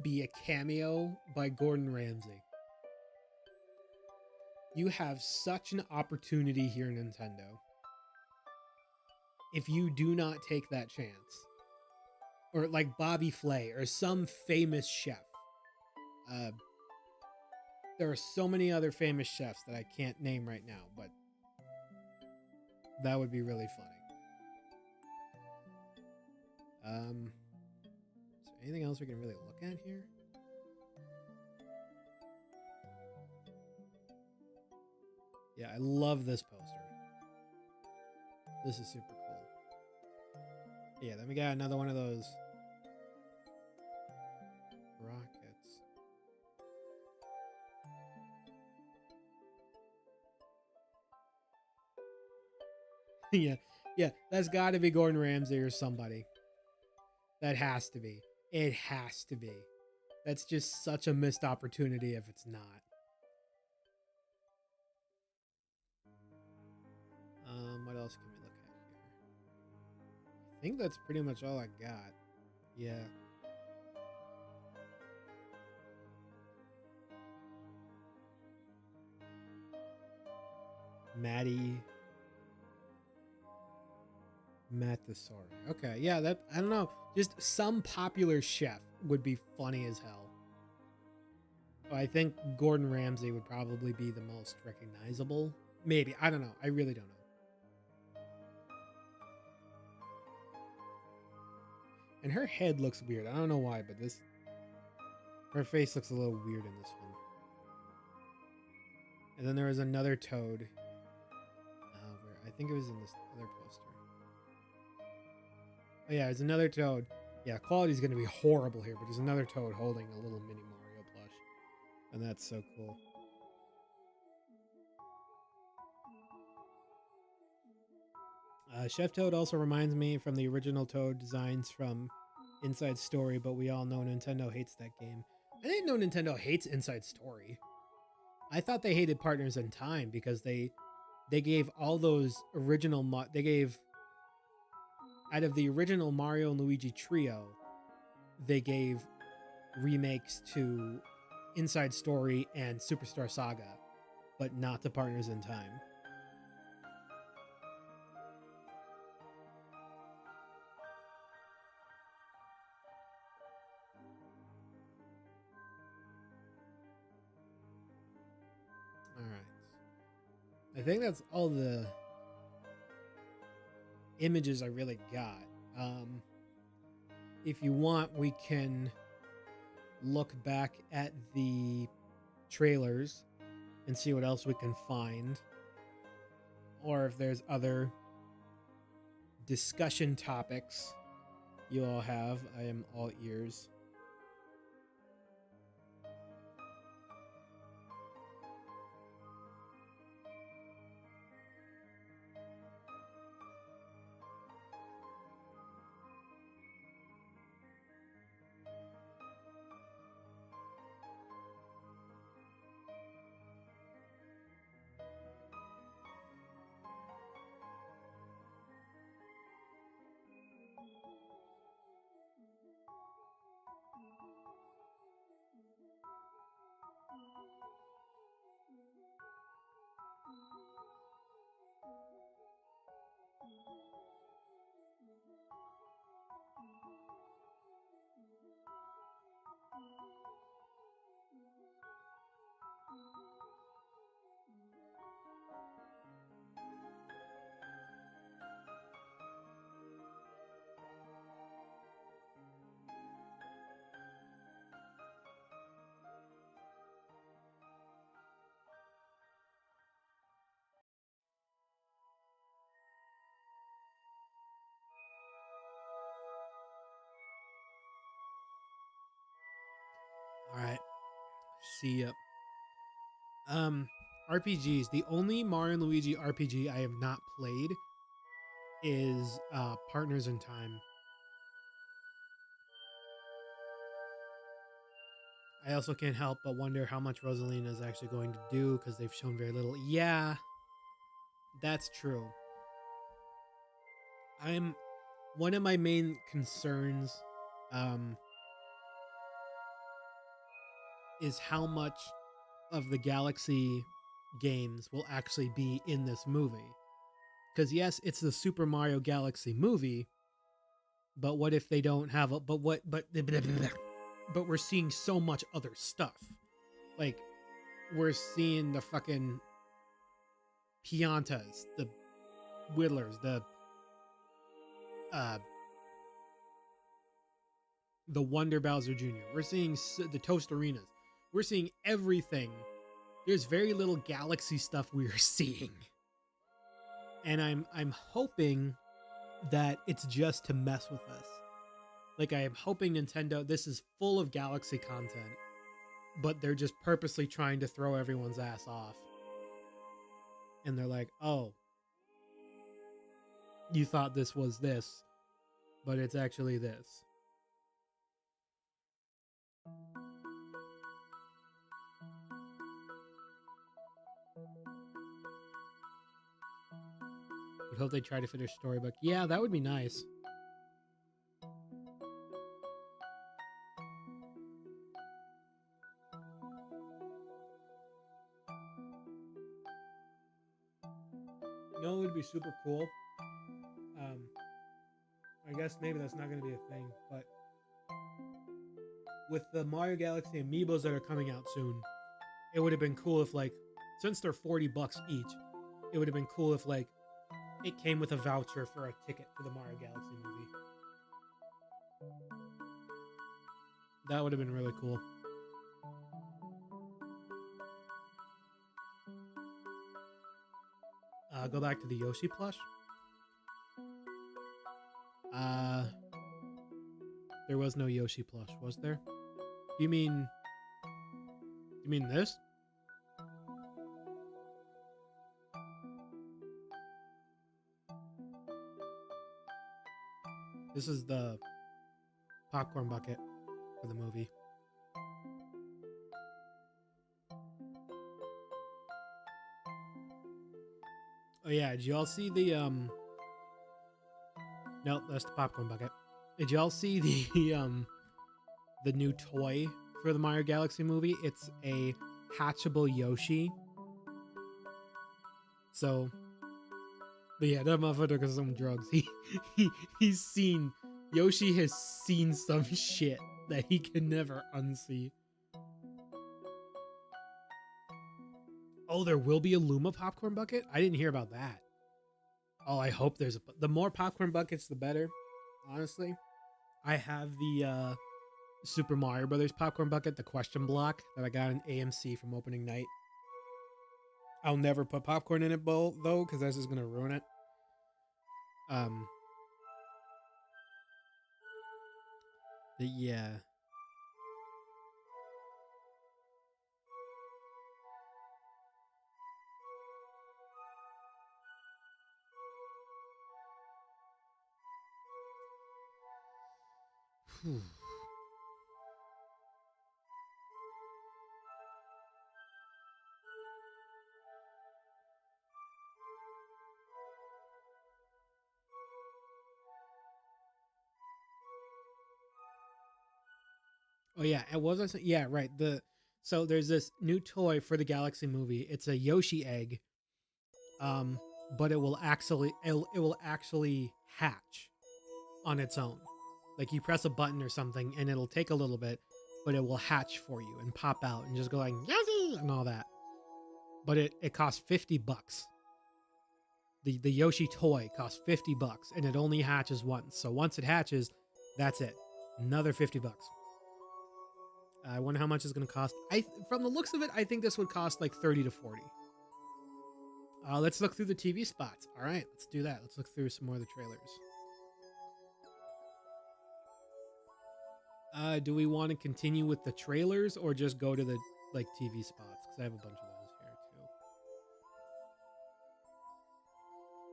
be a cameo by Gordon Ramsay. You have such an opportunity here, Nintendo. If you do not take that chance, or like Bobby Flay or some famous chef. There are so many other famous chefs that I can't name right now, but that would be really funny. Is there anything else we can really look at here? Yeah, I love this poster. This is super cool. Yeah, then we got another one of those rockets. yeah, that's got to be Gordon Ramsay or somebody. That has to be. It has to be. That's just such a missed opportunity if it's not. What else can we look at here? I think that's pretty much all I got. Yeah. Matasori. Okay, yeah, that I don't know. Just some popular chef would be funny as hell. I think Gordon Ramsay would probably be the most recognizable. Maybe. I don't know. I really don't know. And her head looks weird. I don't know why, but her face looks a little weird in this one. And then there was another toad. Where I think it was in this other poster. Oh yeah, there's another toad. Yeah, quality's gonna be horrible here, but there's another toad holding a little mini Mario plush. And that's so cool. Chef Toad also reminds me from the original Toad designs from Inside Story, but we all know Nintendo hates that game. I didn't know Nintendo hates Inside Story. I thought they hated Partners in Time because they gave all those original they gave out of the original Mario and Luigi trio, they gave remakes to Inside Story and Superstar Saga, but not to Partners in Time. I think that's all the images I really got. If you want, we can look back at the trailers and see what else we can find. Or if there's other discussion topics you all have, I am all ears. see. RPGs. The only Mario and Luigi RPG I have not played is Partners in Time. I also can't help but wonder how much Rosalina is actually going to do because they've shown very little. Yeah, that's true. One of my main concerns is how much of the Galaxy games will actually be in this movie. Because yes, it's the Super Mario Galaxy movie, but what if they don't have a but we're seeing so much other stuff. Like we're seeing the fucking Piantas, the Whittlers, the Wonder Bowser Jr. We're seeing the Toast Arenas. We're seeing everything. There's very little Galaxy stuff we are seeing. And I'm hoping that it's just to mess with us. Like I am hoping Nintendo, this is full of Galaxy content, but they're just purposely trying to throw everyone's ass off. And they're like, oh, you thought this was this, but it's actually this. Would hope they try to finish Storybook. Yeah, that would be nice. You know, it would be super cool. I guess maybe that's not going to be a thing, but with the Mario Galaxy amiibos that are coming out soon, it would have been cool if, like, since they're $40 each, it would have been cool if, like, it came with a voucher for a ticket to the Mario Galaxy movie. That would have been really cool. Go back to the Yoshi plush. There was no Yoshi plush, was there? You mean this? This is the popcorn bucket for the movie. Oh yeah, did y'all see the Nope, that's the popcorn bucket. Did y'all see the new toy for the Mario Galaxy movie? It's a hatchable Yoshi. So, but yeah, that motherfucker got some drugs. He's seen Yoshi has seen some shit that he can never unsee. Oh, there will be a Luma popcorn bucket? I didn't hear about that. Oh, I hope there's the more popcorn buckets, the better. Honestly, I have the Super Mario Brothers popcorn bucket, the question block that I got in AMC from opening night. I'll never put popcorn in it though, because that's just gonna ruin it. But yeah. Oh yeah, it wasn't. Yeah, right. So there's this new toy for the Galaxy movie. It's a Yoshi egg, but it will actually hatch on its own. Like you press a button or something, and it'll take a little bit, but it will hatch for you and pop out and just go like Yoshi and all that. But it costs $50. The Yoshi toy costs $50, and it only hatches once. So once it hatches, that's it. Another $50. I wonder how much it's going to cost. From the looks of it, I think this would cost like 30 to 40. Let's look through the TV spots. All right, let's do that. Let's look through some more of the trailers. Do we want to continue with the trailers or just go to the like TV spots because I have a bunch of those here too.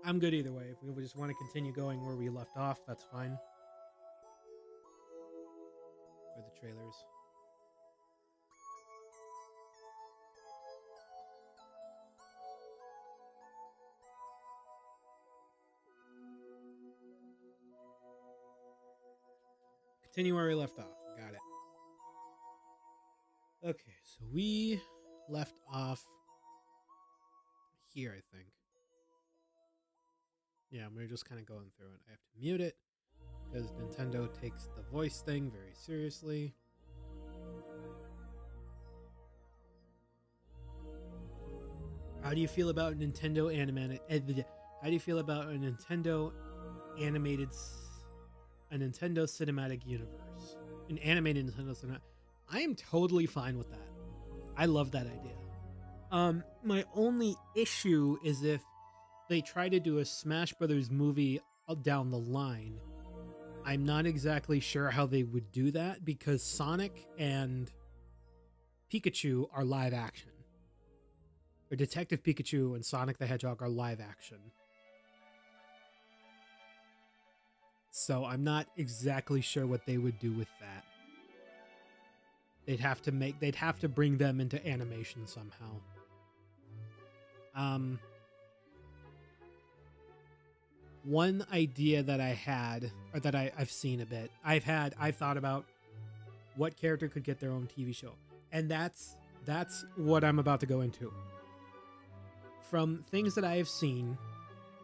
I'm good either way. If we just want to continue going where we left off, that's fine. Or the trailers. Continue where we left off. Got it. Okay, so we left off here, I think. Yeah, we're just kind of going through it. I have to mute it because Nintendo takes the voice thing very seriously. How do you feel about Nintendo animated? How do you feel about a Nintendo animated, a Nintendo cinematic universe, an animated Nintendo cinematic? I am totally fine with that. I love that idea. My only issue is if they try to do a Smash Brothers movie down the line. I'm not exactly sure how they would do that because Sonic and Pikachu are live action. Or Detective Pikachu and Sonic the Hedgehog are live action. So I'm not exactly sure what they would do with that. They'd have to bring them into animation somehow. One idea that I had, or that I've seen a bit, I've thought about what character could get their own TV show. And that's what I'm about to go into. From things that I have seen,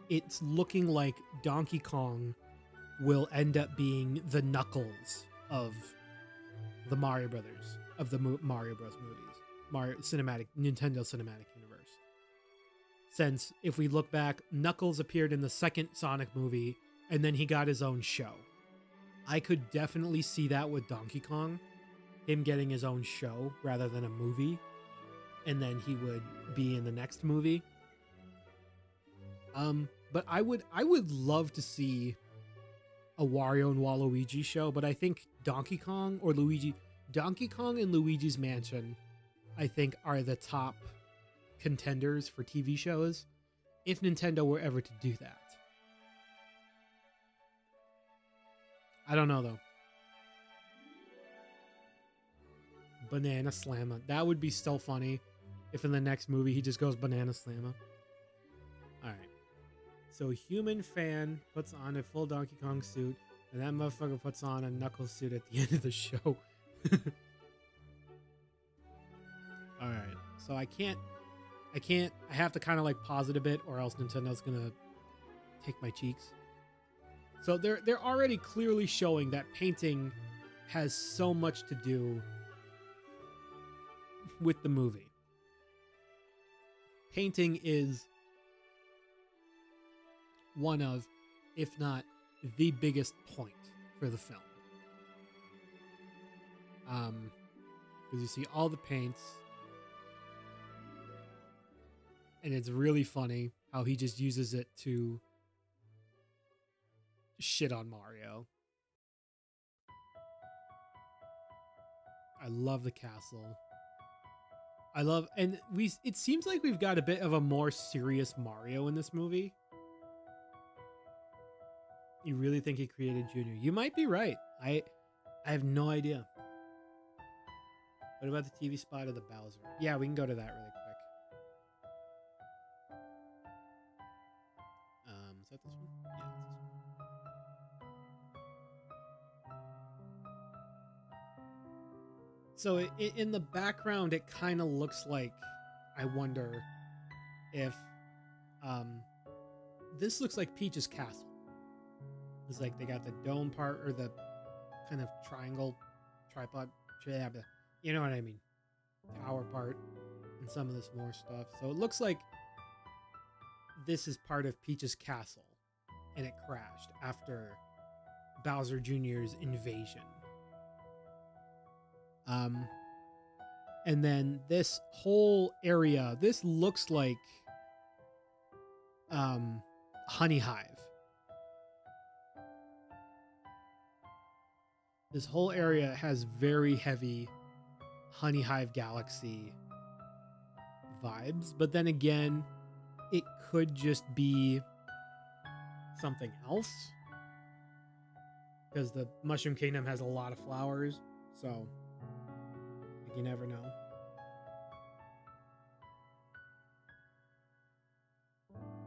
it's looking like Donkey Kong will end up being the Knuckles of the Mario Brothers, of the Mario Bros movies, Nintendo Cinematic Universe. Since if we look back, Knuckles appeared in the second Sonic movie, and then he got his own show. I could definitely see that with Donkey Kong, him getting his own show rather than a movie, and then he would be in the next movie. But I would love to see a Wario and Waluigi show, but I think Donkey Kong and Luigi's Mansion, I think, are the top contenders for TV shows if Nintendo were ever to do that. I don't know though. Banana Slammer. That would be so funny if in the next movie he just goes Banana Slammer. Alright. So human fan puts on a full Donkey Kong suit, and that motherfucker puts on a Knuckles suit at the end of the show. Alright. So I have to kind of like pause it a bit, or else Nintendo's gonna take my cheeks. So they're already clearly showing that painting has so much to do with the movie. Painting is one of, if not the biggest point for the film. Because you see all the paints, and it's really funny how he just uses it to shit on Mario. I love the castle. It seems like we've got a bit of a more serious Mario in this movie. You really think he created Junior? You might be right. I have no idea. What about the TV spot of the Bowser? Yeah, we can go to that really quick. Is that this one? Yeah, it's this one. So in the background, it kind of looks like, I wonder if this looks like Peach's castle. It's like they got the dome part, or the kind of triangle, tripod, you know what I mean, tower part, and some of this more stuff. So it looks like this is part of Peach's castle, and it crashed after Bowser Jr.'s invasion. And then this whole area, this looks like Honey Hive. This whole area has very heavy Honey Hive Galaxy vibes. But then again, it could just be something else. Because the Mushroom Kingdom has a lot of flowers. So, like, you never know.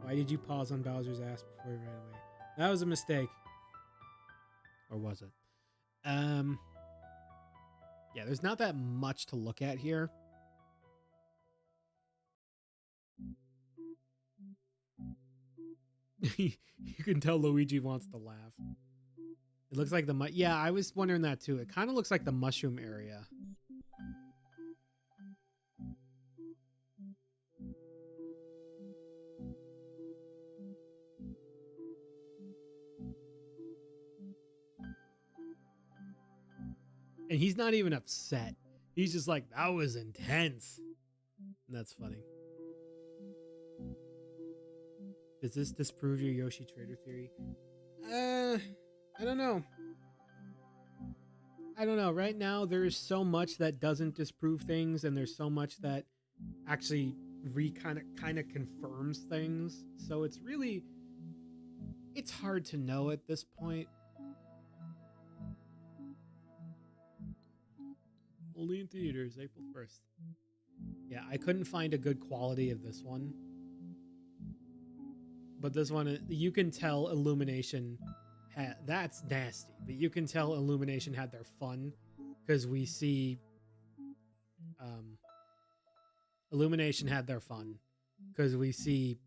Why did you pause on Bowser's ass before he ran away? That was a mistake. Or was it? Yeah, there's not that much to look at here. You can tell Luigi wants to laugh. It looks like the yeah, I was wondering that too. It kind of looks like the mushroom area. And he's not even upset. He's just like, that was intense. And that's funny. Does this disprove your Yoshi Trader theory? I don't know. I don't know. Right now, there's so much that doesn't disprove things, and there's so much that actually kind of confirms things. So it's really, it's hard to know at this point. Only in theaters, April 1st. Yeah, I couldn't find a good quality of this one. But this one, you can tell Illumination that's nasty. But you can tell Illumination had their fun because we see Illumination had their fun because we see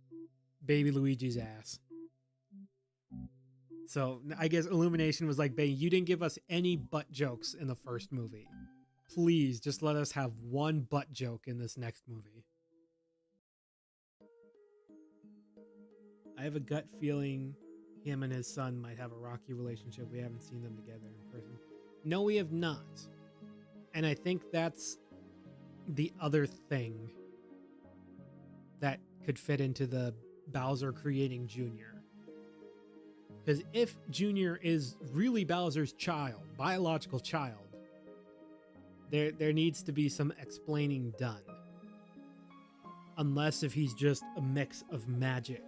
baby Luigi's ass. So I guess Illumination was like, "Baby, you didn't give us any butt jokes in the first movie. Please just let us have one butt joke in this next movie." I have a gut feeling him and his son might have a rocky relationship. We haven't seen them together in person. No, we have not. And I think that's the other thing that could fit into the Bowser creating Junior. Because if Junior is really Bowser's child, biological child, there needs to be some explaining done. Unless if he's just a mix of magic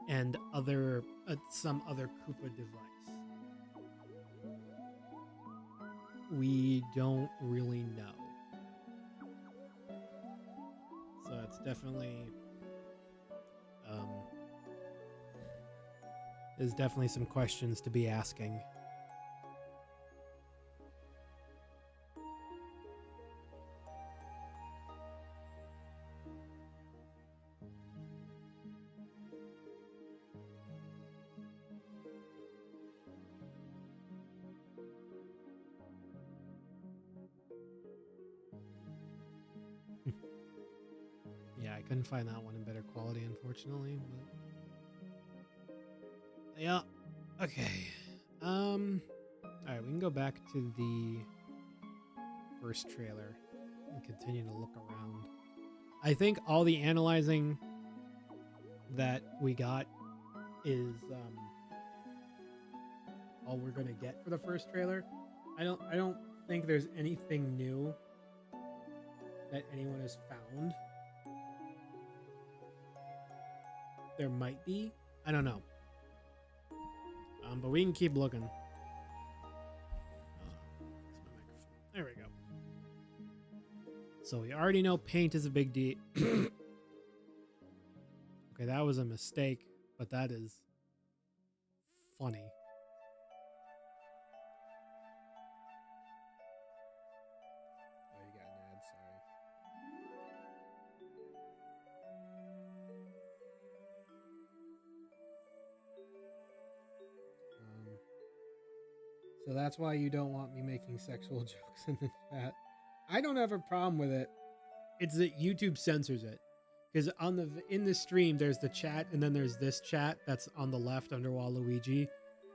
and other some other Koopa device. We don't really know. So it's definitely there's definitely some questions to be asking. Yeah, I couldn't find that one in better quality, unfortunately. But yeah, okay. All right, we can go back to the first trailer and continue to look around. I think all the analyzing that we got is all we're gonna get for the first trailer. I don't think there's anything new that anyone has found. There might be. I don't know. But we can keep looking. There we go. So we already know paint is a big deal. Okay, that was a mistake, but that is funny. Oh, you got an ad, sorry. So that's why you don't want me making sexual jokes in the chat. I don't have a problem with it. It's that YouTube censors it. Because in the stream, there's the chat, and then there's this chat that's on the left under Waluigi.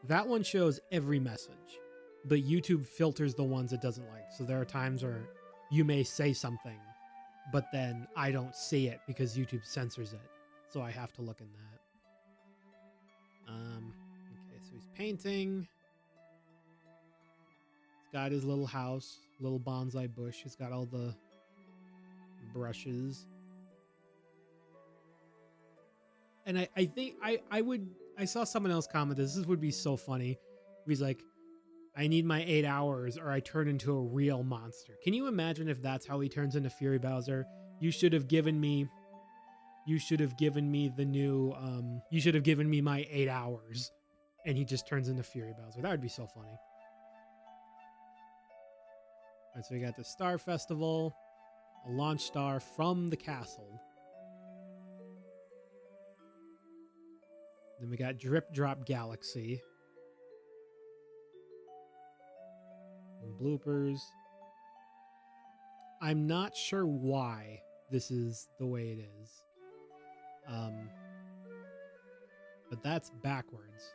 That one shows every message. But YouTube filters the ones it doesn't like. So there are times where you may say something, but then I don't see it because YouTube censors it. So I have to look in that. Okay, so he's painting. Got his little house, Little bonsai bush. It's got all the brushes. And I think I saw someone else comment this. This would be so funny. He's like, I need my 8 hours or I turn into a real monster. Can you imagine if that's how he turns into Fury Bowser? You should have given me the new, you should have given me my 8 hours. And he just turns into Fury Bowser. That would be so funny. All right, so we got the Star Festival, a launch star from the castle. Then we got Drip Drop Galaxy. And bloopers. I'm not sure why this is the way it is. But that's backwards.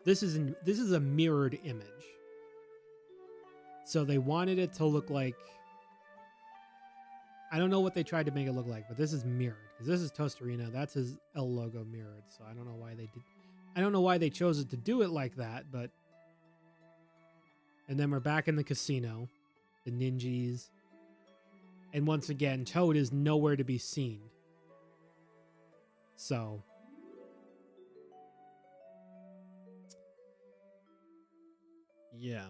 This is a mirrored image. So they wanted it to look like, I don't know what they tried to make it look like, but this is mirrored because this is Tostarino. That's his L logo mirrored. So I don't know why they did. I don't know why they chose it to do it like that, but. And then we're back in the casino, the ninjas, and once again, Toad is nowhere to be seen. So. Yeah.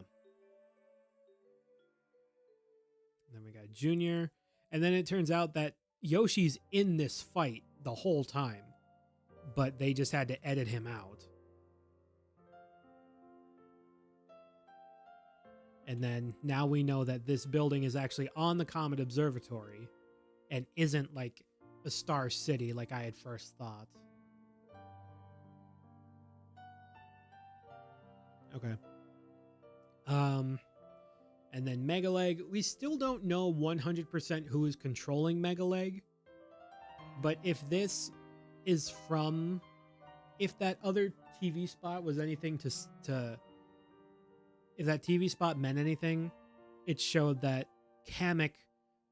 And then we got Junior. And then it turns out that Yoshi's in this fight the whole time. But they just had to edit him out. And then now we know that this building is actually on the Comet Observatory. And isn't like a Star City like I had first thought. Okay. And then Megaleg, we still don't know 100% who is controlling Megaleg. But if this is from, if that other TV spot was anything if that TV spot meant anything, it showed that Kamek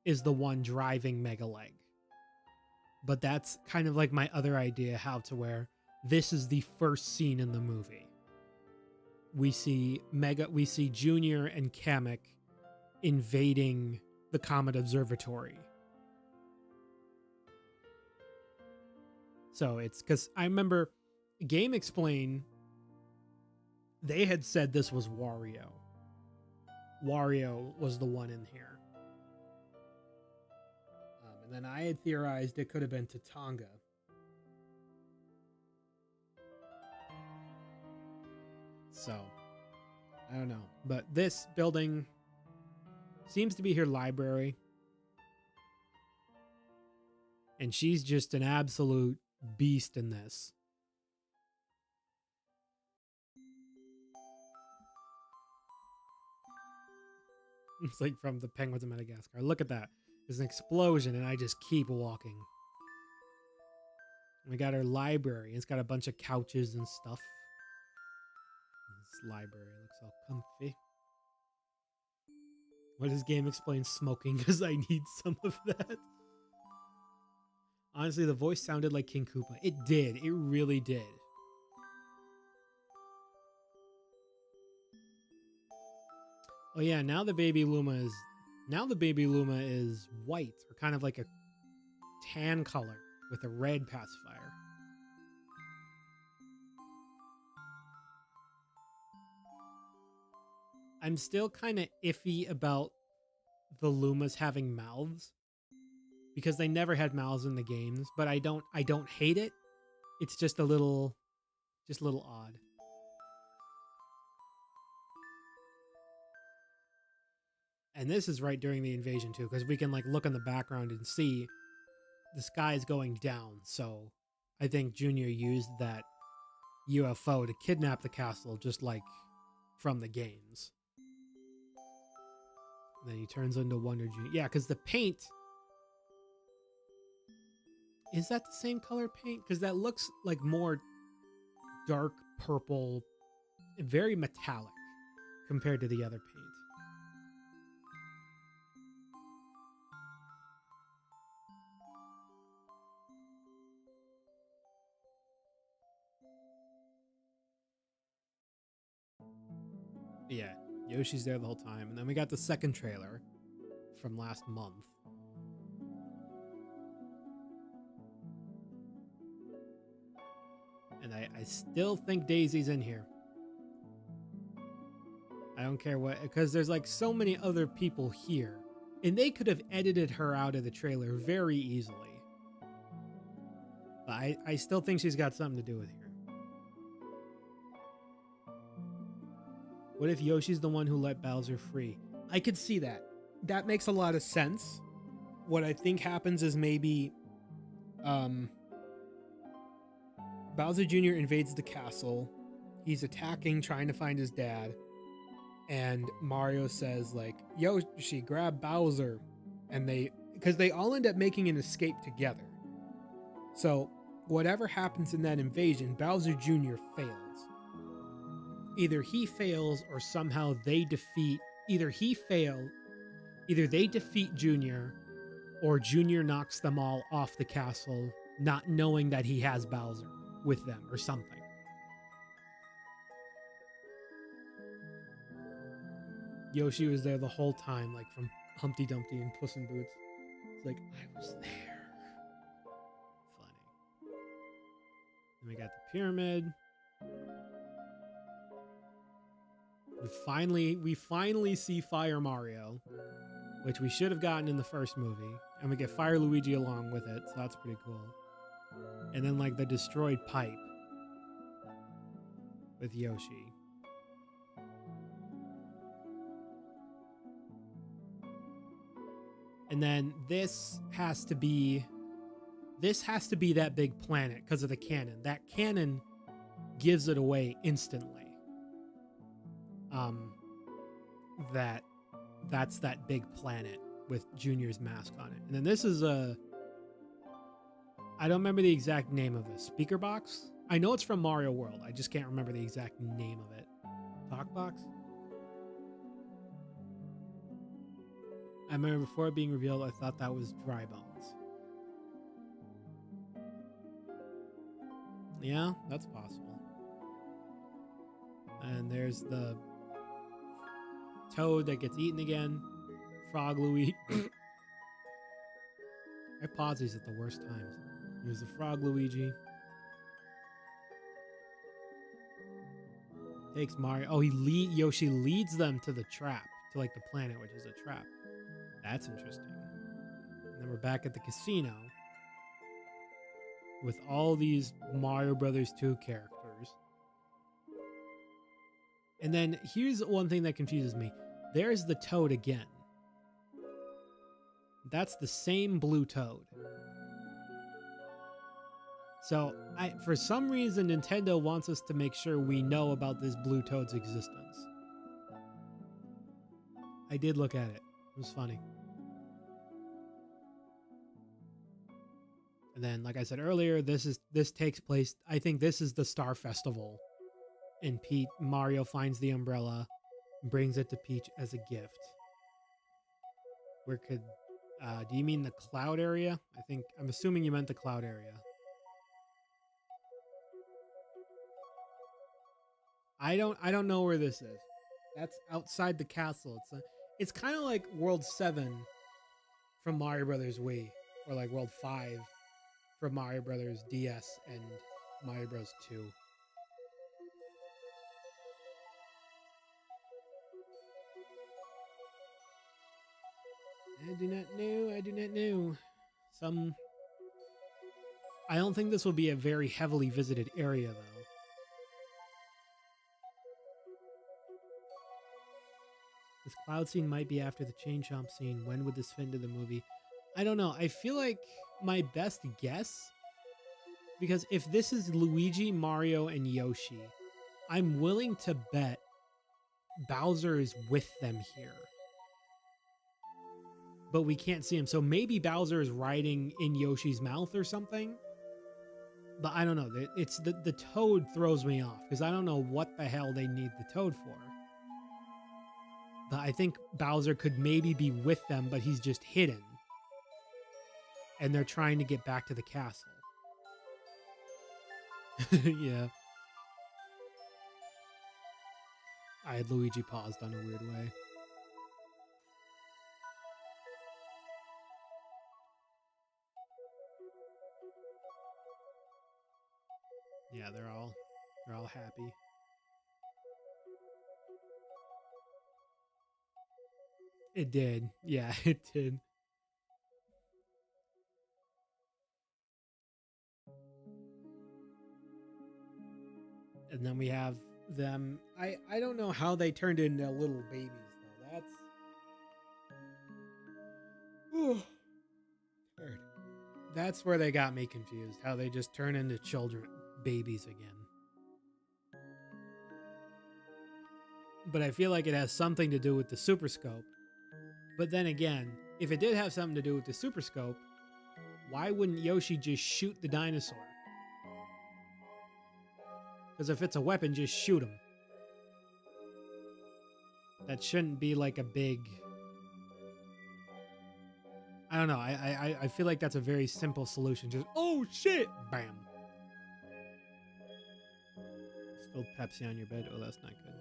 is the one driving Megaleg. But that's kind of like my other idea, how to where this is the first scene in the movie. We see Junior and Kamek invading the Comet Observatory. So it's because I remember Game Explain, they had said this was Wario. Wario was the one in here. And then I had theorized it could have been Tatanga. So, I don't know. But this building seems to be her library. And she's just an absolute beast in this. It's like from the Penguins of Madagascar. Look at that. There's an explosion and I just keep walking. We got our library. It's got a bunch of couches and stuff. This library looks all comfy. What does Game Explain smoking? Because I need some of that. Honestly, the voice sounded like King Koopa. It did. It really did. Oh yeah, now the baby Luma is white, or kind of like a tan color with a red pacifier. I'm still kind of iffy about the Lumas having mouths because they never had mouths in the games, but I don't hate it. It's just a little odd. And this is right during the invasion too, because we can like look in the background and see the sky is going down. So I think Junior used that UFO to kidnap the castle, just like from the games. And then he turns into Wonder Junior. Yeah, because the paint, is that the same color paint? Because that looks like more dark purple, very metallic compared to the other paint. Yoshi's there the whole time. And then we got the second trailer from last month. And I still think Daisy's in here. I don't care what, because there's like so many other people here. And they could have edited her out of the trailer very easily. But I still think she's got something to do with here. What if Yoshi's the one who let Bowser free? I could see that. That makes a lot of sense. What I think happens is maybe Bowser Jr. invades the castle. He's attacking, trying to find his dad. And Mario says, like, Yoshi, grab Bowser. And because they all end up making an escape together. So whatever happens in that invasion, Bowser Jr. fails. Either he fails or somehow they defeat, either they defeat Junior or Junior knocks them all off the castle, not knowing that he has Bowser with them or something. Yoshi was there the whole time, like from Humpty Dumpty and Puss in Boots. It's like, I was there. Funny. Then we got the pyramid. We finally see Fire Mario, which we should have gotten in the first movie, and we get Fire Luigi along with it, so that's pretty cool. And then like the destroyed pipe with Yoshi. And then this has to be that big planet because of the cannon. That cannon gives it away instantly. That's that big planet with Junior's mask on it. And then this is I don't remember the exact name of this. Speaker box? I know it's from Mario World. I just can't remember the exact name of it. Talk box? I remember before it being revealed, I thought that was Dry Bones. Yeah, that's possible. And there's the Toad that gets eaten again. Frog Luigi. I pause these at the worst times. There's the Frog Luigi. Takes Mario. Oh, Yoshi leads them to the trap. To like the planet, which is a trap. That's interesting. And then we're back at the casino. With all these Mario Brothers 2 characters. And then here's one thing that confuses me. There's the Toad again. That's the same blue Toad. So, for some reason, Nintendo wants us to make sure we know about this blue Toad's existence. I did look at it. It was funny. And then, like I said earlier, this takes place. I think this is the Star Festival, and Mario finds the umbrella, and brings it to Peach as a gift. Where could? Do you mean the cloud area? I'm assuming you meant the cloud area. I don't know where this is. That's outside the castle. It's kind of like World 7 from Mario Brothers Wii, or like World 5 from Mario Brothers DS and Mario Bros 2. I do not know. I don't think this will be a very heavily visited area, though. This cloud scene might be after the chain chomp scene. When would this fit into the movie? I don't know. I feel like my best guess, because if this is Luigi, Mario, and Yoshi, I'm willing to bet Bowser is with them here. But we can't see him. So maybe Bowser is riding in Yoshi's mouth or something. But I don't know. It's the Toad throws me off because I don't know what the hell they need the Toad for. But I think Bowser could maybe be with them, but he's just hidden. And they're trying to get back to the castle. Yeah. I had Luigi paused on a weird way. Yeah, they're all happy. It did. Yeah, it did. And then we have them. I don't know how they turned into little babies though. That's Hard. That's where they got me confused. How they just turn into children, babies again. But I feel like it has something to do with the Super Scope. But then again, if it did have something to do with the Super Scope, why wouldn't Yoshi just shoot the dinosaur? Because if it's a weapon, just shoot him. That shouldn't be like a big... I don't know. I feel like that's a very simple solution. Just, oh shit! Bam. Spilled Pepsi on your bed. Oh, that's not good.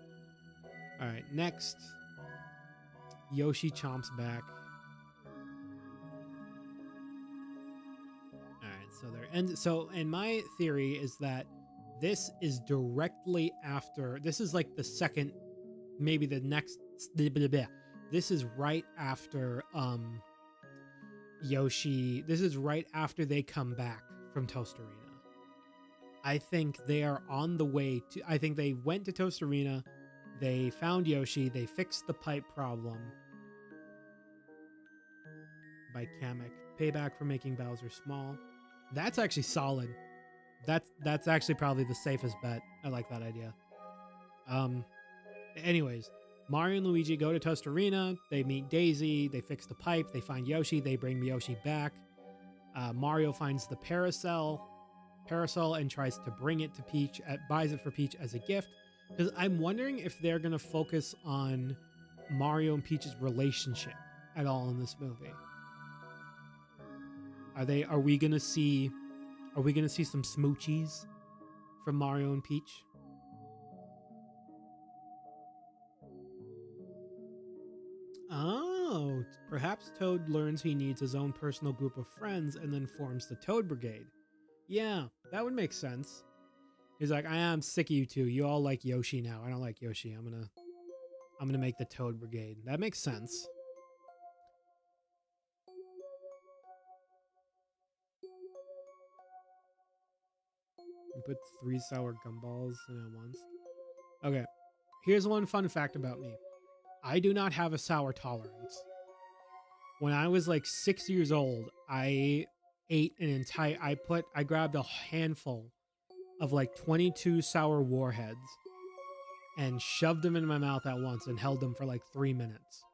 Alright, next. Yoshi chomps back. Alright, so there. And so, and my theory is that this is directly after. This is like the second, maybe the next. This is right after Yoshi. This is right after they come back from Toast Arena. I think they are on the way to. I think they went to Toast Arena. They found Yoshi. They fixed the pipe problem. By Kamek. Payback for making Bowser small. That's actually solid. That's actually probably the safest bet. I like that idea. Anyways, Mario and Luigi go to Toast Arena. They meet Daisy. They fix the pipe. They find Yoshi. They bring Yoshi back. Mario finds the parasol and tries to bring it to Peach. Buys it for Peach as a gift. Because I'm wondering if they're gonna focus on Mario and Peach's relationship at all in this movie. Are we gonna see some smoochies from Mario and Peach? Oh, perhaps Toad learns he needs his own personal group of friends and then forms the Toad Brigade. Yeah, that would make sense. He's like, I'm sick of you two. You all like Yoshi now. I don't like Yoshi. I'm gonna make the Toad Brigade. That makes sense. You put 3 sour gumballs in at once. Okay. Here's one fun fact about me. I do not have a sour tolerance. When I was like 6 years old, I ate an entire. I grabbed a handful of like 22 sour warheads and shoved them in my mouth at once and held them for like 3 minutes.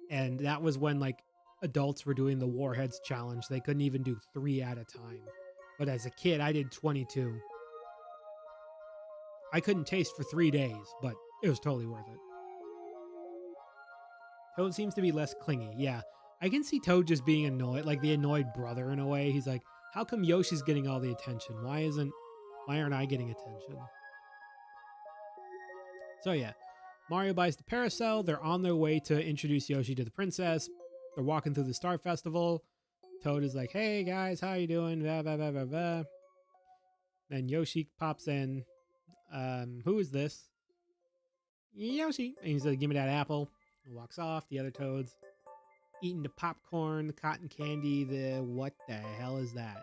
And that was when like adults were doing the warheads challenge. They couldn't even do 3 at a time. But as a kid, I did 22. I couldn't taste for 3 days, but it was totally worth it. Toad seems to be less clingy. Yeah, I can see Toad just being annoyed, like the annoyed brother in a way. He's like, how come Yoshi's getting all the attention? Why aren't I getting attention? So yeah, Mario buys the parasol. They're on their way to introduce Yoshi to the princess. They're walking through the Star Festival. Toad is like, hey guys, how you doing? Blah, blah, blah, blah, blah. Then Yoshi pops in. Who is this? Yoshi. And he's like, give me that apple. He walks off. The other Toads eating the popcorn, the cotton candy, the what the hell is that?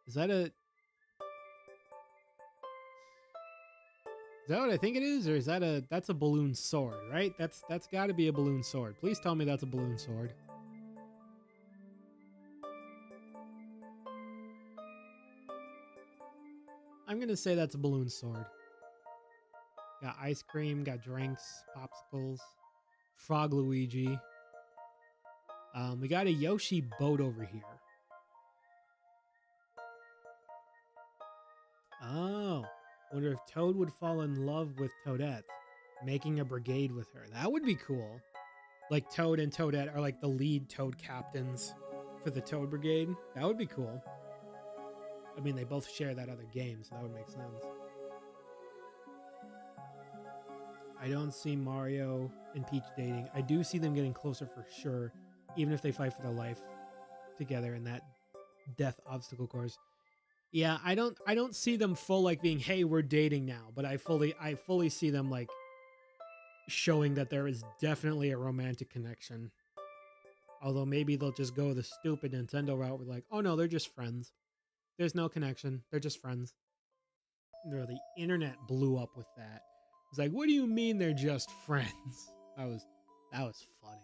Is that what I think it is? Or is that's a balloon sword, right? That's gotta be a balloon sword. Please tell me that's a balloon sword. I'm gonna say that's a balloon sword. Got ice cream, got drinks, popsicles, Frog Luigi. We got a Yoshi boat over here. Oh, wonder if Toad would fall in love with Toadette, making a brigade with her. That would be cool. Like Toad and Toadette are like the lead Toad captains for the Toad Brigade. That would be cool. I mean, they both share that other game, so that would make sense. I don't see Mario and Peach dating. I do see them getting closer for sure, even if they fight for their life together in that death obstacle course. Yeah, I don't see them full like being, hey, we're dating now, but I fully see them like showing that there is definitely a romantic connection. Although maybe they'll just go the stupid Nintendo route with like, oh no, they're just friends. There's no connection. They're just friends. The internet blew up with that. It's like, what do you mean they're just friends? That was funny.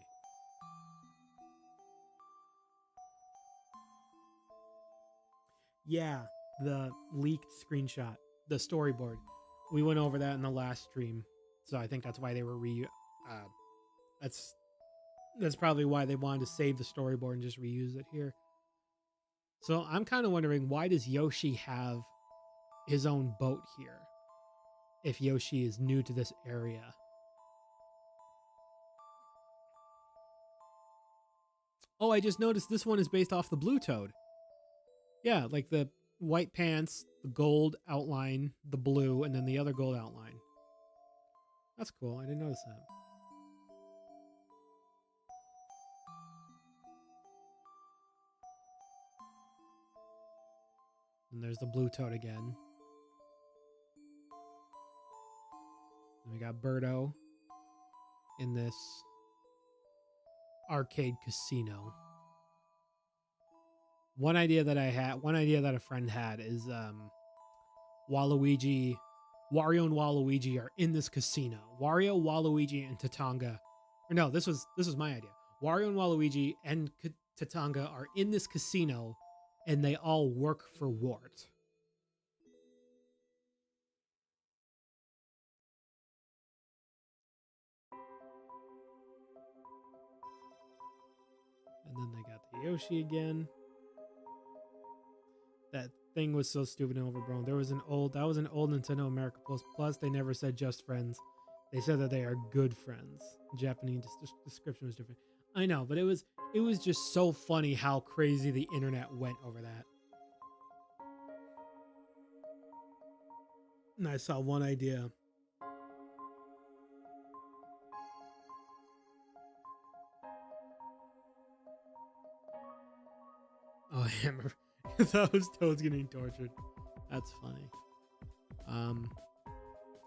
Yeah, the leaked screenshot, the storyboard. We went over that in the last stream, so I think that's why they were that's probably why they wanted to save the storyboard and just reuse it here. So I'm kind of wondering, why does Yoshi have his own boat here if Yoshi is new to this area? Oh, I just noticed this one is based off the Blue Toad. Yeah, like the white pants, the gold outline, the blue, and then the other gold outline. That's cool. I didn't notice that. And there's the Blue Toad again. And we got Birdo in this arcade casino. One idea that a friend had is Waluigi, Wario and Waluigi are in this casino. Wario, Waluigi, and Tatanga. Or no, this was my idea. Wario and Waluigi and Tatanga are in this casino, and they all work for Wart. And then they got the Yoshi again. That thing was so stupid and overblown. That was an old Nintendo America Plus. They never said just friends. They said that they are good friends. Japanese description was different. I know, but it was just so funny how crazy the internet went over that. And I saw one idea. Oh, Hammer. Those toads getting tortured. That's funny.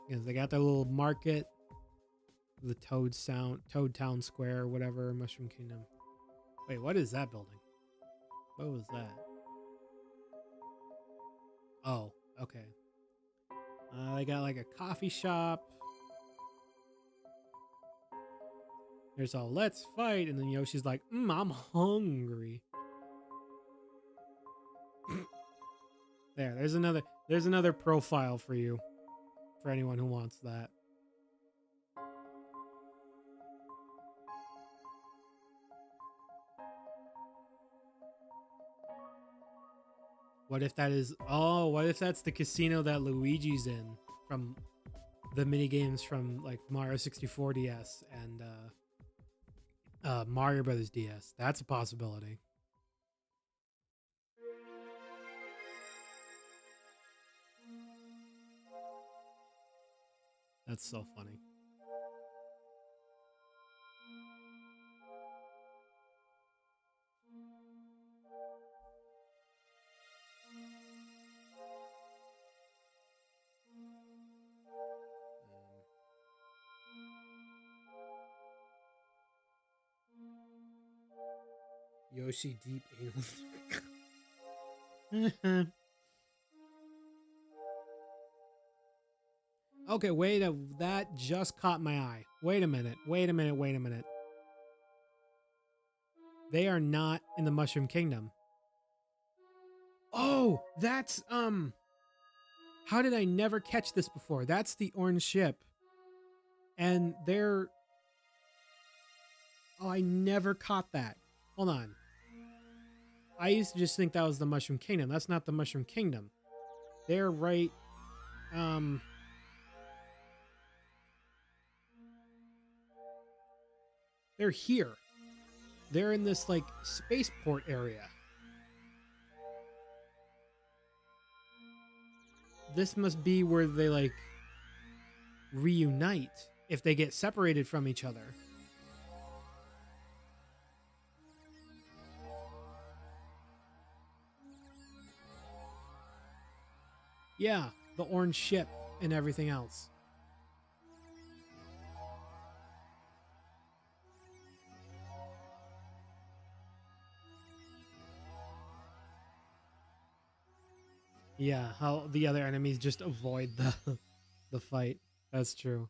Because they got their little market, the Toad Town Square, whatever, Mushroom Kingdom. Wait, what is that building? What was that? Oh, okay. They got like a coffee shop. There's a let's fight, and then Yoshi's like, I'm hungry. There's another profile for you, for anyone who wants that. What if that's the casino that Luigi's in from the mini games from like Mario 64 DS and Mario Brothers DS? That's a possibility. That's so funny. Yoshi deep anal. Okay, that just caught my eye. Wait a minute. They are not in the Mushroom Kingdom. Oh, that's how did I never catch this before? That's the orange ship. And they're Oh, I never caught that. Hold on. I used to just think that was the Mushroom Kingdom. That's not the Mushroom Kingdom. They're right they're here. They're in this like spaceport area. This must be where they like reunite. if they get separated from each other. Yeah, the orange ship and everything else. Yeah, how the other enemies just avoid the fight. That's true.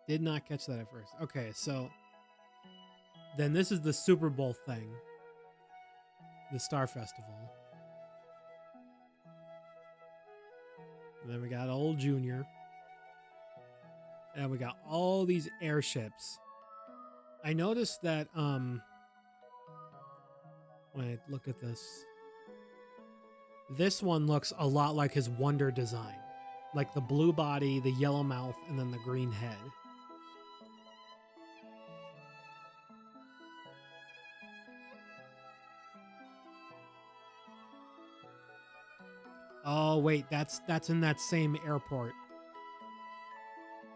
Did not catch that at first. Okay, so then this is the Super Bowl thing. The Star Festival. And then we got old Junior. And we got all these airships. I noticed that when I look at this one looks a lot like his Wonder design. Like the blue body, the yellow mouth, and then the green head. Oh wait, that's in that same airport.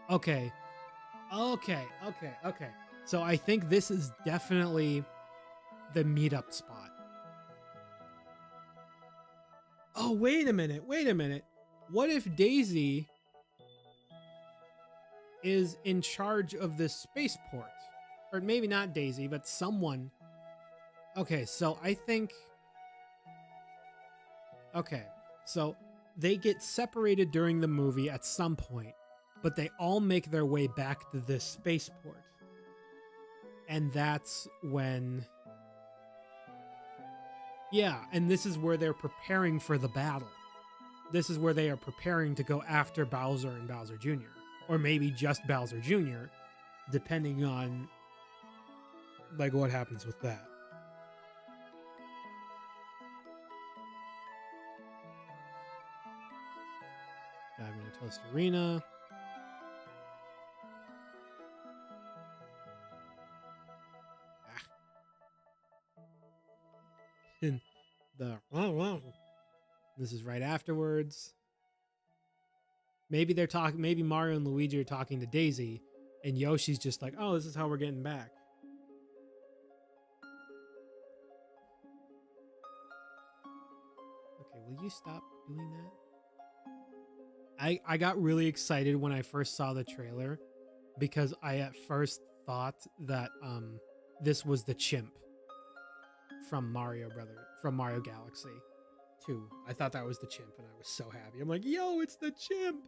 Okay. Okay. So I think this is definitely the meetup spot. Oh, wait a minute. What if Daisy is in charge of this spaceport? Or maybe not Daisy, but someone. Okay, so I think... Okay, so they get separated during the movie at some point, but they all make their way back to this spaceport. And that's when... Yeah, and this is where they're preparing for the battle. This is where they are preparing to go after Bowser and Bowser Jr. Or maybe just Bowser Jr., depending on like what happens with that. Diving into Toast Arena. And the this is right afterwards. Maybe they're talking. Maybe Mario and Luigi are talking to Daisy, and Yoshi's just like, "Oh, this is how we're getting back." Okay, will you stop doing that? I got really excited when I first saw the trailer because I at first thought that this was the chimp from Mario Galaxy 2. I thought that was the chimp and I was so happy. I'm like, "Yo, it's the chimp."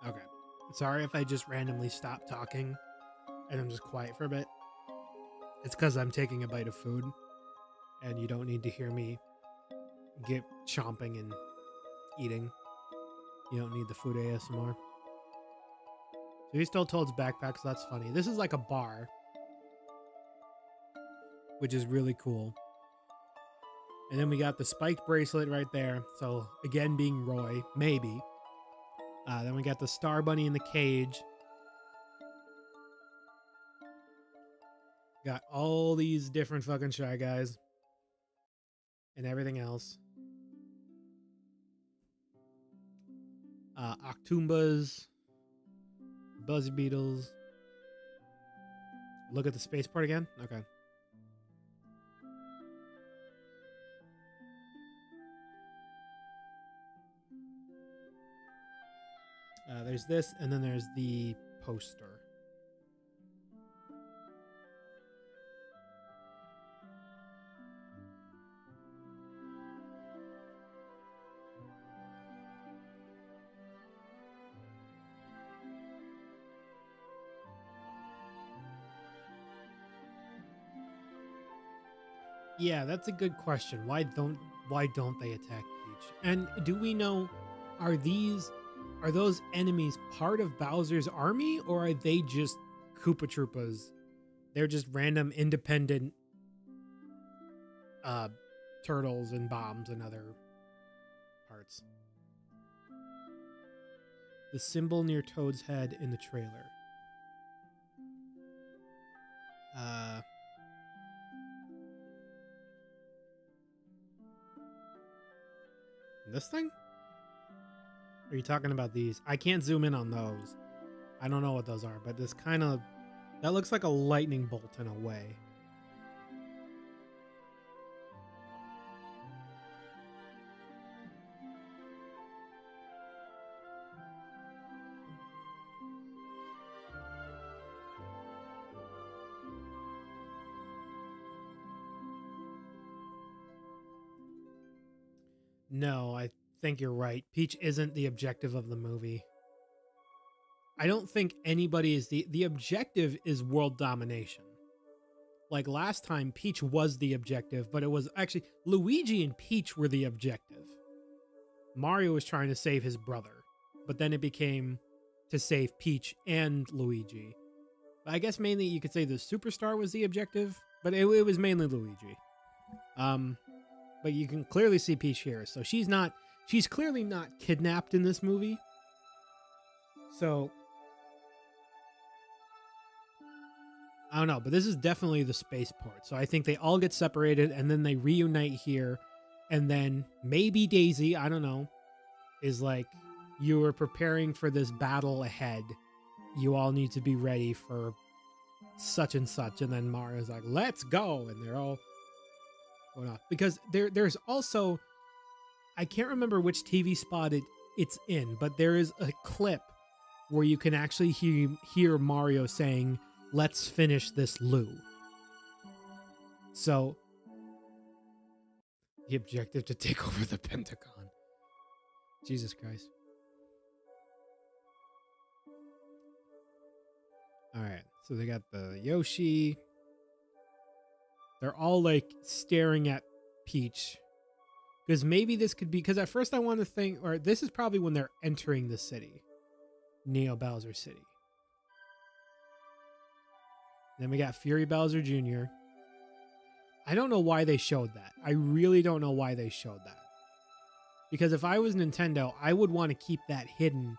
Okay. Sorry if I just randomly stop talking and I'm just quiet for a bit. It's because I'm taking a bite of food and you don't need to hear me get chomping and eating. You don't need the food ASMR. So he still Toad's backpack, so that's funny. This is like a bar, which is really cool. And then we got the spiked bracelet right there. So again, being Roy, maybe. Then we got the Star Bunny in the cage. Got all these different fucking Shy Guys. And everything else. Octoombas. Buzzy Beetles. Look at the spaceport again? Okay. There's this, and then there's the poster. Yeah, that's a good question. Why don't they attack Peach? And do we know, are those enemies part of Bowser's army, or are they just Koopa Troopas? They're just random independent uh turtles and bombs and other parts. The symbol near Toad's head in the trailer. Uh this thing? Are you talking about these? I can't zoom in on those. I don't know what those are, but this kind of, that looks like a lightning bolt in a way. No, I think you're right. Peach isn't the objective of the movie. I don't think anybody is the objective is world domination. Like last time, Peach was the objective, but it was actually Luigi and Peach were the objective. Mario was trying to save his brother, but then it became to save Peach and Luigi. I guess mainly you could say the superstar was the objective, but it was mainly Luigi. But you can clearly see Peach here, so she's clearly not kidnapped in this movie. So I don't know, but this is definitely the spaceport. So I think they all get separated and then they reunite here, and then maybe Daisy, I don't know, is like, you were preparing for this battle ahead. You all need to be ready for such and such. And then Mario's like, let's go. And they're all going off. Because there's also, I can't remember which TV spot it's in, but there is a clip where you can actually hear Mario saying, let's finish this Lou. So, the objective to take over the Pentagon. Jesus Christ. Alright, so they got the Yoshi. They're all like staring at Peach. Because maybe this could be, because at first I want to think, or this is probably when they're entering the city. Neo Bowser City. Then we got Fury Bowser Jr. I don't know why they showed that. I really don't know why they showed that. Because if I was Nintendo, I would want to keep that hidden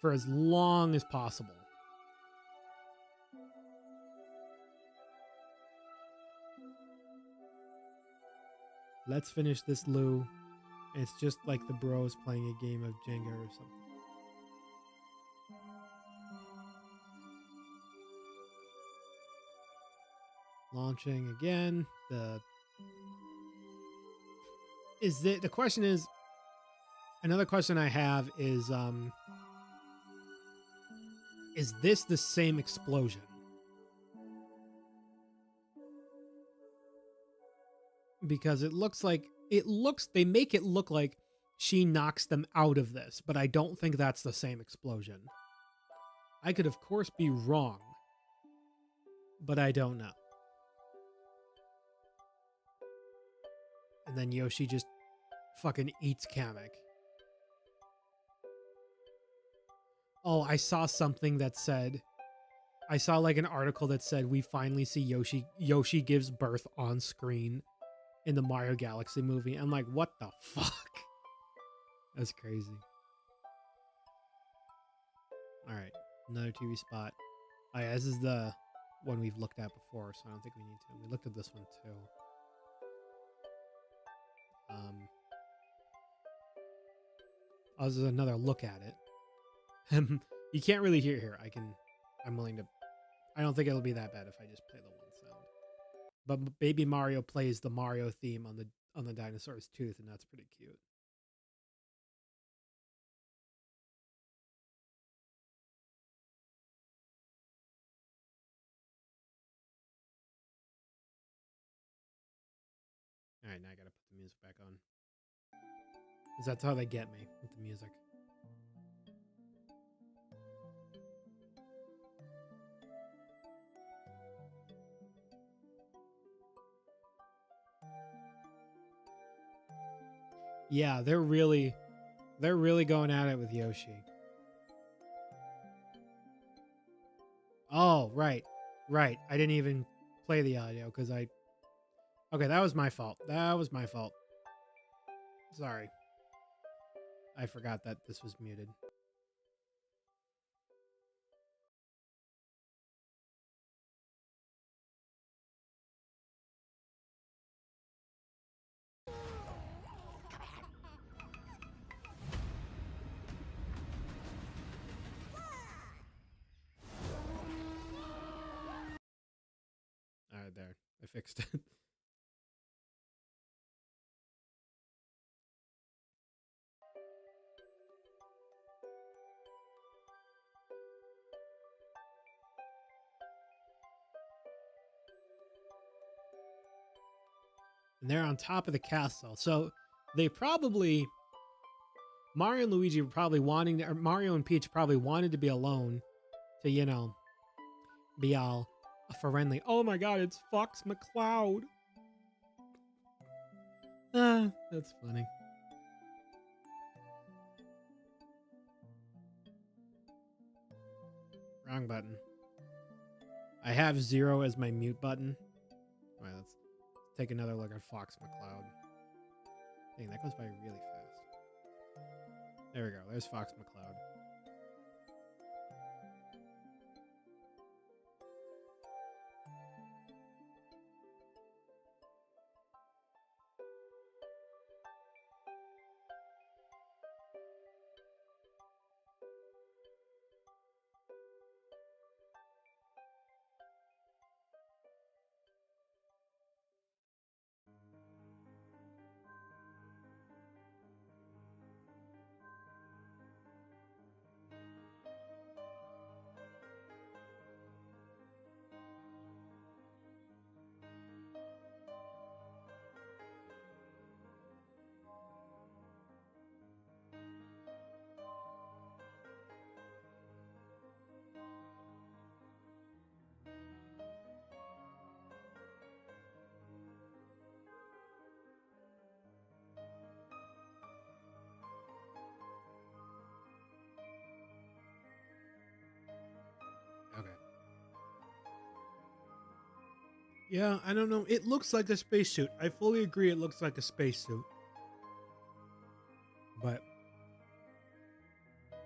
for as long as possible. Let's finish this Lou. It's just like the bros playing a game of Jenga or something. Launching again. The question is, another question I have is this the same explosion? Because they make it look like she knocks them out of this, but I don't think that's the same explosion. I could of course be wrong, but I don't know. And then Yoshi just fucking eats Kamek. Oh, I saw something that said, I saw like an article that said we finally see Yoshi gives birth on screen in the Mario Galaxy movie. I'm like, what the fuck? That's crazy. All right, another TV spot. Oh yeah, this is the one we've looked at before, so I don't think we need to. We looked at this one too. Oh, this is another look at it. You can't really hear it here. I'm willing to. I don't think it'll be that bad if I just play the one sound. But Baby Mario plays the Mario theme on the dinosaur's tooth, and that's pretty cute. All right, now I gotta put the music back on. Because that's how they get me with the music. Yeah, they're really going at it with Yoshi. Oh, right. Right. I didn't even play the audio because I... Okay, that was my fault. That was my fault. Sorry. I forgot that this was muted. All right, there. I fixed it. And they're on top of the castle. So they probably... Mario and Luigi were probably wanting to... Or Mario and Peach probably wanted to be alone to, you know, be all friendly. Oh my god, it's Fox McCloud. Ah, that's funny. Wrong button. I have 0 as my mute button. All right, let's take another look at Fox McCloud. Dang, that goes by really fast. There we go. There's Fox McCloud. Okay. Yeah, I don't know. It looks like a spacesuit. I fully agree it looks like a spacesuit. But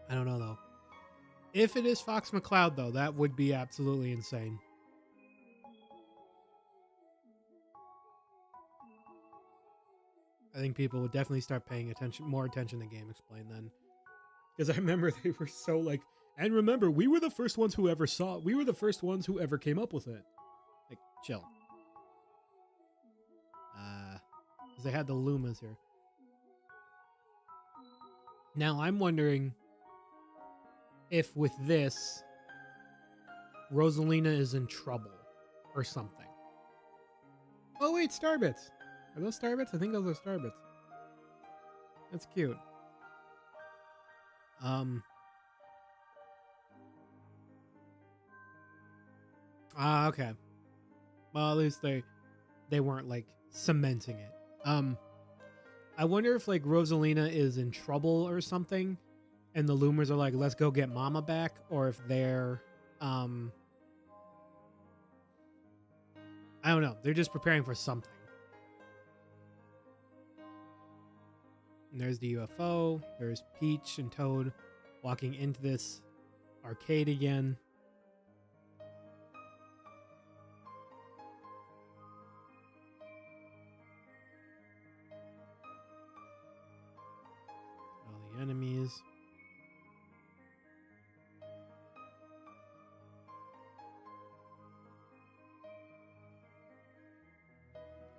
I don't know though. If it is Fox McCloud though, that would be absolutely insane. I think people would definitely start paying more attention to Game Explain then. Because I remember they were so like, and remember, we were the first ones who ever saw it. We were the first ones who ever came up with it. Like, chill. Because they had the Lumas here. Now I'm wondering if with this, Rosalina is in trouble or something. Oh wait, Starbits. Are those Starbits? I think those are Starbits. That's cute. Okay. Well, at least they weren't like cementing it. I wonder if like Rosalina is in trouble or something, and the Loomers are like, "Let's go get Mama back," or if they're, I don't know. They're just preparing for something. And there's the UFO. There's Peach and Toad walking into this arcade again. All the enemies.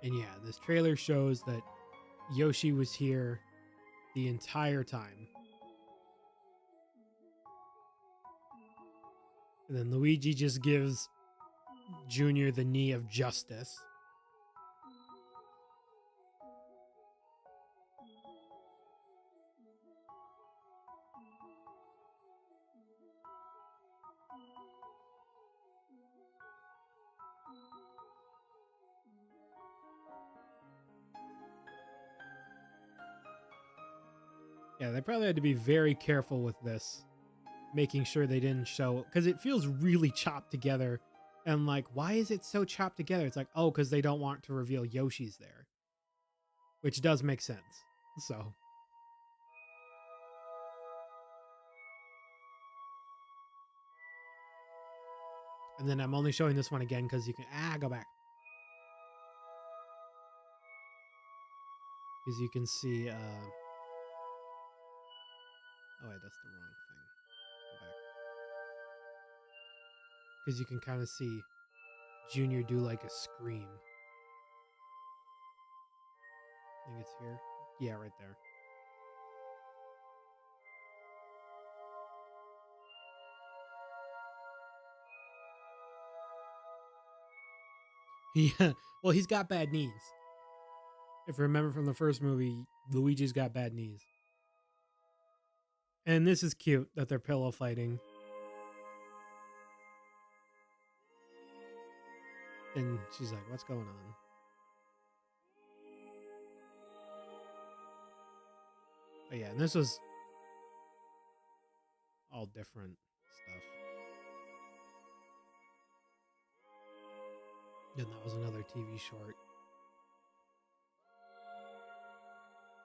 And yeah, this trailer shows that Yoshi was here the entire time. And then Luigi just gives Junior the knee of justice. Yeah, they probably had to be very careful with this, making sure they didn't show, because it feels really chopped together. And like, why is it so chopped together? It's like, oh, because they don't want to reveal Yoshi's there, which does make sense. So, and then I'm only showing this one again because you can go back, because you can see. Oh wait, that's the wrong thing. Go back, because you can kind of see Junior do like a scream. I think it's here. Yeah, right there. Yeah. Well, he's got bad knees. If you remember from the first movie, Luigi's got bad knees. And this is cute that they're pillow fighting. And she's like, what's going on? But yeah, and this was all different stuff. And that was another TV short.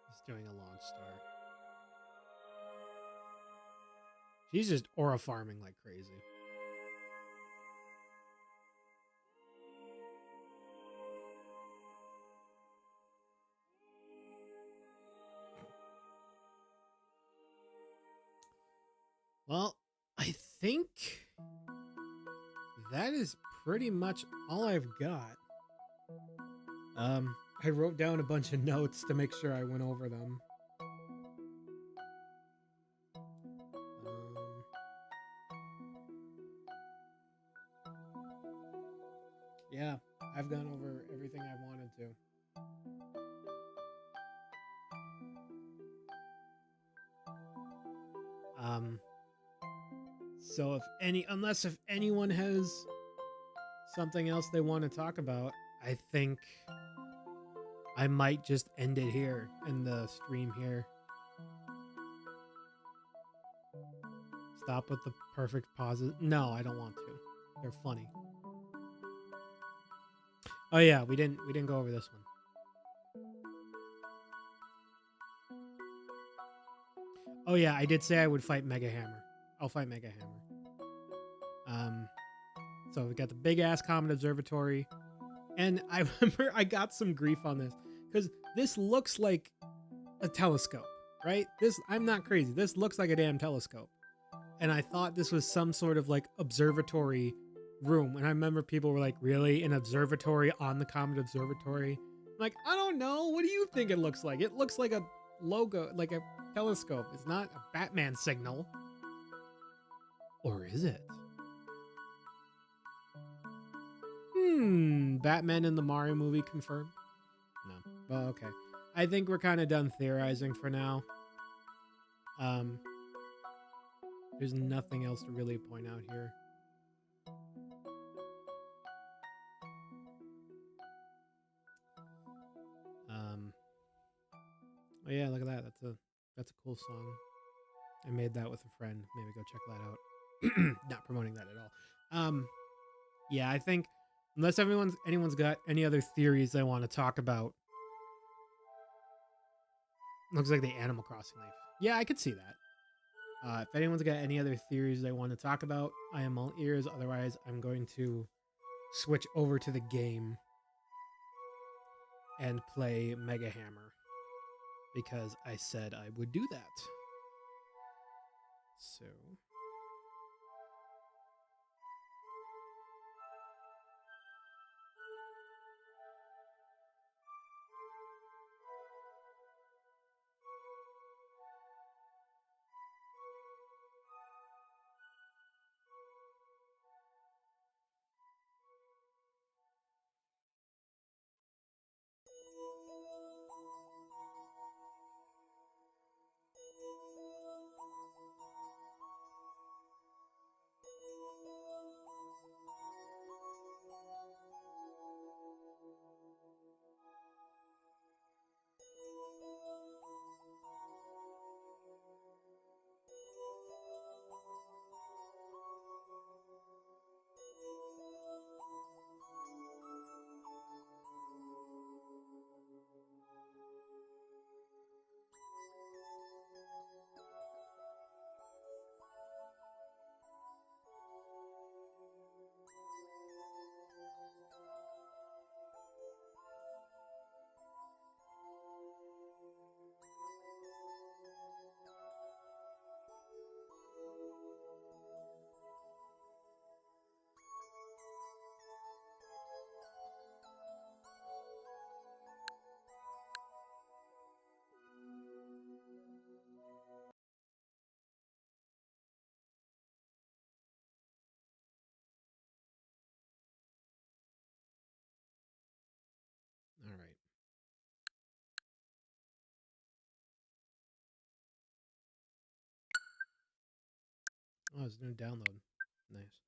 He's doing a launch star. She's just aura farming like crazy. Well, I think that is pretty much all I've got. I wrote down a bunch of notes to make sure I went over them. Yeah, I've gone over everything I wanted to. So unless if anyone has something else they want to talk about, I think I might just end it here in the stream here. Stop with the perfect pauses. No, I don't want to. They're funny. Oh yeah, we didn't go over this one. Oh yeah, I did say I would fight Mega Hammer. I'll fight Mega Hammer. So we got the big ass Comet Observatory, and I remember I got some grief on this because this looks like a telescope, right? I'm not crazy. This looks like a damn telescope, and I thought this was some sort of like observatory room. And I remember people were like, "Really, an observatory on the Comet Observatory?" I'm like, I don't know. What do you think it looks like? It looks like a logo, like a telescope. It's not a Batman signal, or is it? Batman in the Mario movie confirmed? No. Well, okay. I think we're kind of done theorizing for now. There's nothing else to really point out here. Oh yeah, look at that. That's a cool song. I made that with a friend. Maybe go check that out. Not promoting that at all. Yeah, I think unless anyone's got any other theories they want to talk about. Looks like the Animal Crossing leaf. Yeah, I could see that. If anyone's got any other theories they want to talk about, I am all ears. Otherwise, I'm going to switch over to the game and play Mega Hammer because I said I would do that. So Oh, it's a new download. Nice.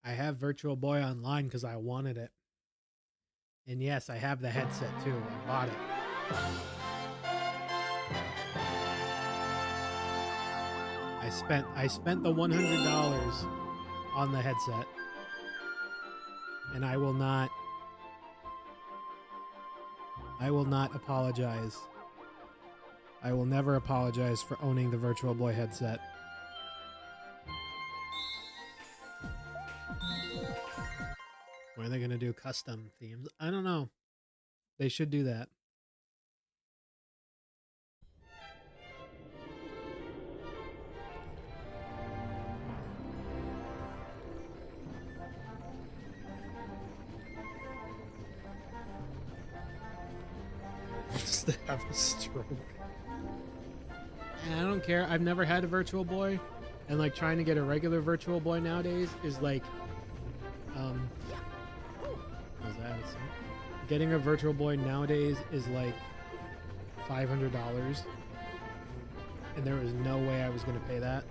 I have Virtual Boy online because I wanted it. And yes, I have the headset too. I bought it. I spent the $100 on the headset. And I will not apologize. I will never apologize for owning the Virtual Boy headset. When are they going to do custom themes? I don't know. They should do that. Just to have a stroke. And I don't care. I've never had a Virtual Boy. And like trying to get a regular Virtual Boy nowadays is like was that a song? Getting a Virtual Boy nowadays is like $500, and there was no way I was going to pay that.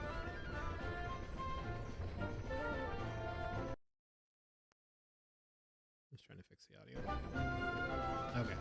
Just trying to fix the audio. Okay.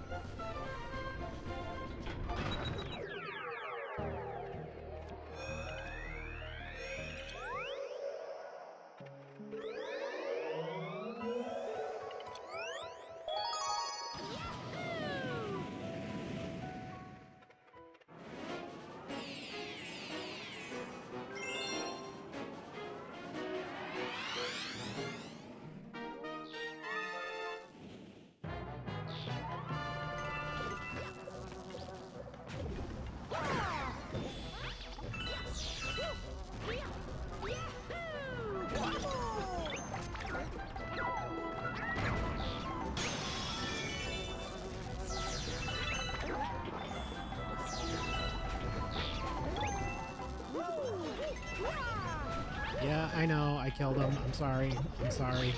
Yeah, I know. I killed him. I'm sorry. I'm sorry.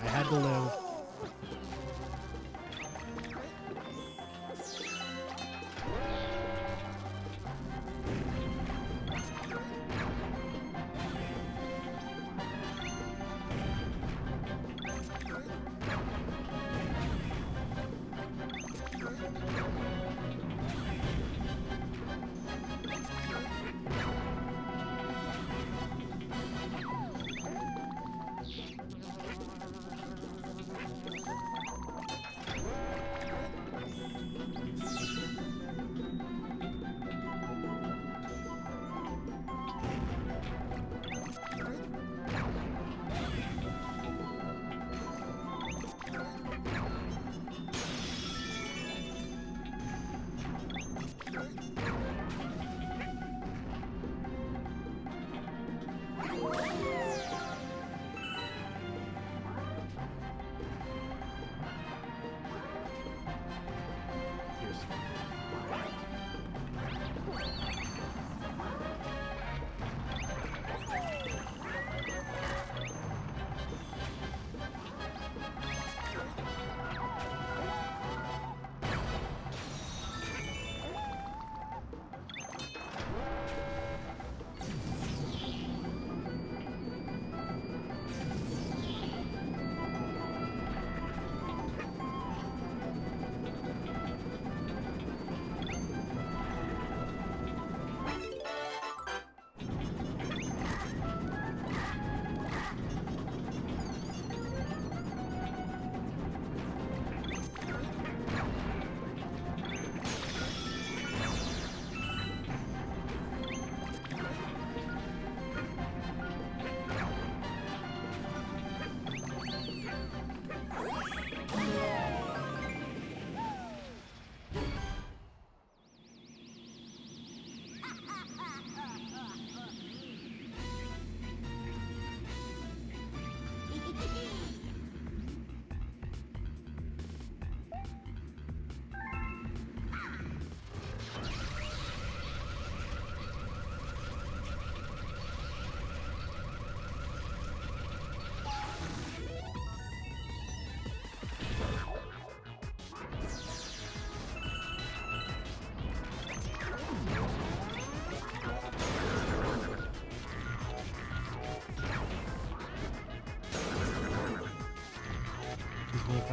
I had to live.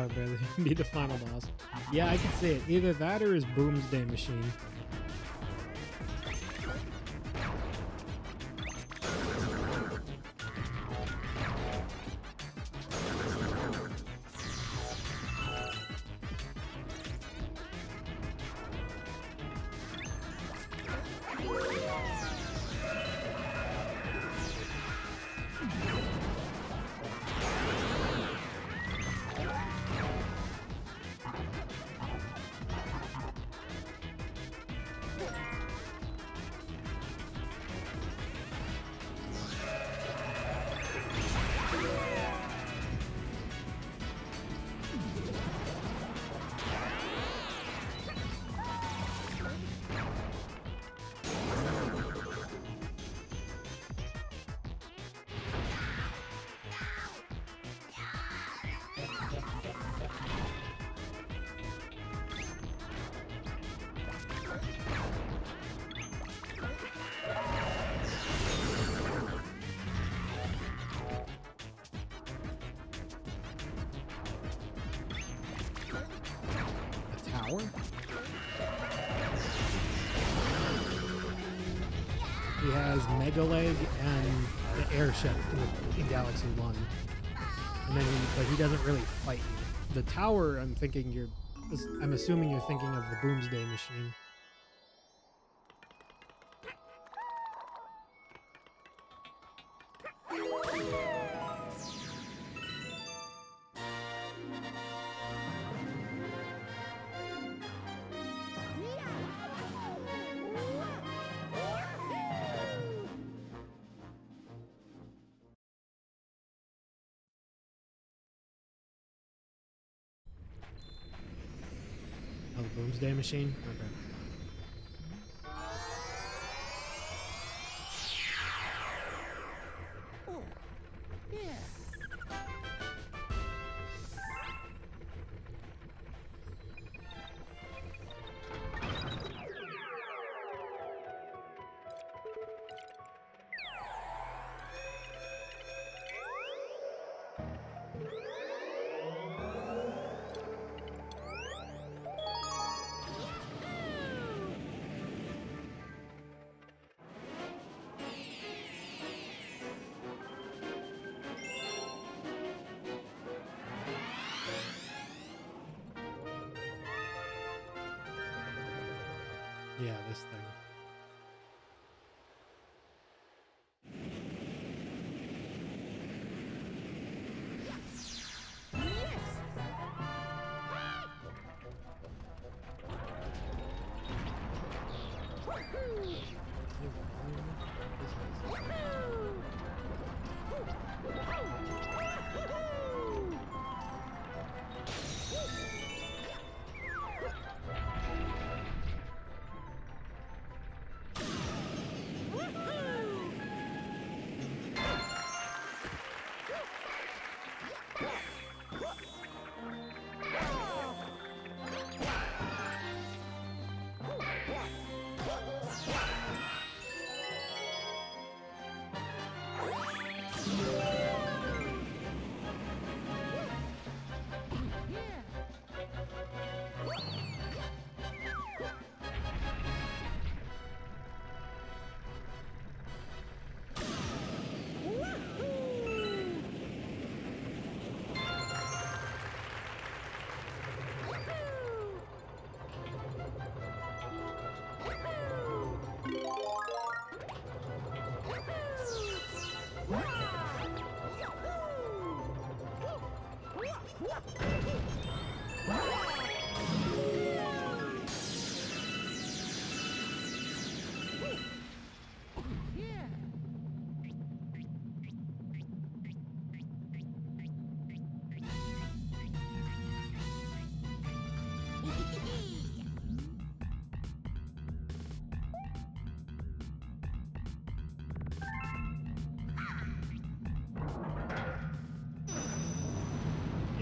part barely be the final boss. Yeah, I can see it. Either that or his Boomsday Machine. Tower? He has Mega Leg and the airship in Galaxy 1. And then but he doesn't really fight you. The tower, I'm assuming you're thinking of the Boomsday Machine. Oh, the Boomsday Machine? Okay. Yeah, this thing.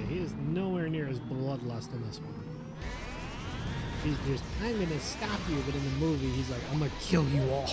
He is nowhere near as bloodlust in this one. He's just, I'm gonna stop you, but in the movie, he's like, I'm gonna kill you all.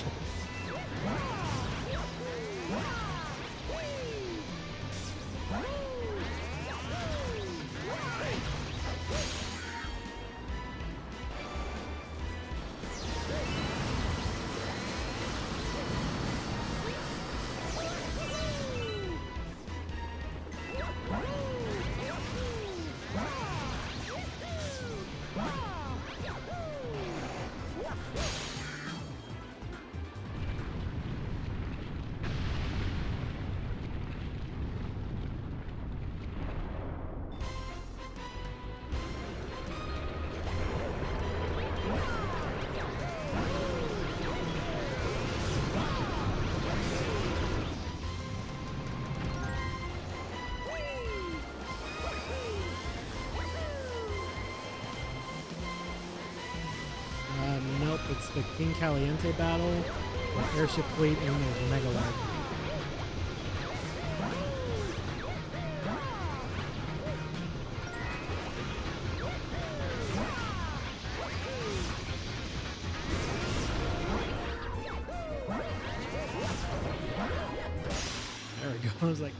It's the King Caliente battle, the airship fleet, and the Megalod. There we go. I was like,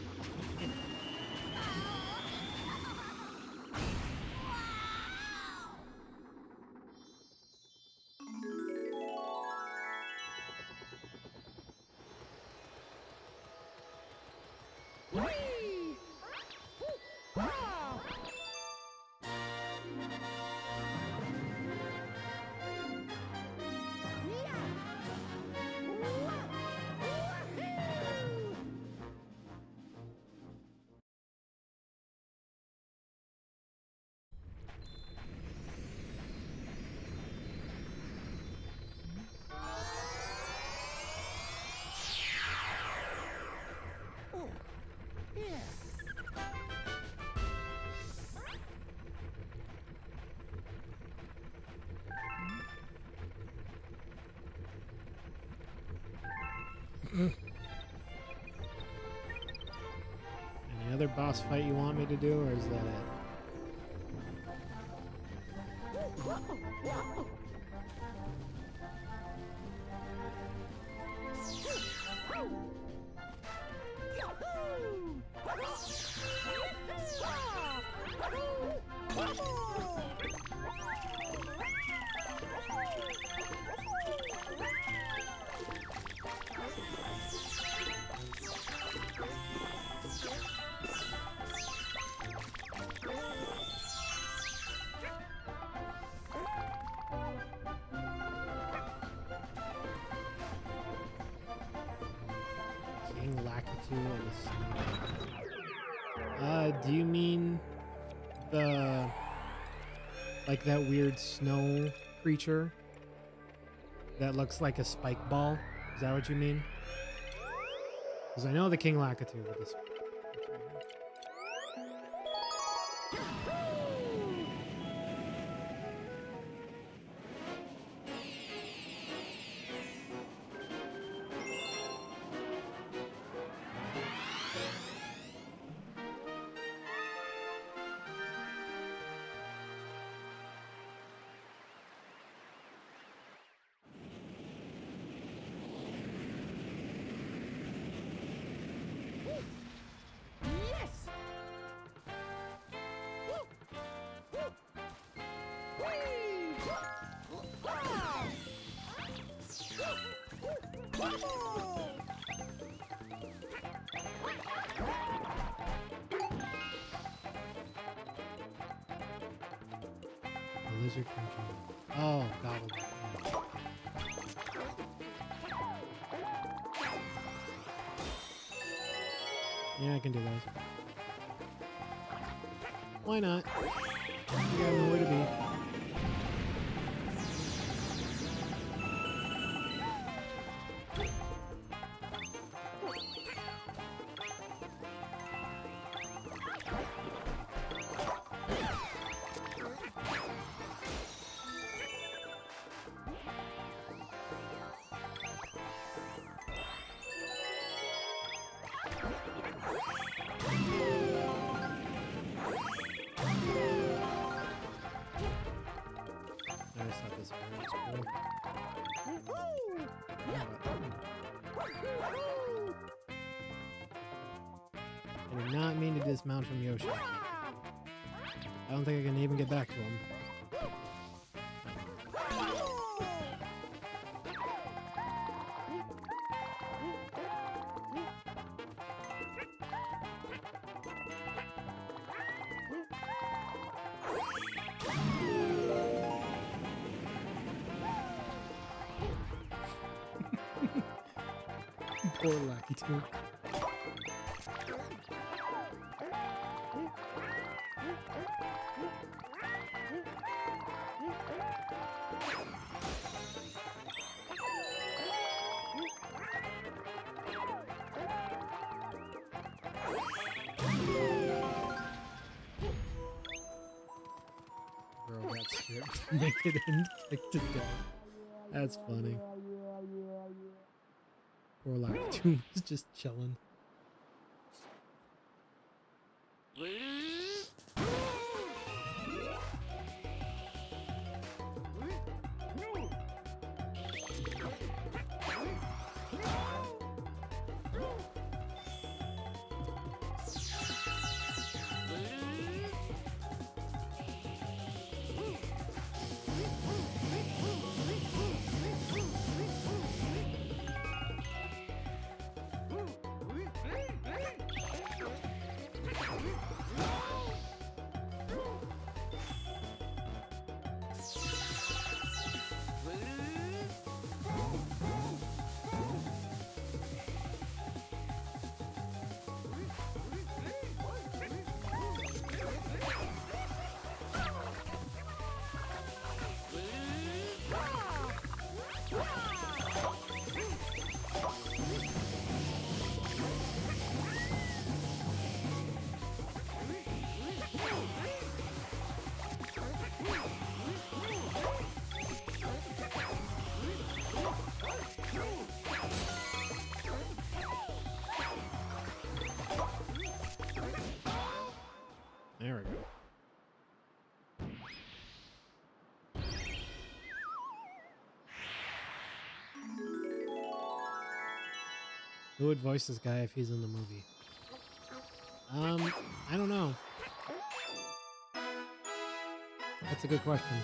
any other boss fight you want me to do, or is that it? King Lakitu and the snow. Do you mean the like that weird snow creature that looks like a spike ball? Is that what you mean? Because I know the King Lakitu with this. The lizard creature. Oh, gobbled. Yeah, I can do those. Why not? You gotta know where to be. I just thought this one was cool. I did not mean to dismount from Yoshi. I don't think I can even get back to him. Poor Lakitu. Bro got stripped naked and kicked to death. That's funny. Poor Lakitu is just chilling. There we go. Who would voice this guy if he's in the movie? I don't know. That's a good question.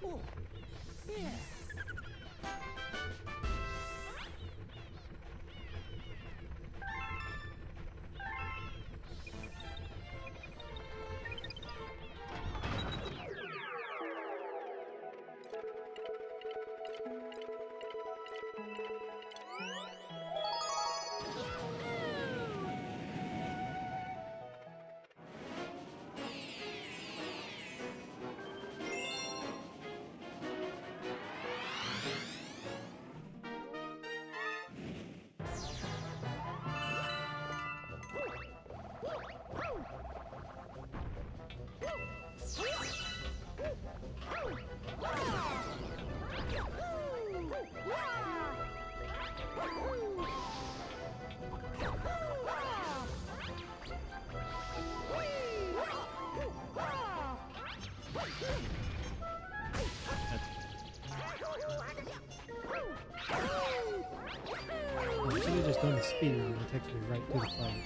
Oh, yeah. I should have just done the speed run. It takes me right to the fight.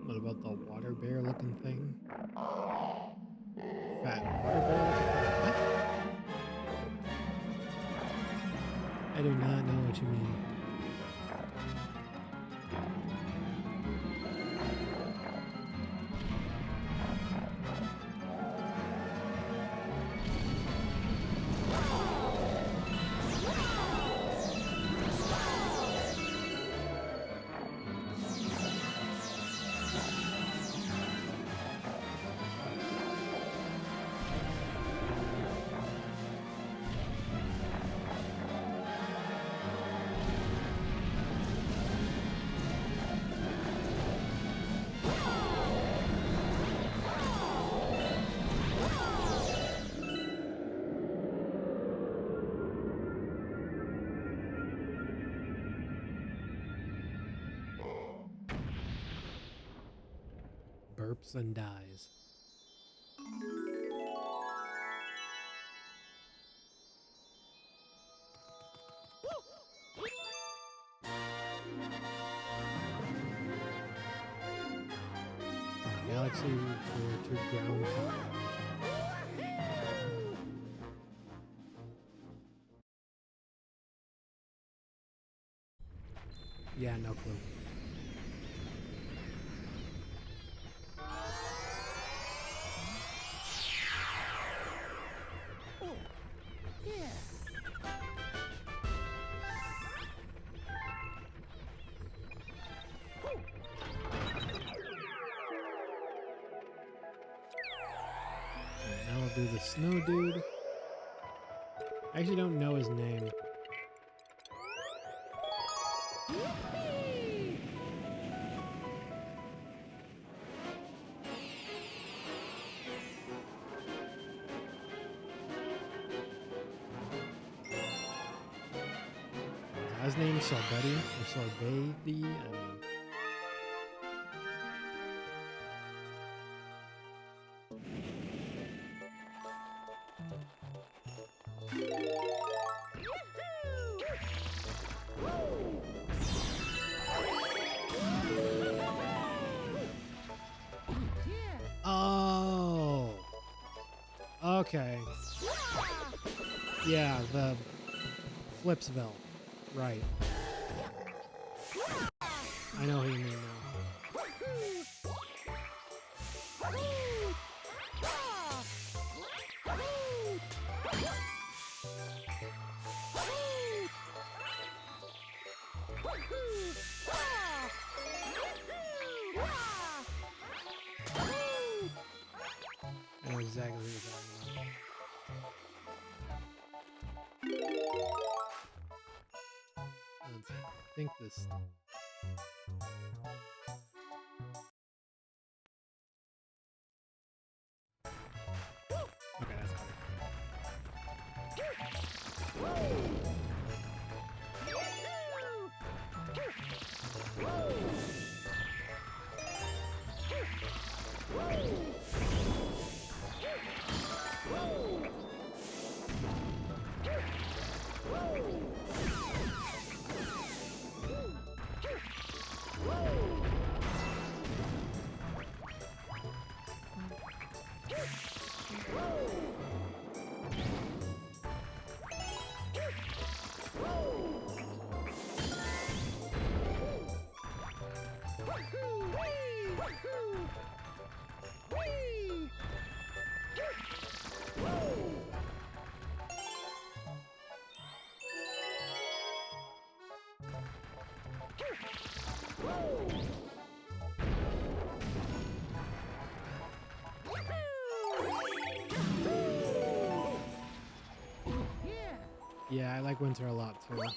What about the water bear looking thing? Fat water bear looking thing? What? I do not know what you mean. Burps and dies. Or to ground pound. Yeah, no clue. Now I'll do the snow dude. I actually don't know his name. His name's Sorbetty or Sorbetty. I don't know. Oh. Okay. Yeah, the Flipsville. Right. I know who you mean now. I know exactly what you're talking about. I think this. Okay, that's better. Yeah, I like winter a lot too. Well,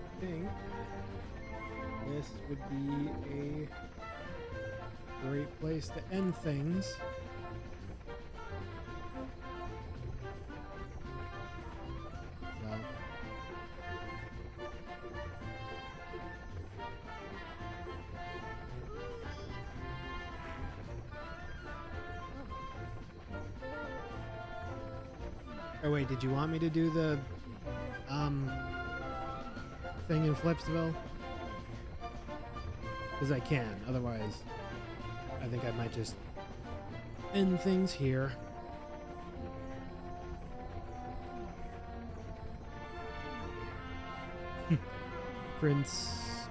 I think this would be a great place to end things. So, Oh wait, did you want me to do the thing in Flipsville? Because I can. Otherwise, I think I might just end things here. Prince.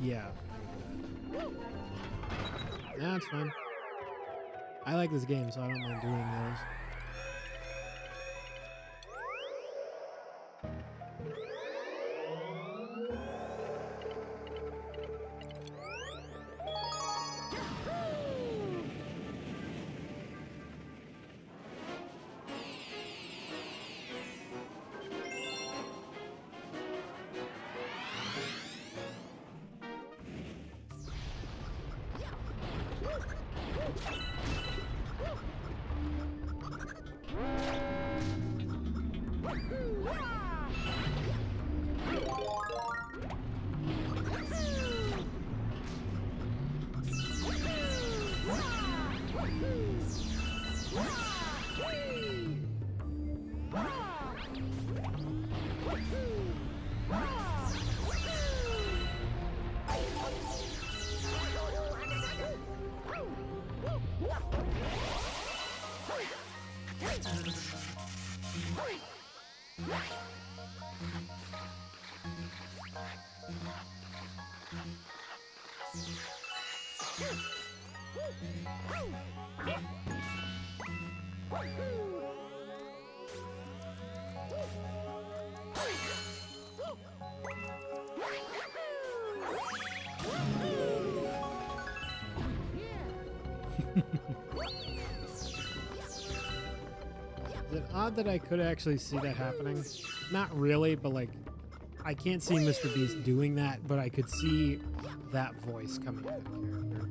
Yeah. Nah, it's fine. I like this game, so I don't mind doing those. Is it odd that I could actually see that happening? Not really, but like, I can't see Mr. Beast doing that, but I could see that voice coming out of the character.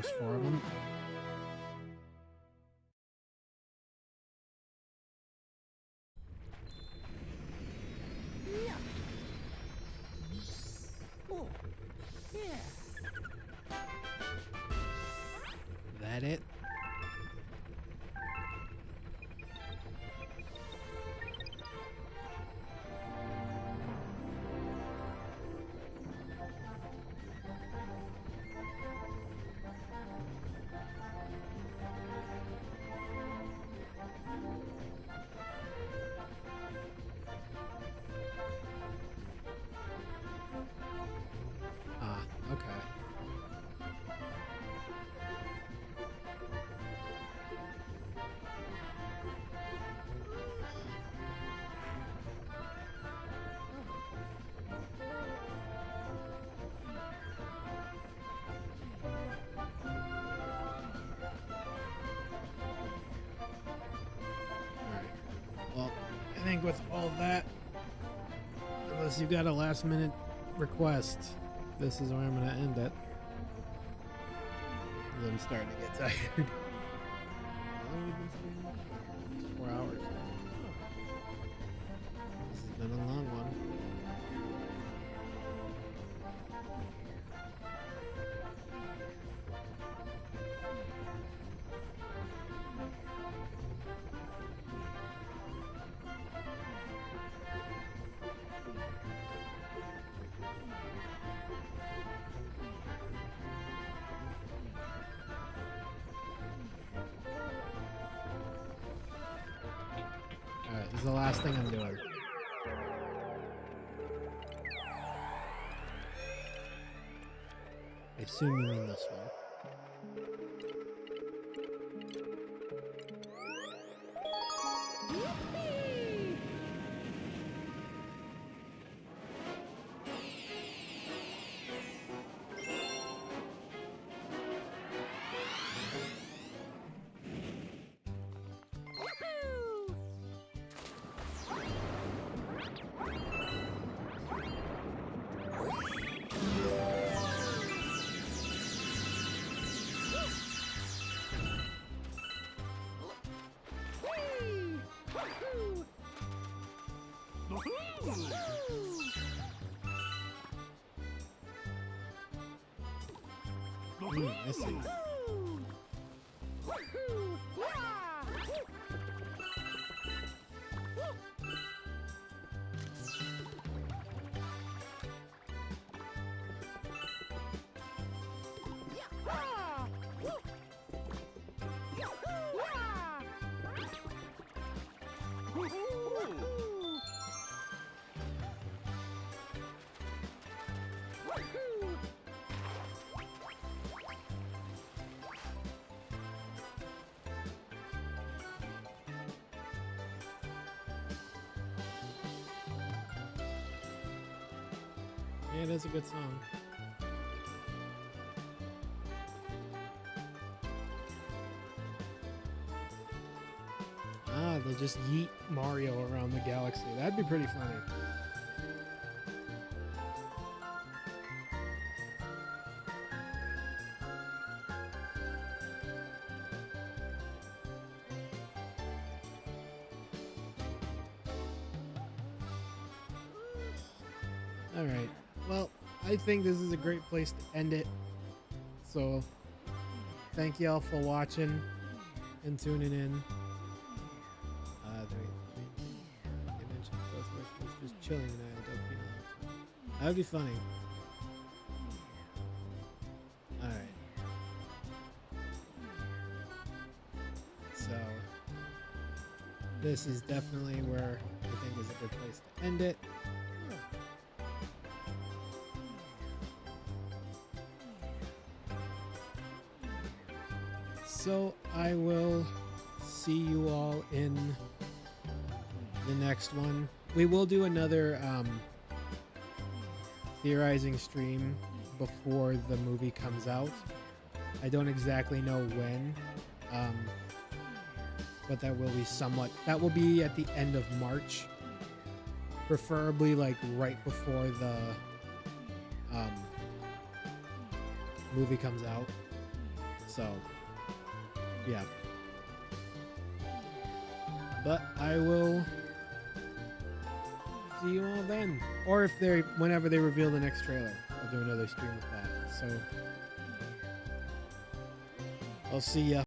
There's 4 of them. Oh, yeah. That it? Ah, okay. Alright. Well, I think with all that, unless you got a last minute request, this is where I'm gonna end it. 'Cause I'm starting to get tired. How long have we been streaming? It's 4 hours now. This has been a long one. Alright, this is the last thing I'm doing. I assume you mean this one. Yippee! Woohoo! Whee! Woohoo! Woohoo! I see. Woohoo! Woohoo! Wah! Yah-hah! Yahoo! Wah! Woohoo! Woohoo! Yeah, it is a good song. Ah, they'll just yeet Mario around the galaxy. That'd be pretty funny. Alright, well, I think this is a great place to end it. So, thank y'all for watching and tuning in. They mentioned both was just chilling and that'd be funny. Alright. So, this is definitely where I think is a good place to end it. So I will see you all in the next one. We will do another theorizing stream before the movie comes out. I don't exactly know when, but that will be that will be at the end of March, preferably like right before the movie comes out. So, yeah. But I will see you all then. Or if they, whenever they reveal the next trailer, I'll do another stream with that. So, I'll see ya.